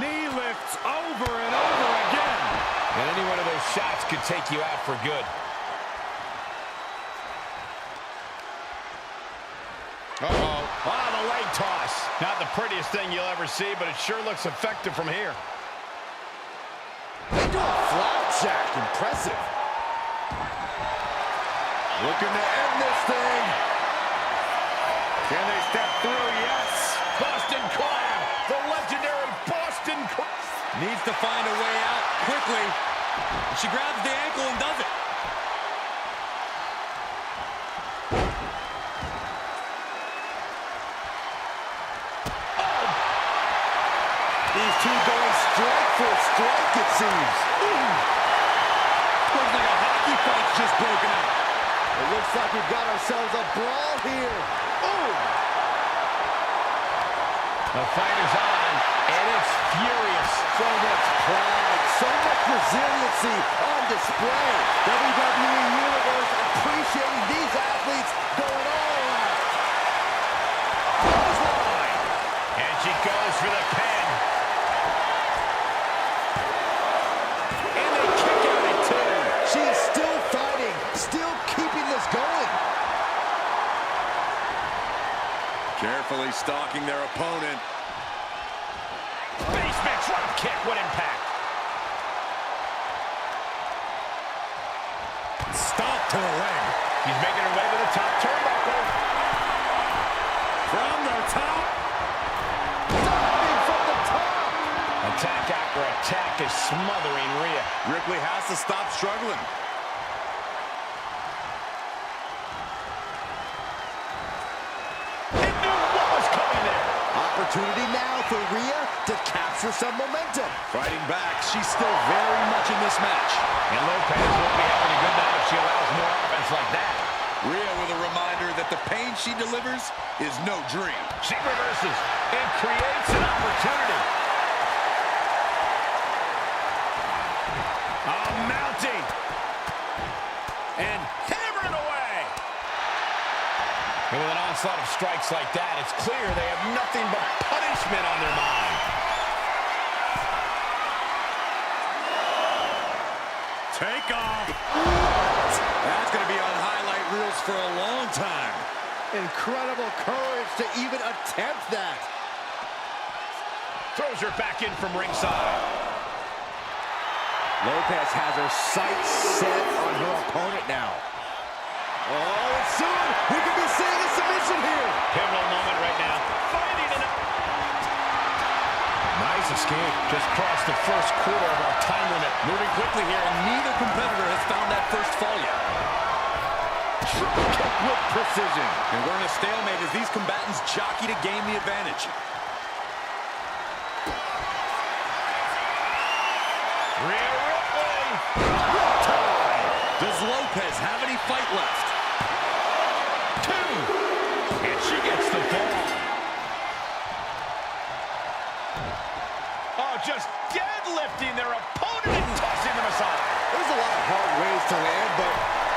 Knee lifts over and over again. And any one of those shots could take you out for good. Uh-oh. Ah, the leg toss. Not the prettiest thing you'll ever see, but it sure looks effective from here. They do a flapjack. Impressive. Looking to end this thing. Can they step through? Yes. Boston Crab, the legendary Boston Crab. Needs to find a way out quickly. She grabs the ankle and does it. These two going strike for strike, it seems. Looks like a hockey fight's just broken out. It looks like we've got ourselves a brawl here. Oh! The fight is on, and it's furious. So much pride, so much resiliency on display. WWE Universe appreciating these athletes going all out. Clothesline. And she goes for the pin. And they kick out at two. She is still fighting, still keeping this going. Carefully stalking their opponent. Basement drop kick, what impact. Stomp to the leg. He's making her way to the top turnbuckle. From the top. Attack after attack is smothering Rhea. Ripley has to stop struggling. It knew what was coming there. Opportunity now for Rhea to capture some momentum. Fighting back, she's still very much in this match. And Lopez won't be having a good night if she allows more offense like that. Rhea with a reminder that the pain she delivers is no dream. She reverses and creates an opportunity. Mounting. And hammering away. And with an onslaught of strikes like that, it's clear they have nothing but punishment on their mind. Take off. That's going to be on highlight reels for a long time. Incredible courage to even attempt that. Throws her back in from ringside. Lopez has her sights set on her opponent now. Oh, and soon we could be seeing a submission here. Pivotal moment right now. Fighting it. Nice escape. Just crossed the first quarter of our time limit. Moving quickly here, and neither competitor has found that first fall yet. Triple kick with precision. And we're in a stalemate as these combatants jockey to gain the advantage. Rhea Ripley. Does Lopez have any fight left? 2. And she gets the ball. Oh, just deadlifting their opponent and tossing them aside. There's a lot of hard ways to land, but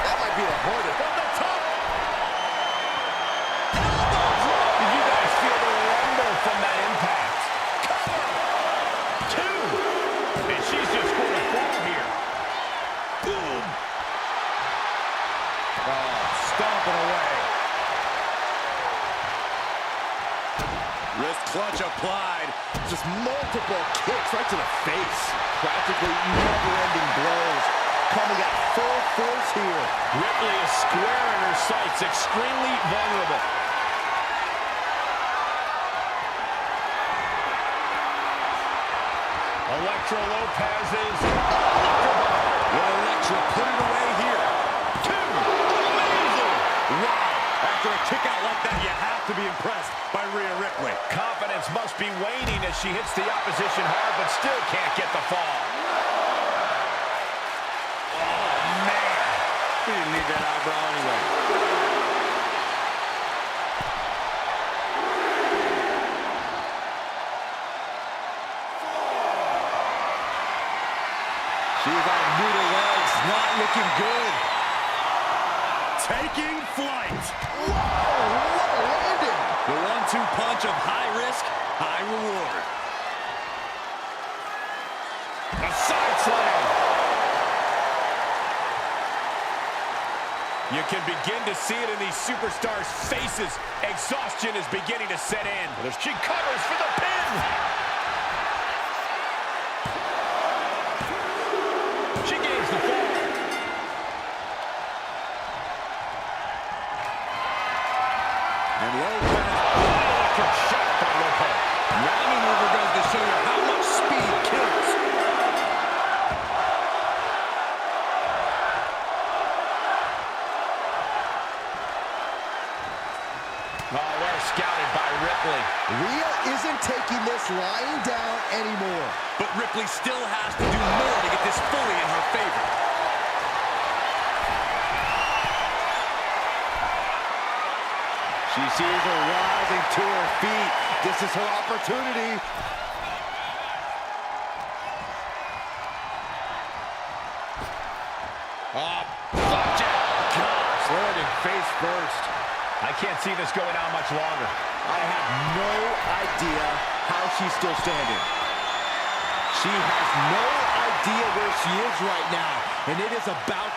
that might be the hardest. From the top. Elbow drop. Did you guys feel the rumble from that impact? Cover. 2. And she's just going to fall here. Boom. Oh, stomping away. Wrist clutch applied. Just multiple kicks right to the face. Practically never-ending blows coming at full force here. Ripley is square in her sights, extremely vulnerable. Electra Lopez is Will Electra put it away here? 2. Amazing. Wow. After a kick out like that, you have to be impressed by Rhea Ripley. Confidence must be waning as she hits the opposition hard, but still can't get the fall. Oh, man. He didn't need that eyebrow anyway. She's on noodle legs, not looking good. Taking flight. Whoa, what a landing. The 1-2 punch of high risk, high reward. A side slam. You can begin to see it in these superstars' faces. Exhaustion is beginning to set in. She covers for the pin. She gains the fall. And Lopez, electric shot by Lopez. Now maneuver goes to show you how much speed kills. Oh, well scouted by Ripley. Rhea isn't taking this lying down anymore. But Ripley still has to do more to get this fully in her favor. She sees her rising to her feet. This is her opportunity. Flapjack. Gosh, landing face first. I can't see this going on much longer. I have no idea how she's still standing. She has no idea where she is right now. And it is about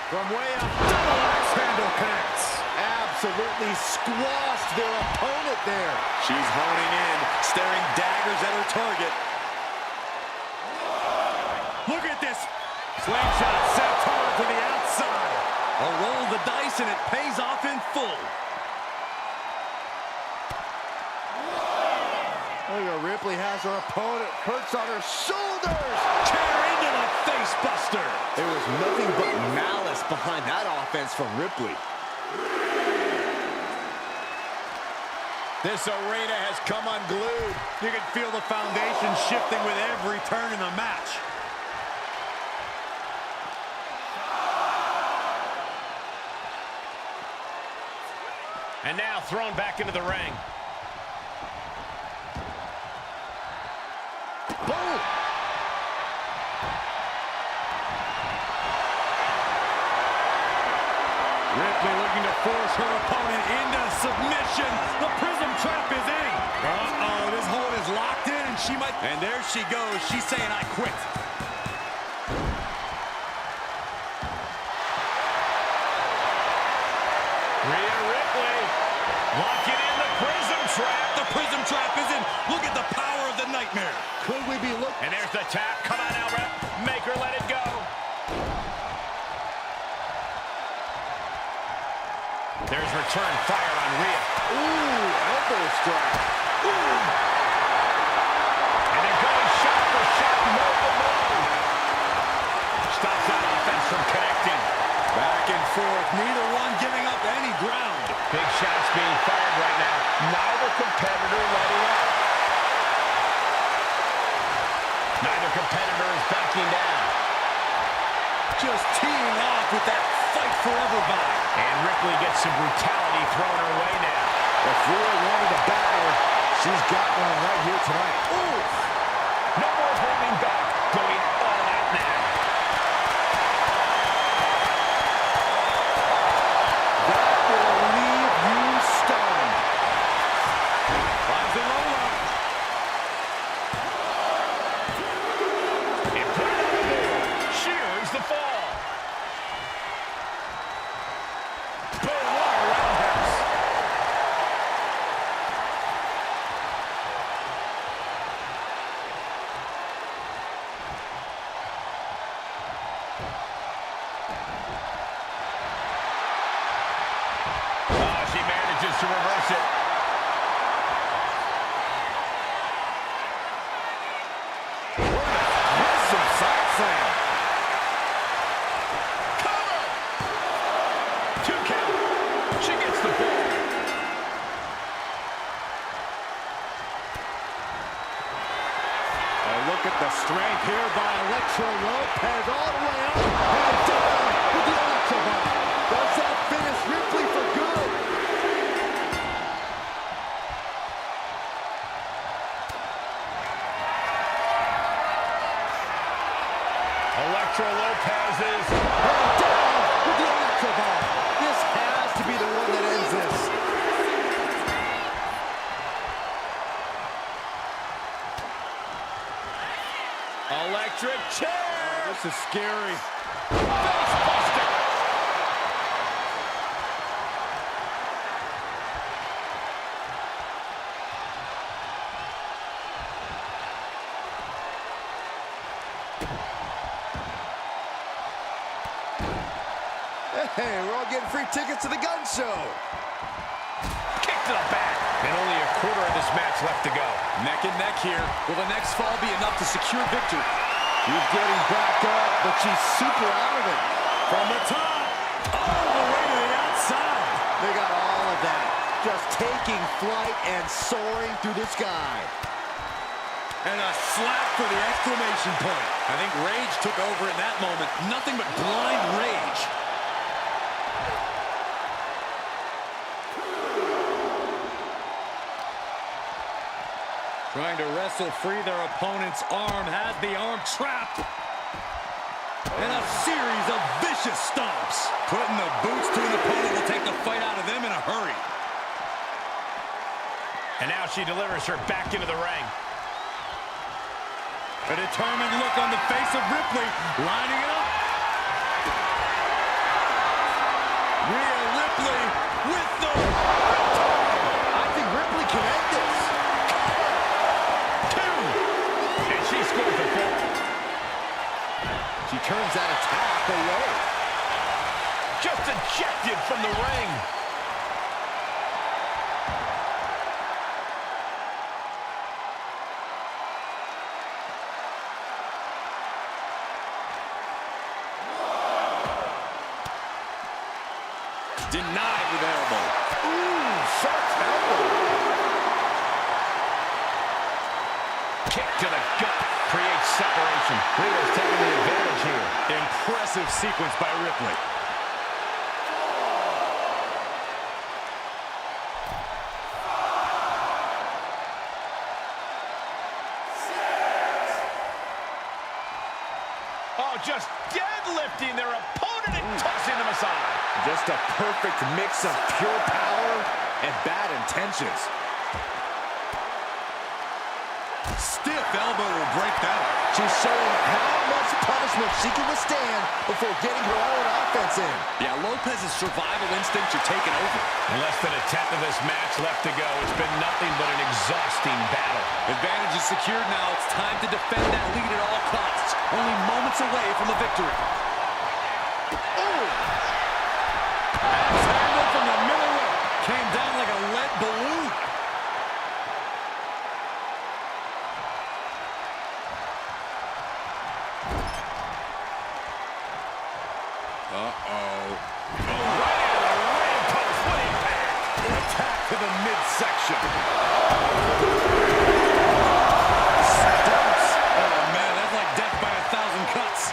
from way up. Double axe handle connects. Absolutely squashed their opponent there. She's honing in, staring daggers at her target. Look at this. Slingshot sent her to the outside. A roll of the dice and it pays off in full. Look at Ripley has her opponent perched on her shoulders. Chair into the face buster. There was nothing but malice behind that offense from Ripley. This arena has come unglued. You can feel the foundation shifting with every turn in the match. And now thrown back into the ring. Boom! Ripley looking to force her opponent into submission. The prism trap is in. Uh-oh, this hold is locked in, and she might... And there she goes. She's saying, I quit. Rhea Ripley locking in the prism trap. The prism trap is in. Look at the power of the nightmare. Could we be looking... And there's the tap. Come on now, ref. Make her let it go. There's return fire on Rhea. Ooh, elbow strike. Ooh. And they're going shot for shot, blow for blow. Stops that offense from connecting. Back and forth, neither one giving up any ground. Big shots being fired right now. Neither competitor letting up. Neither competitor is backing down. Just teeing off with that fight forever vibe. And Ripley gets some brutality thrown her way now. If Rhea wanted a battle, she's got one right here tonight. Ooh! No more holding back. Going all out now. That will leave you stunned. Finds the roll-up. And put it on the board. Shears the fall. Boom, what a roundhouse. Oh, she manages to reverse it. Aggressive side slam. Cover! 2 count. She gets the ball. Oh, look at the strength here by Electro Lopez all the way up and down with the Electro Bomb. Does that finish Ripley for good? Electro Lopez is... Down with the Electro Bomb. This has to be the one that ends this. Electric chair! This is scary. Face buster! Hey, we're all getting free tickets to the gun show. Kick to the back. And only a quarter of this match left to go. Neck and neck here. Will the next fall be enough to secure victory? She's getting back up, but she's super out of it. From the top, all the way to the outside. They got all of that. Just taking flight and soaring through the sky. And a slap for the exclamation point. I think rage took over in that moment. Nothing but blind rage. Trying to wrestle free their opponent's arm, has the arm trapped. And a series of vicious stomps. Putting the boots to an opponent will take the fight out of them in a hurry. And now she delivers her back into the ring. A determined look on the face of Ripley, lining it up. Rhea Ripley with the... I think Ripley can end this. And she scores the ball. She turns that attack away. Just ejected from the ring. Denied with elbow. Ooh, sharp elbow. Kick to the gut creates separation. Rhea's taking the advantage here. Impressive sequence by Ripley. Oh, just deadlifting their opponent and tossing them aside. Just a perfect mix of pure power and bad intentions. Stiff elbow will break that. She's showing how much punishment she can withstand before getting her own offense in. Yeah, Lopez's survival instincts are taking over. Less than a tenth of this match left to go. It's been nothing but an exhausting battle. Advantage is secured now. It's time to defend that lead at all costs. Only moments away from a victory. Oh! Axe handle from the middle rope. Came down like a lead balloon. Uh-oh. Oh, right into the ring post. What impact. Attack to the midsection. Stumps. Oh, man, that's like death by 1,000 cuts.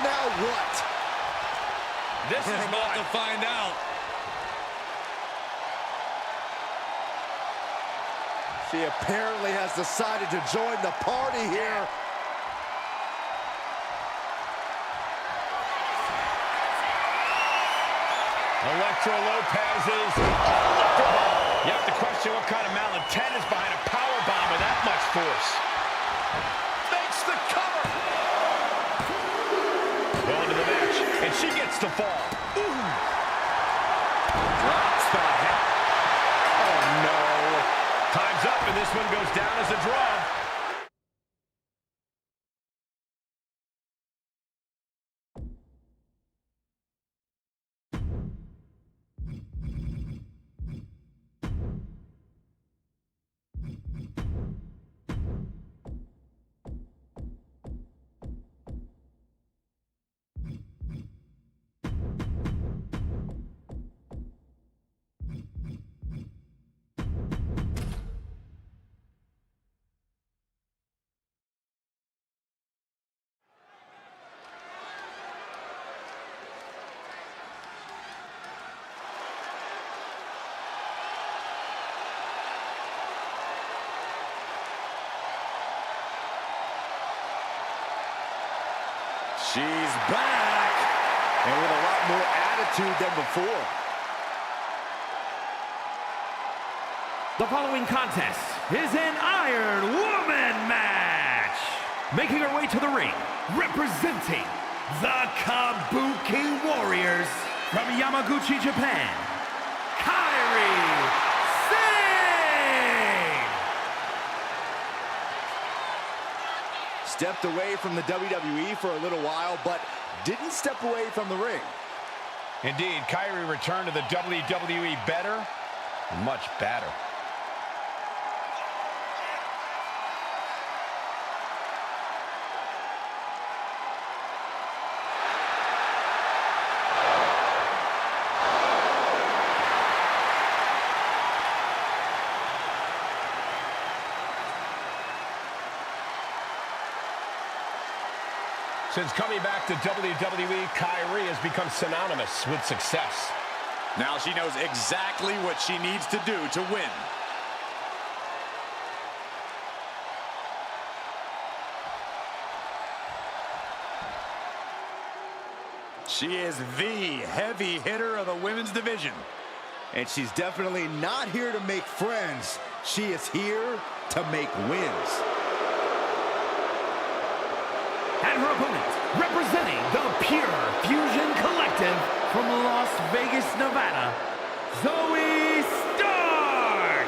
Now what? This is We're about not to find out. She apparently has decided to join the party here. Electro Lopez is electrified. You have to question what kind of malintent is behind a powerbomb with that much force. Makes the cover. Going to the match, and she gets to fall. Ooh. Drops the head. Oh, no. Time's up, and this one goes down as a draw. She's back, and with a lot more attitude than before. The following contest is an Iron Woman match. Making her way to the ring, representing the Kabuki Warriors from Yamaguchi, Japan, Kairi Sane! Stepped away from the WWE for a little while, but didn't step away from the ring. Indeed, Kairi returned to the WWE better, much better. Since coming back to WWE, Kairi has become synonymous with success. Now she knows exactly what she needs to do to win. She is the heavy hitter of the women's division. And she's definitely not here to make friends. She is here to make wins. And her opponent, representing the Pure Fusion Collective from Las Vegas, Nevada, Zoe Stark!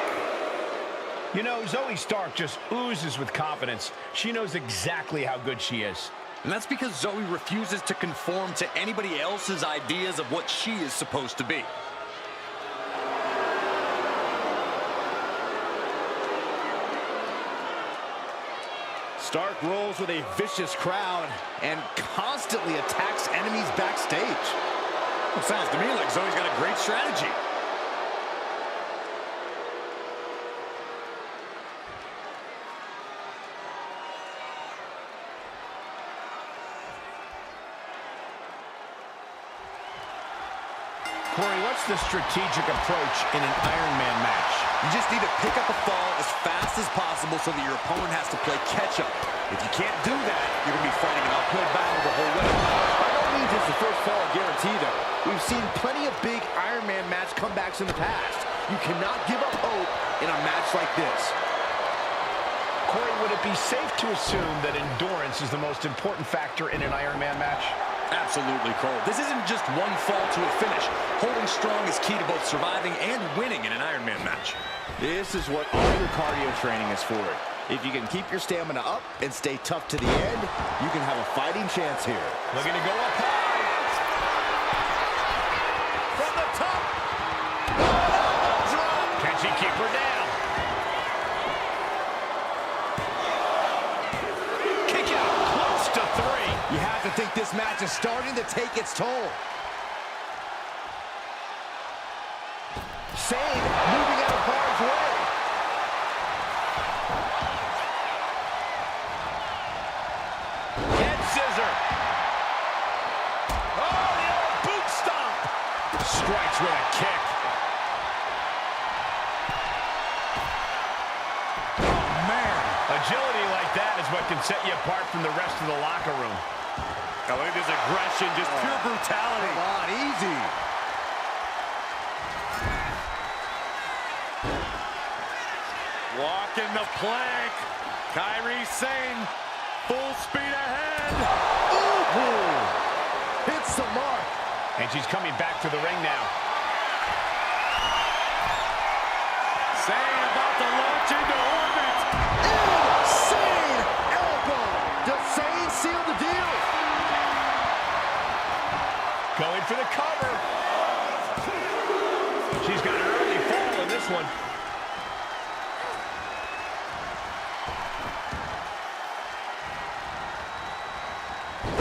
You know, Zoe Stark just oozes with confidence. She knows exactly how good she is. And that's because Zoe refuses to conform to anybody else's ideas of what she is supposed to be. Stark rolls with a vicious crowd and constantly attacks enemies backstage. Well, sounds to me like Zoe's got a great strategy. Corey, what's the strategic approach in an Iron Man match? You just need to pick up a fall as fast as possible so that your opponent has to play catch-up. If you can't do that, you're going to be fighting an uphill battle the whole way. By no means is the first fall a guarantee, though. We've seen plenty of big Iron Man match comebacks in the past. You cannot give up hope in a match like this. Corey, would it be safe to assume that endurance is the most important factor in an Iron Man match? Absolutely, Cole. This isn't just one fall to a finish. Holding strong is key to both surviving and winning in an Iron Man match. This is what all your cardio training is for. If you can keep your stamina up and stay tough to the end, you can have a fighting chance here. Looking to go up high. From the top. Can she keep her down? Kick out, close to 3. You have to think this match is starting to take its toll. Sane moving out of harm's way. Head scissor. Oh, the old boot stomp. Strikes with a kick. Oh, man. Agility like that is what can set you apart from the rest of the locker room. I look at this aggression, just pure brutality. Come on, easy. Walking the plank. Kairi Sane, full speed ahead. Ooh. Hits the mark. And she's coming back to the ring now. Sane about to launch into orbit. Insane elbow. Does Sane seal the deal? Going for the cover. She's got an early fall in this one.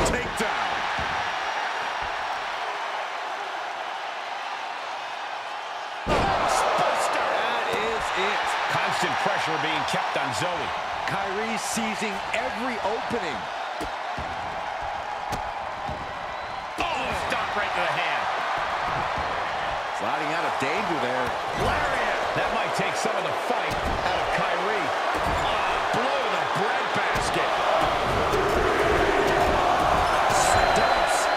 Takedown. That is it. Constant pressure being kept on Zoe. Kairi seizing every opening. Oh, stop right to the hand. Sliding out of danger there. Lariat. That might take some of the fight out of Kairi. Blow to the breadbasket. Stunts.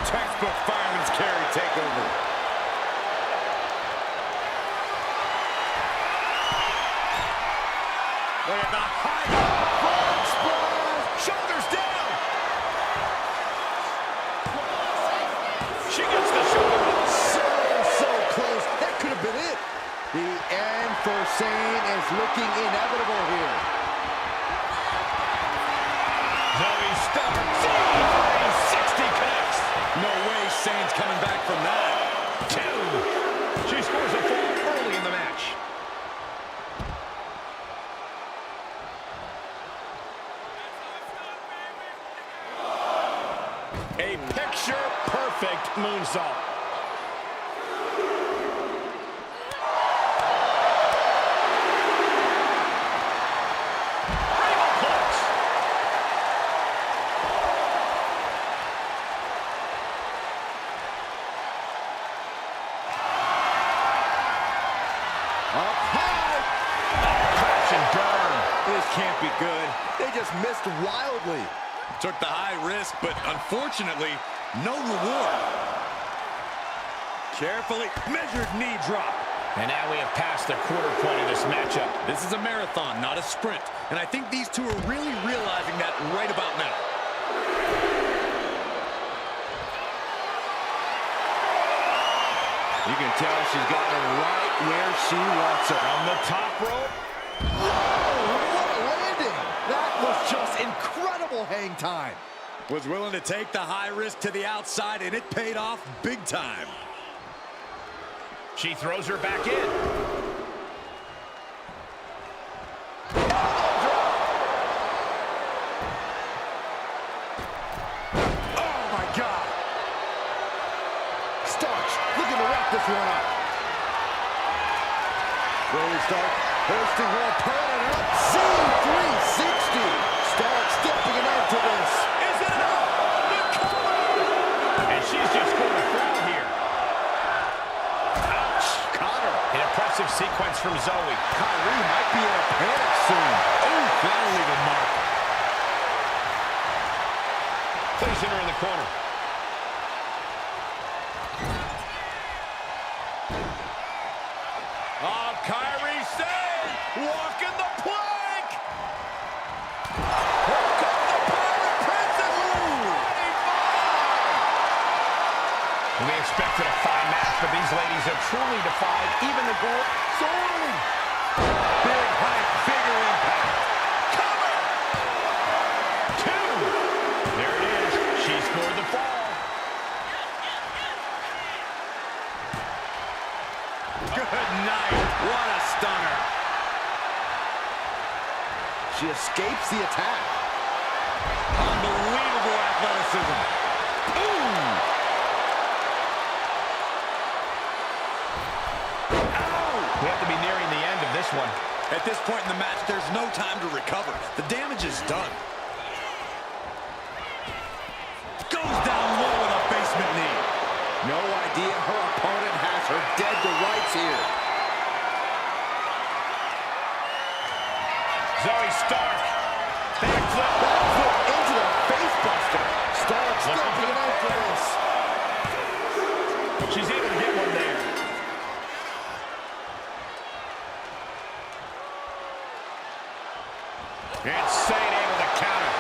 Textbook fireman's carry takeover. Look at the height. Frog splash. Shoulders down. She gets the shoulder. So close. That could have been it. The end for Sane is looking inevitable here. Zoe stubborn. 360 connects. No way Sane's coming back from that. 2. She scores a fall early in the match. A picture-perfect moonsault. Up high. Crash and burn. This can't be good. They just missed wildly. Took the high risk, but unfortunately, no reward. Carefully measured knee drop. And now we have passed the quarter point of this matchup. This is a marathon, not a sprint. And I think these two are really realizing that right about now. You can tell she's got her right where she wants her. On the top rope. Whoa, what a landing. That was just incredible hang time. Was willing to take the high risk to the outside, and it paid off big time. She throws her back in. this one up. Really start hosting her opponent up. Z360. Stark stepping it out to this. Is it enough? The cover! And she's just going to fall here. Ouch. Caught her. An impressive sequence from Zoe. Kyrie might be in a panic soon. Oh, that'll leave a mark. Placing her in the corner. Oh, Kyrie saved! Walking the plank! Here comes the Pirate Princess! We expected a fine match, but these ladies have truly defied even the goal. Soaring! Big height, bigger impact. Cover! Two. There it is. She scored the fall. Good night. What a stunner. She escapes the attack. Unbelievable athleticism. Boom! We have to be nearing the end of this one. At this point in the match, there's no time to recover. The damage is done. Goes down low with a basement knee. No idea her opponent has her dead to rights here. Zoe Stark. Backflip. Backflip into the face buster. Stark stepping it out for this. She's able to get one there. Insane able to counter.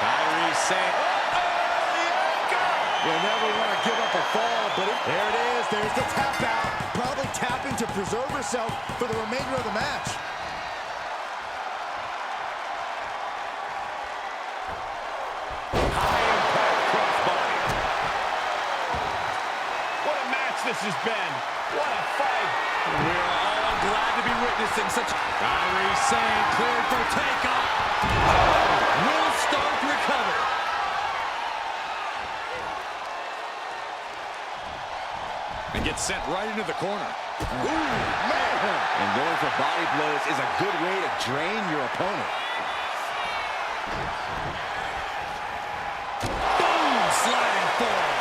Kyrie saying, You'll never want to give up a fall, but there it is. There's the tap out. Probably tapping to preserve herself for the remainder of the match. high impact crossbody. What a match this has been. What a fight. We're all glad to be witnessing such... Kyrie saying cleared for takeoff. Will Stark recover? And gets sent right into the corner. Ooh, man. And going for body blows is a good way to drain your opponent. Boom! Sliding forward.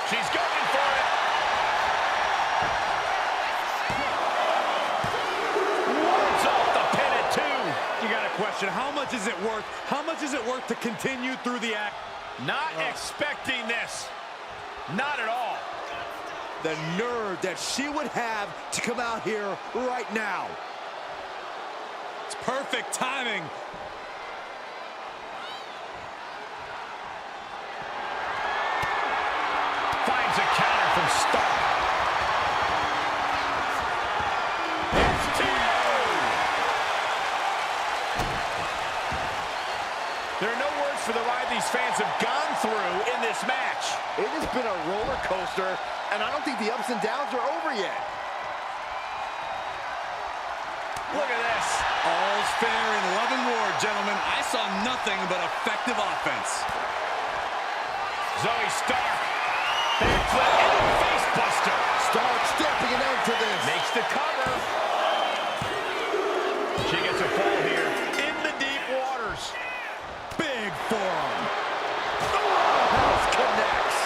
She's going for it. Wards off the pin at two. You got a question. How much is it worth? How much is it worth to continue through the act? Not expecting this. Not at all. The nerve that she would have to come out here right now. It's perfect timing. Finds a counter from Stark. It's two. There are no words for the ride these fans have gone through in this match. It has been a roller coaster, and I don't think the ups and downs are over yet. Look at this. All's fair in love and war, gentlemen. I saw nothing but effective offense. Zoe Stark. Backflip into the face buster. Stark stepping it out to this. Makes the cover. She gets a fall here. In the deep waters. Big forearm. House connects.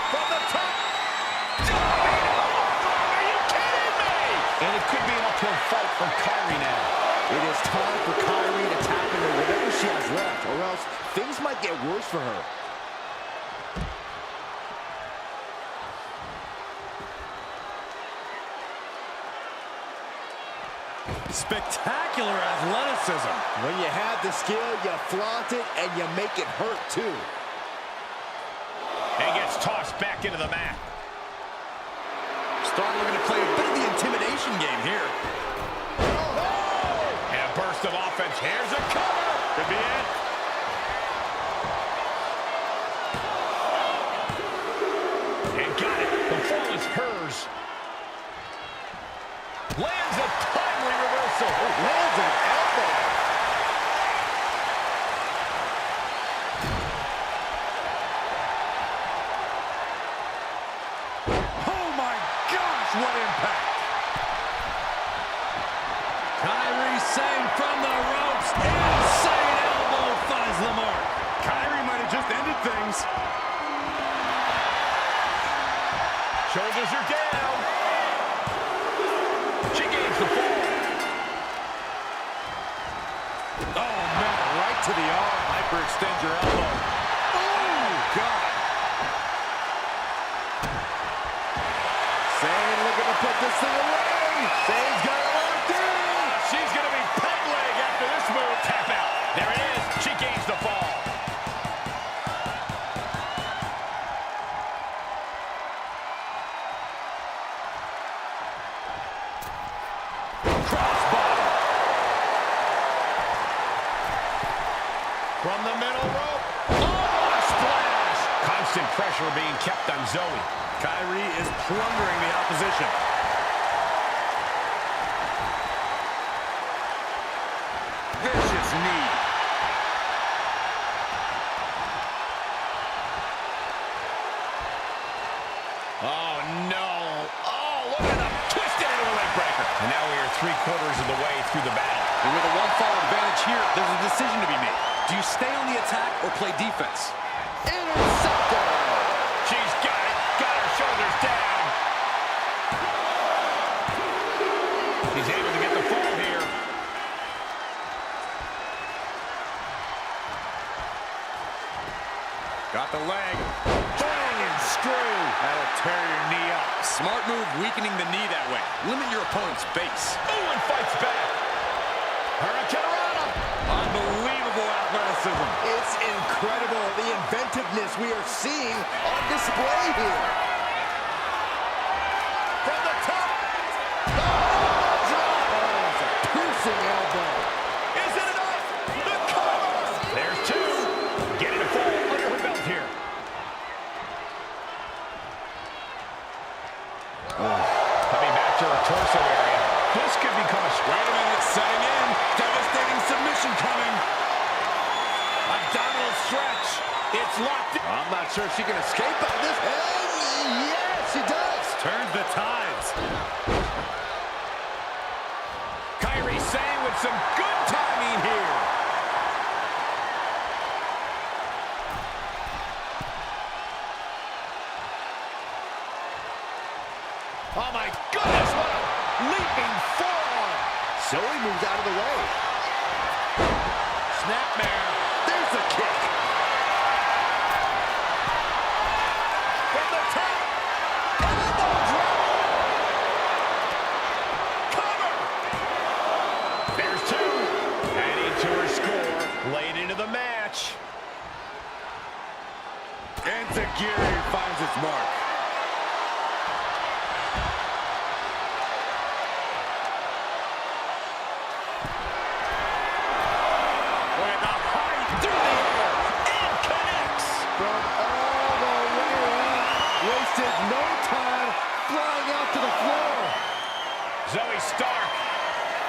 From the top. Are you kidding me? And it could be an uphill fight from Kyrie now. It is time for Kyrie to tap into whatever she has left, or else things might get worse for her. Spectacular athleticism. When you have the skill, you flaunt it, and you make it hurt, too. And gets tossed back into the mat. Stark looking to play a bit of the intimidation game here. And a burst of offense. Here's a cover. Could be it. shoulders. Lands a timely reversal. Lands an elbow. Oh my gosh, what impact! Kyrie Sane from the ropes. Insane elbow finds the mark. Kyrie might have just ended things. Shoulders are down. She gains the fall. Oh man, right to the arm. Hyperextend your elbow. Oh God. Sane looking to put this thing away. Sane's got it locked in. She's going to be peg leg after this move. Tap out. There it is. She gains the fall. Crossbody. From the middle rope. Oh, a splash. Constant pressure being kept on Zoe. Kyrie is plundering the opposition. Vicious knee. Oh, no. Oh, look at him. Twisted into a leg breaker. And now we are 3/4 of the way through the battle. And with a one-fall advantage here, there's a decision to be made. Do you stay on the attack or play defense? Interceptor. She's got it. Got her shoulders down. She's able to get the fall here. Got the leg. Bang and screw. That'll tear your knee up. Smart move, weakening the knee that way. Limit your opponent's base. Oh, and fights back. Hurricanrana. Unbelievable athleticism. It's incredible, the inventiveness we are seeing on display here. From the top. Oh, it's a piercing elbow. Is it enough? The cover. There's two. Getting a fall under her belt here. Coming back to her torso area. This could become a Wait a minute, setting in. Devastating submission coming. Abdominal stretch. It's locked in. I'm not sure she can escape out of this. And yes, she does. Turns the tides. Kyrie Sane with some good timing here. Oh my goodness, what a leaping forearm. Zoe moves out of the way. Snapmare. There's the kick. From the top. Elbow drop. Cover. There's two. Adding to her score. Late into the match. Enziguri finds its mark. Look at the height through the air. And connects. From all the way up. Wasted no time flying out to the floor. Zoe Stark.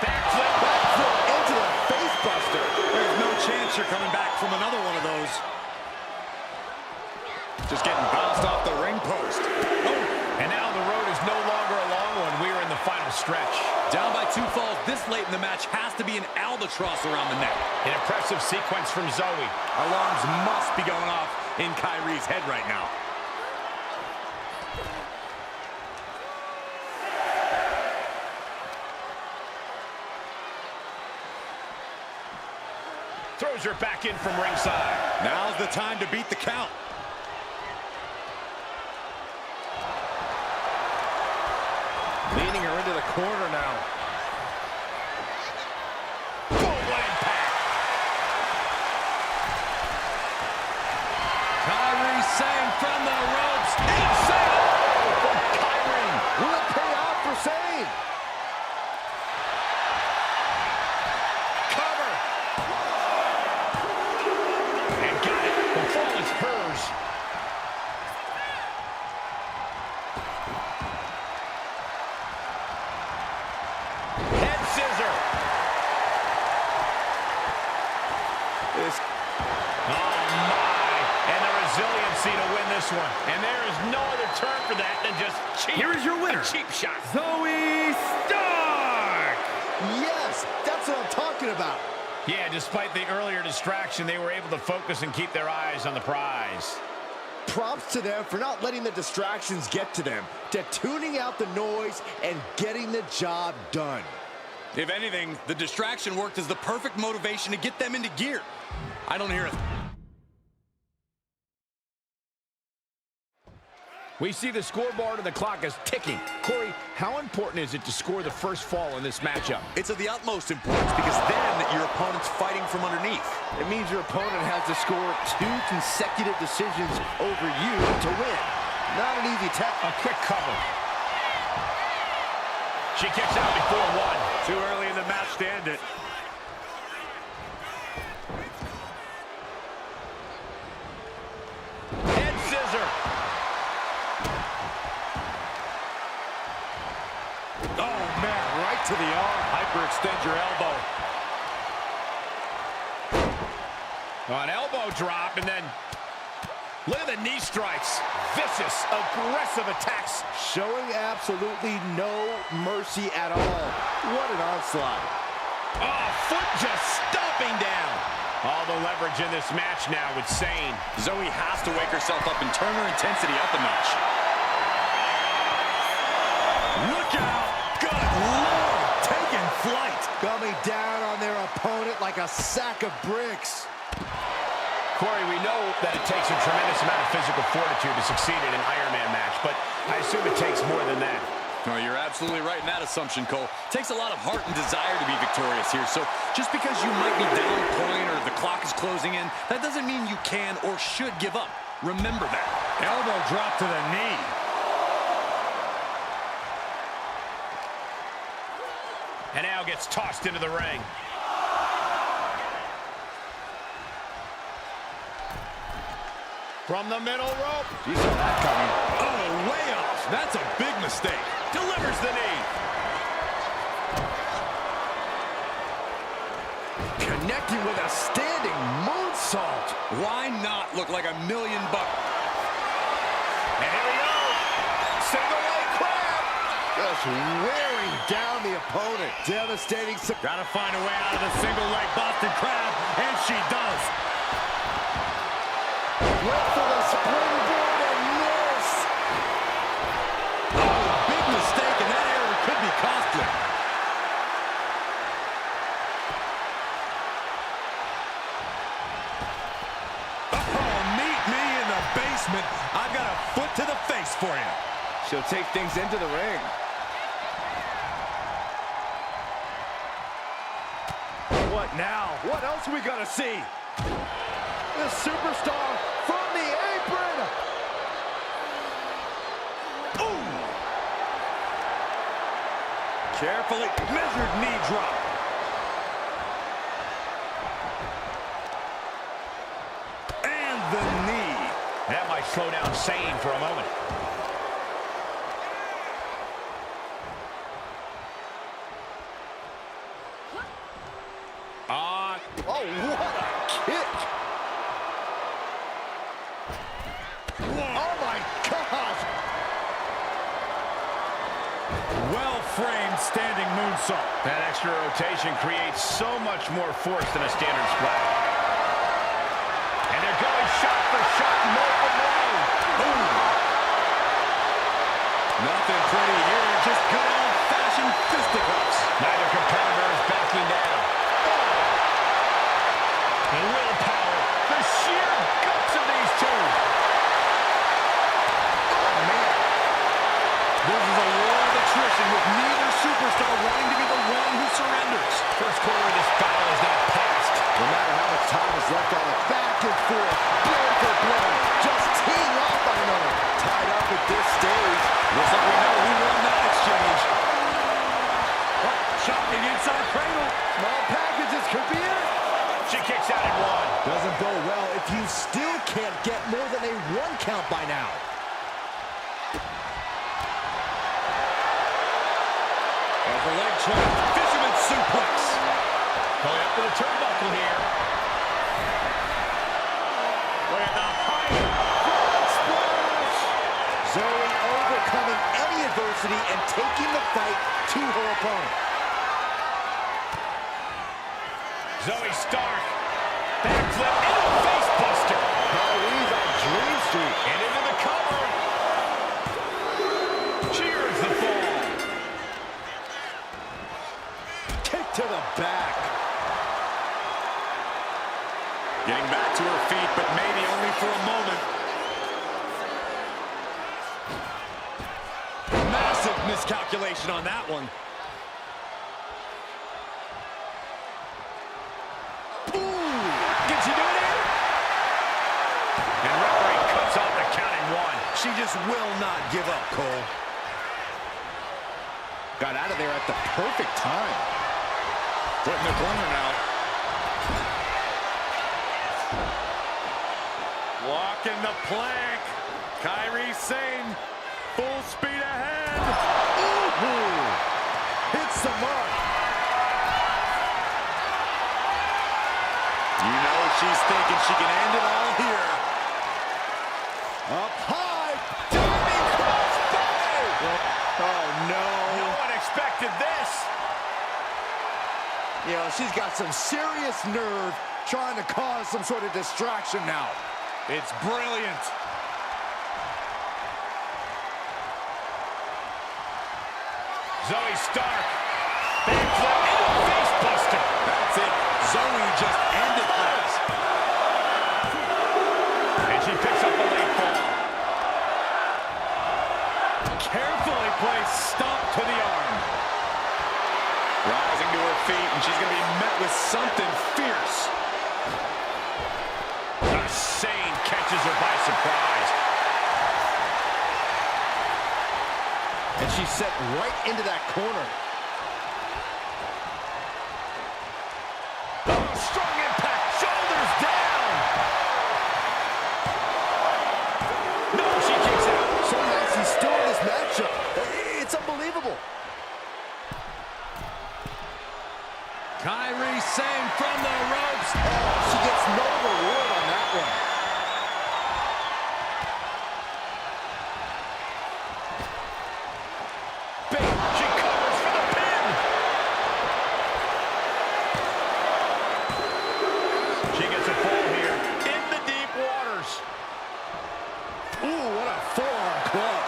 Backflip. Backflip into the face buster. There's no chance you're coming back from another one of those. Just getting bounced off the ring post. Oh, And now the road is no longer a long one. We are in the final stretch. Down by 2 falls this late in the match has to be an albatross around the neck. An impressive sequence from Zoe. alarms must be going off in Kyrie's head right now. Throws her back in from ringside. Now's the time to beat the count. Leading her into the corner now. Boom, what impact. Kyrie Sane from the ropes. Insane from Kyrie. Will it pay off for Sane? Cover. And got it. The fall is hers. resiliency to win this one. And there is no other term for that than just cheap. Here is your winner, A cheap shot. Zoe Stark! Yes, that's what I'm talking about. Yeah, despite the earlier distraction, they were able to focus and keep their eyes on the prize. Props to them for not letting the distractions get to them, to tuning out the noise and getting the job done. If anything, the distraction worked as the perfect motivation to get them into gear. I don't hear it. We see the scoreboard and the clock is ticking. Corey, how important is it to score the first fall in this matchup? It's of the utmost importance because then your opponent's fighting from underneath. It means your opponent has to score 2 consecutive decisions over you to win. Not an easy task. A quick cover. She kicks out before one. Too early in the match to end it. Head scissor. Oh, man, right to the arm. Hyperextend your elbow. An elbow drop, and then look at the knee strikes. Vicious, aggressive attacks. Showing absolutely no mercy at all. What an onslaught. Oh, foot just stomping down. All the leverage in this match now with Sane. Zoe has to wake herself up and turn her intensity up a notch. Look out! Good Lord! Taking flight. Coming down on their opponent like a sack of bricks. Corey, we know that it takes a tremendous amount of physical fortitude to succeed in an Iron Man match, but I assume it takes more than that. Oh, you're absolutely right in that assumption, Cole. It takes a lot of heart and desire to be victorious here. So just because you might be down a point or the clock is closing in, that doesn't mean you can or should give up. Remember that. Elbow drop to the knee. And now gets tossed into the ring. From the middle rope. You saw that coming. Oh, way off. That's a big mistake. Delivers the knee. Connecting with a standing moonsault. Why not look like $1 million? And here we go. Single leg crab. Just wearing down the opponent. Devastating. Gotta find a way out of the single leg Boston Crab, and she does. Went for the springboard and missed. Oh, big mistake, and that error could be costly. Oh, meet me in the basement. I've got a foot to the face for you. She'll take things into the ring. What now? What else are we gonna see? The superstar from the apron. Ooh. Carefully measured knee drop. And the knee. That might slow down Sane for a moment. Oh, what a kick. Oh, my gosh. Well-framed standing moonsault. That extra rotation creates so much more force than a standard splash. And they're going shot for shot, blow for blow. Nothing pretty here, just good old-fashioned fisticuffs. Neither competitor is backing down. The willpower, the sheer guts of these two. Oh, man. This is a war of attrition with neither superstar wanting to be the one who surrenders. First quarter of this battle is now past. No matter how much time is left on it, back and forth, blow for blow, just teeing off on another. Tied up at this stage. Looks like we know who won that exchange. Oh, shocking inside cradle. Small packages could be it. She kicks out at one. Doesn't go well if you still can't get more than a 1 count by now. Over leg choke, fisherman suplex. Going up to the turnbuckle here. Look at the height. adversity and taking the fight to her opponent. Zoe Stark. Backflip into a face buster. Kyrie's on Dream Street. And into the cover. Cheers the fall. Kick to the back. Getting back to her feet, but maybe only for a moment. Massive miscalculation on that one. Did she do it here? And referee cuts off the count in one. She just will not give up, Cole. Got out of there at the perfect time. Put in the corner now. Walking the plank. Kairi Sane, full speed ahead. Ooh, hits the mark. You know she's thinking she can end it all here. Up high, diving crossbody. Oh no. No one expected this. You know, she's got some serious nerve trying to cause some sort of distraction now. It's brilliant. Zoe Stark. Backflip into a face buster. That's it. Zoe just ended things. And she picks up the late fall. Carefully placed stomp to the arm. Rising to her feet, and she's going to be met with something fierce. Sane catches her by surprise. And she's set right into that corner. Oh, strong impact. Shoulders down. No, she kicks out. Somehow she's still in this matchup. It's unbelievable. Kairi Sane from the ropes. Oh, she gets no reward on that one. She covers for the pin. She gets a fall here in the deep waters. Ooh, what a forearm club.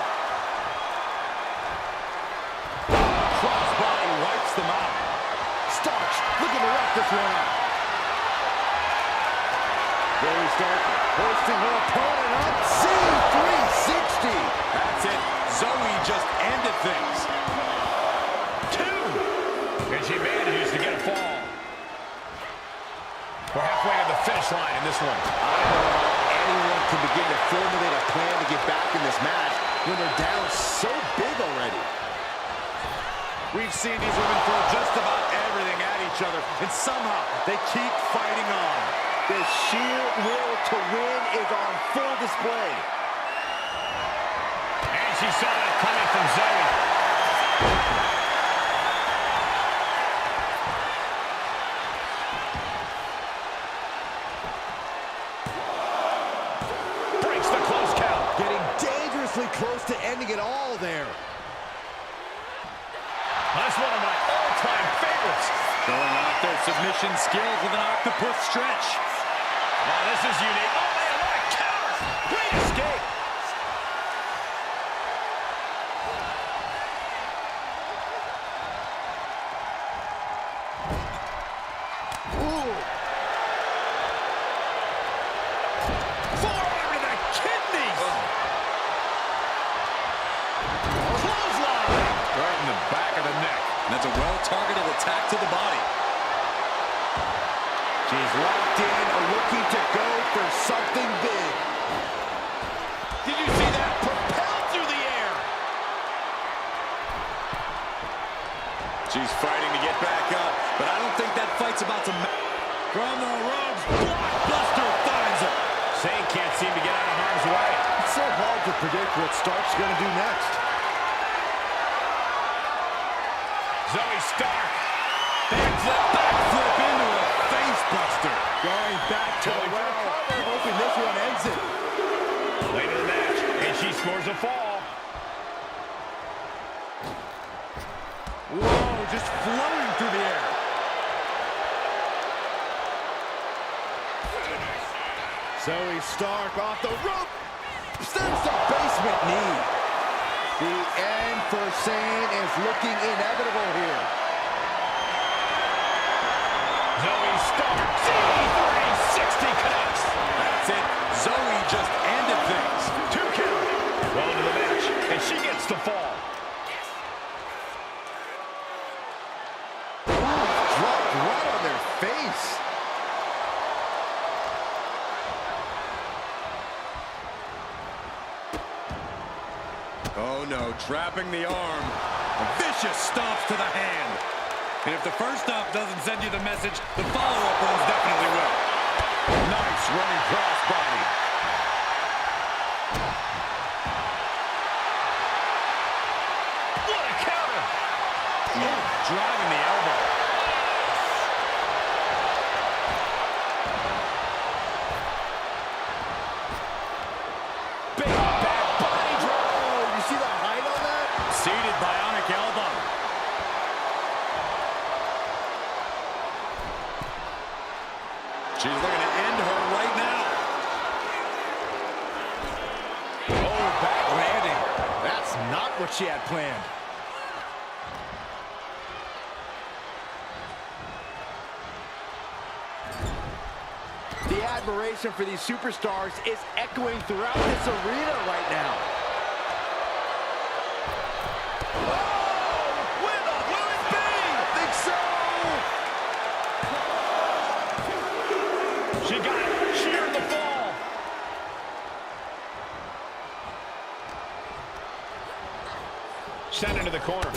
Crossbody wipes them out. Starks looking to wrap this one up. Zoe Stark hosting her opponent up. C360. That's it. Zoe just ended things. Two. And she manages to get a fall. We're halfway to the finish line in this one. I don't know how anyone can begin to formulate a plan to get back in this match when they're down so big already. We've seen these women throw just about everything at each other, and somehow they keep fighting on. The sheer will to win is on full display. And she saw that coming from Zoe. Breaks the close count. Getting dangerously close to ending it all there. That's one of my all-time favorites. Showing off their submission skills with an octopus stretch. Oh, this is unique. Oh, man, what a counter. Great escape. Ooh. Forearm to the kidneys. Clothesline. Right in the back of the neck. And that's a well-targeted attack to the body. She's locked in, looking to go for something big. Did you see that? Propelled through the air. She's fighting to get back up, but I don't think that fight's about to... From the ropes, blockbuster finds her. Sane can't seem to get out of harm's way. It's so hard to predict what Stark's going to do next. Zoe Stark. Backflip into a face buster. Going back to the well, hoping this one ends it. Later in the match, and she scores a fall. just floating through the air. Zoe Stark off the rope. Sends the basement knee. The end for Sane is looking inevitable here. Zoe Stark, C360 connects. That's it. Zoe just ended things. 2 count. Well into the match, and she gets the fall. Dropped right on their face. Oh no, trapping the arm. Vicious stomps to the hand. And if the first stomp doesn't send you the message, the follow-up ones definitely will. Nice running crossbody. What a counter! Oh, driving the elbow. Big back body drop. Oh, you see the height on that? Seated bionic elbow. She's looking to end her right now. Oh, back landing. That's not what she had planned. The admiration for these superstars is echoing throughout this arena right now. Oh, will it be? I think so. She got it. Sheared the fall. Sent into the corner.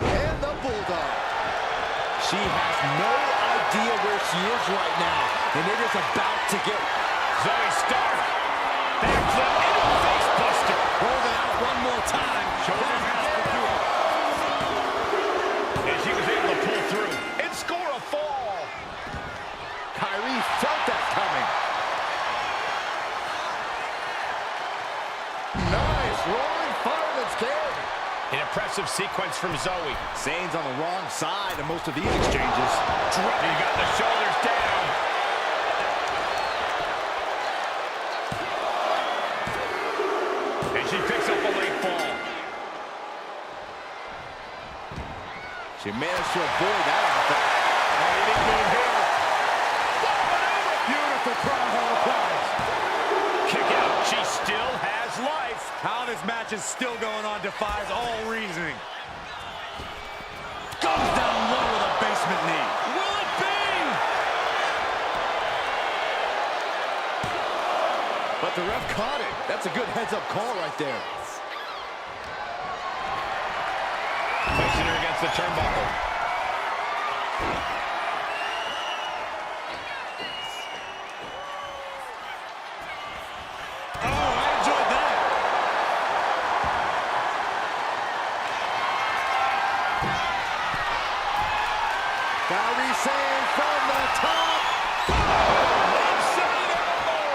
And the Bulldog. She has no idea where she is right now, and it is about to get... Zoe Stark. Backflip into a face buster. Holding out one more time. Shoulder pass to do it. And she was able to pull through and score a fall. Kyrie felt that coming. Nice rolling fireman's carry. An impressive sequence from Zoe. Zane's on the wrong side of most of these exchanges. He got the shoulders down. And she picks up a late fall. She managed to avoid that outfit. Oh, he didn't move here. Beautiful crowd hall applause. Kick out. She still has life. How this match is still going on defies all reasoning. Goes down low with a basement knee. Will it be? But the ref caught it. That's a good heads-up call right there. Placing her against the turnbuckle. Oh, I enjoyed that. Kyrie Sane from the top. Inside elbow.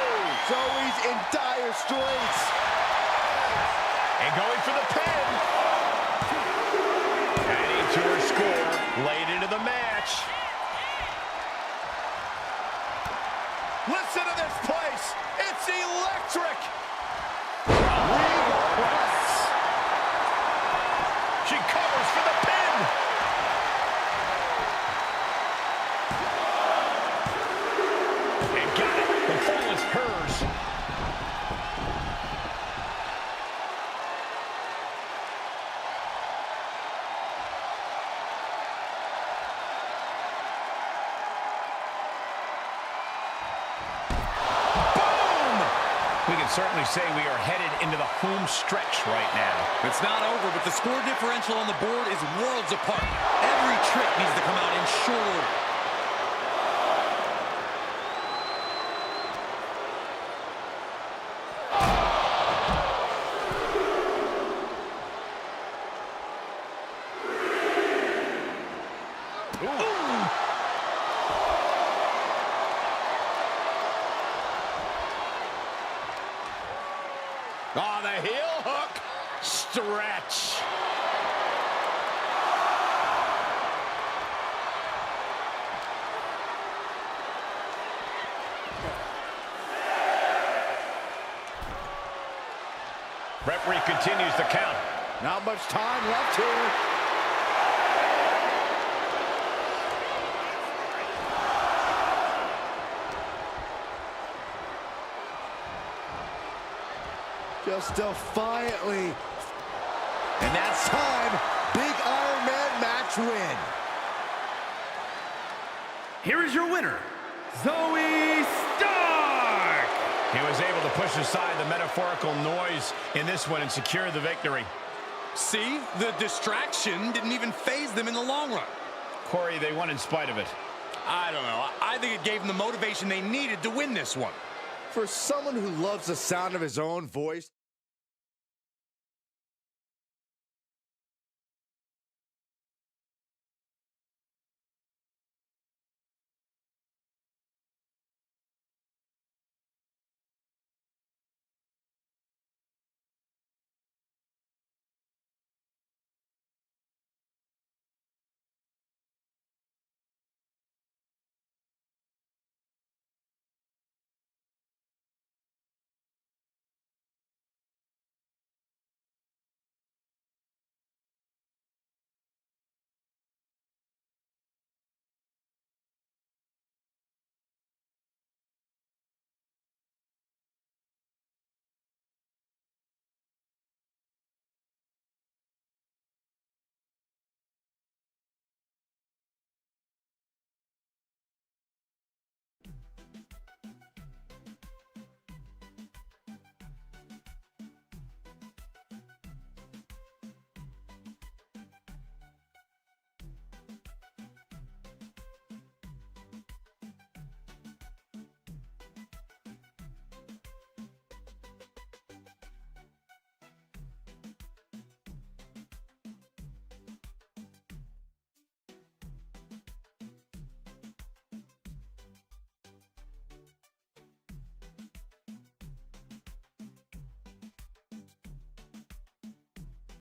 Zoe's in dire straits. And going for the pin. Adding to her score late into the match. Listen to this place. It's electric. Regal press. She covers for the pin. And got it. The fall is hers. We can certainly say we are headed into the home stretch right now. It's not over, but the score differential on the board is worlds apart. Every trick needs to come out in short order. Oh, the heel hook. Stretch. Referee continues the count. Not much time left here. Just defiantly. And that's time. Big Iron Man match win. Here is your winner, Zoe Stark! He was able to push aside the metaphorical noise in this one and secure the victory. See, the distraction didn't even faze them in the long run. Corey, they won in spite of it. I don't know. I think it gave them the motivation they needed to win this one. For someone who loves the sound of his own voice.